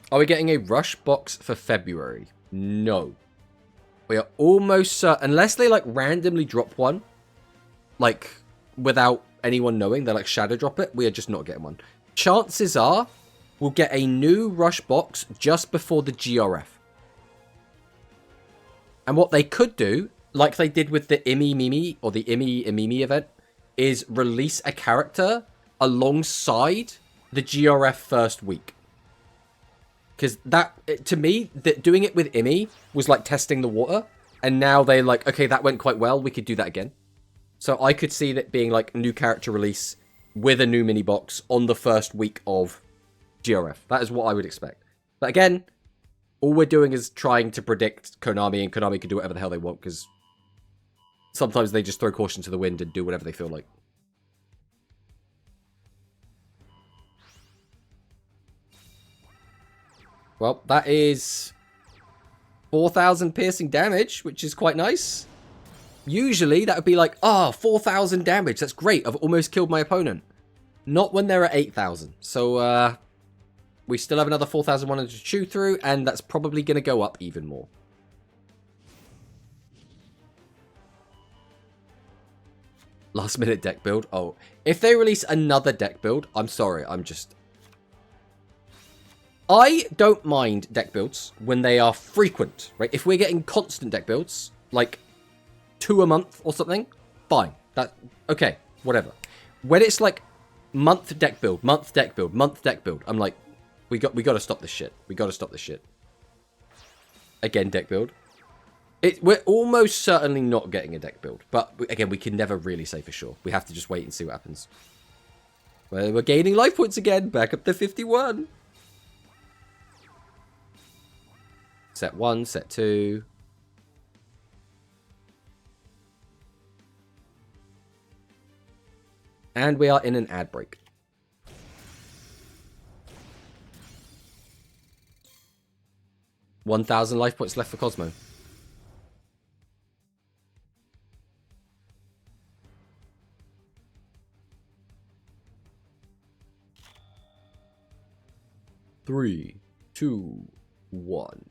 Are we getting a Rush box for February? No. We are almost certain, unless they like randomly drop one, like without anyone knowing, they like shadow drop it, we are just not getting one. Chances are we'll get a new Rush box just before the GRF. And what they could do, like they did with the Imi Mimi or the Imi Imimi event, is release a character alongside the GRF first week. Because that, to me, doing it with Imi was like testing the water. And now they're like, okay, that went quite well. We could do that again. So I could see that being like a new character release with a new mini box on the first week of GRF. That is what I would expect. But again, all we're doing is trying to predict Konami, and Konami can do whatever the hell they want, because sometimes they just throw caution to the wind and do whatever they feel like. Well, that is 4,000 piercing damage, which is quite nice. Usually, that would be like, 4,000 damage. That's great. I've almost killed my opponent. Not when they're at 8,000. So, we still have another 4,100 to chew through, and that's probably going to go up even more. Last minute deck build. Oh, if they release another deck build, I'm sorry. I don't mind deck builds when they are frequent, right? If we're getting constant deck builds, like 2 a month or something, fine. Okay, whatever. When it's like month deck build, month deck build, month deck build, I'm like, we got to stop this shit. We got to stop this shit. Again, deck build. We're almost certainly not getting a deck build, but again, we can never really say for sure. We have to just wait and see what happens. Well, we're gaining life points again, back up to 51. Set 1, set 2. And we are in an ad break. $1,000 life points left for Cosmo. Three, two, one.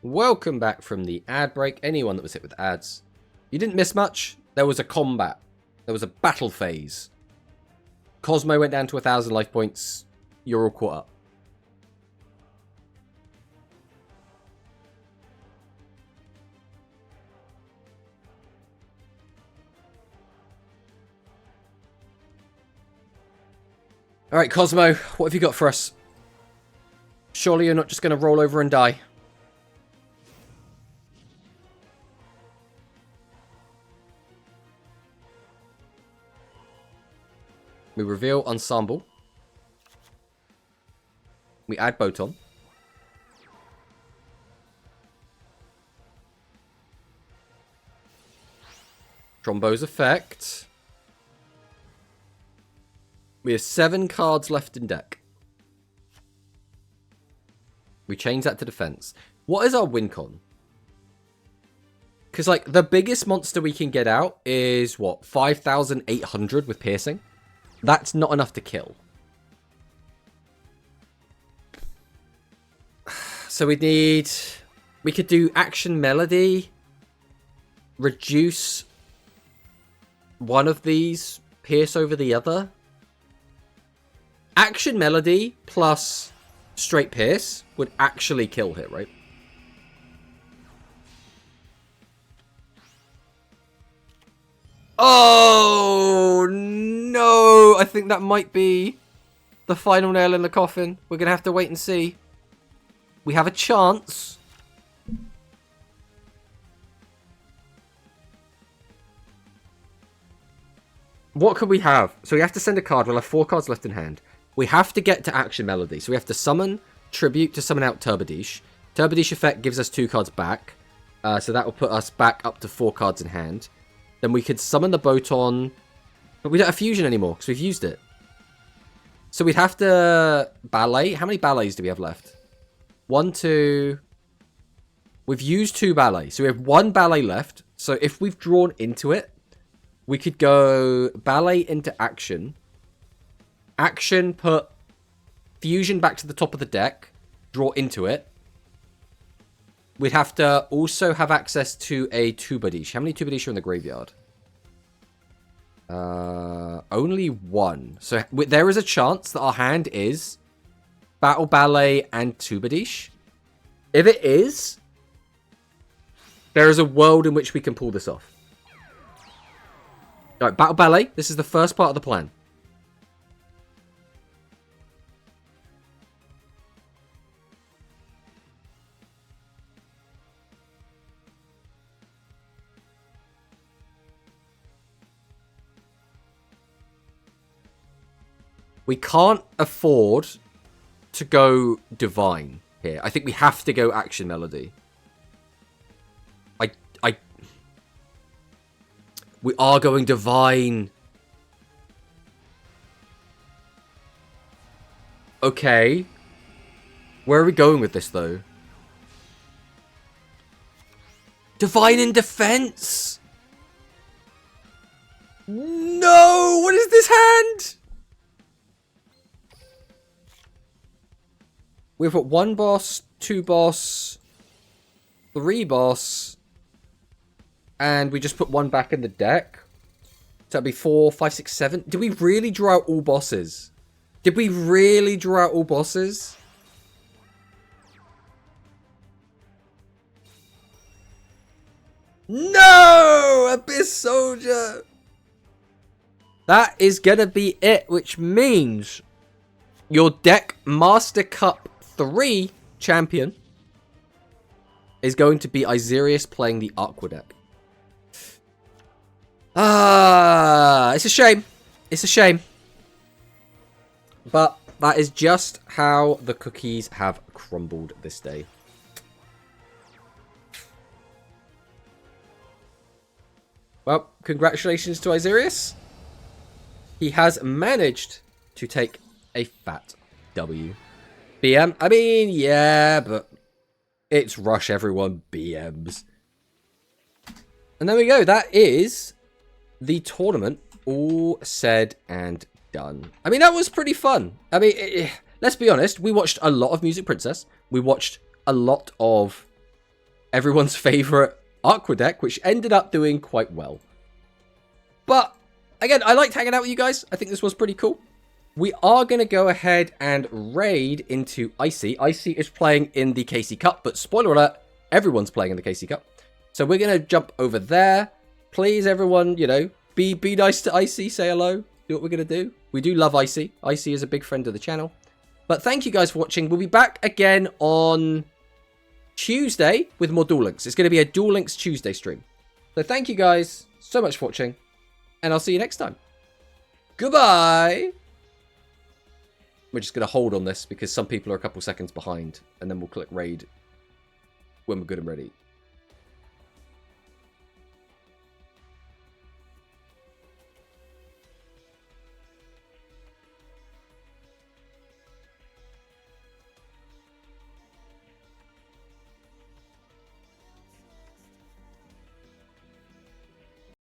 Welcome back from the ad break. Anyone that was hit with ads, you didn't miss much. There was a combat. There was a battle phase. Cosmo went down to 1,000 life points. You're all caught up. All right, Cosmo, what have you got for us? Surely you're not just going to roll over and die. We reveal Ensemble. We add Boton. Trombo's effect. We have 7 cards left in deck. We change that to defense. What is our win con? Because, like, the biggest monster we can get out is, what, 5,800 with piercing? That's not enough to kill. So we could do Action Melody. Reduce one of these. Pierce over the other. Action Melody plus straight pierce would actually kill here, right? Oh, no. I think that might be the final nail in the coffin. We're going to have to wait and see. We have a chance. What could we have? So we have to send a card. We'll have 4 cards left in hand. We have to get to Action Melody. So we have to summon Tribute to summon out Turbadish. Turbadish effect gives us 2 cards back. So that will put us back up to 4 cards in hand. Then we could summon the Boton. But we don't have Fusion anymore because we've used it. So we'd have to Ballet. How many Ballets do we have left? 1, 2. We've used 2 Ballet. So we have 1 Ballet left. So if we've drawn into it, we could go Ballet into Action. Action, put Fusion back to the top of the deck. Draw into it. We'd have to also have access to a Tubadish. How many Tubadish are in the graveyard? Only 1. So there is a chance that our hand is Battle Ballet and Tubadish. If it is, there is a world in which we can pull this off. All right, Battle Ballet. This is the first part of the plan. We can't afford to go Divine here. I think we have to go Action Melody. We are going Divine. Okay. Where are we going with this, though? Divine in defense? No! What is this hand? We've got 1 boss, 2 boss, 3 boss, and we just put 1 back in the deck. So that'd be 4, 5, 6, 7. Did we really draw out all bosses? Did we really draw out all bosses? No! Abyss Soldier! That is gonna be it, which means your Deck Master Cup 3 champion is going to be Isirius playing the Aqua deck. It's a shame. It's a shame. But that is just how the cookies have crumbled this day. Well, congratulations to Isirius. He has managed to take a fat W. BM? I mean, yeah, but it's Rush, everyone. BMs. And there we go. That is the tournament all said and done. I mean, that was pretty fun. I mean, let's be honest. We watched a lot of Music Princess. We watched a lot of everyone's favorite Aqua deck, which ended up doing quite well. But, again, I liked hanging out with you guys. I think this was pretty cool. We are going to go ahead and raid into Icy. Icy is playing in the KC Cup, but spoiler alert, everyone's playing in the KC Cup. So we're going to jump over there. Please, everyone, you know, be nice to Icy. Say hello. Do what we're going to do. We do love Icy. Icy is a big friend of the channel. But thank you guys for watching. We'll be back again on Tuesday with more Duel Links. It's going to be a Duel Links Tuesday stream. So thank you guys so much for watching. And I'll see you next time. Goodbye. We're just going to hold on this because some people are a couple seconds behind. And then we'll click raid when we're good and ready.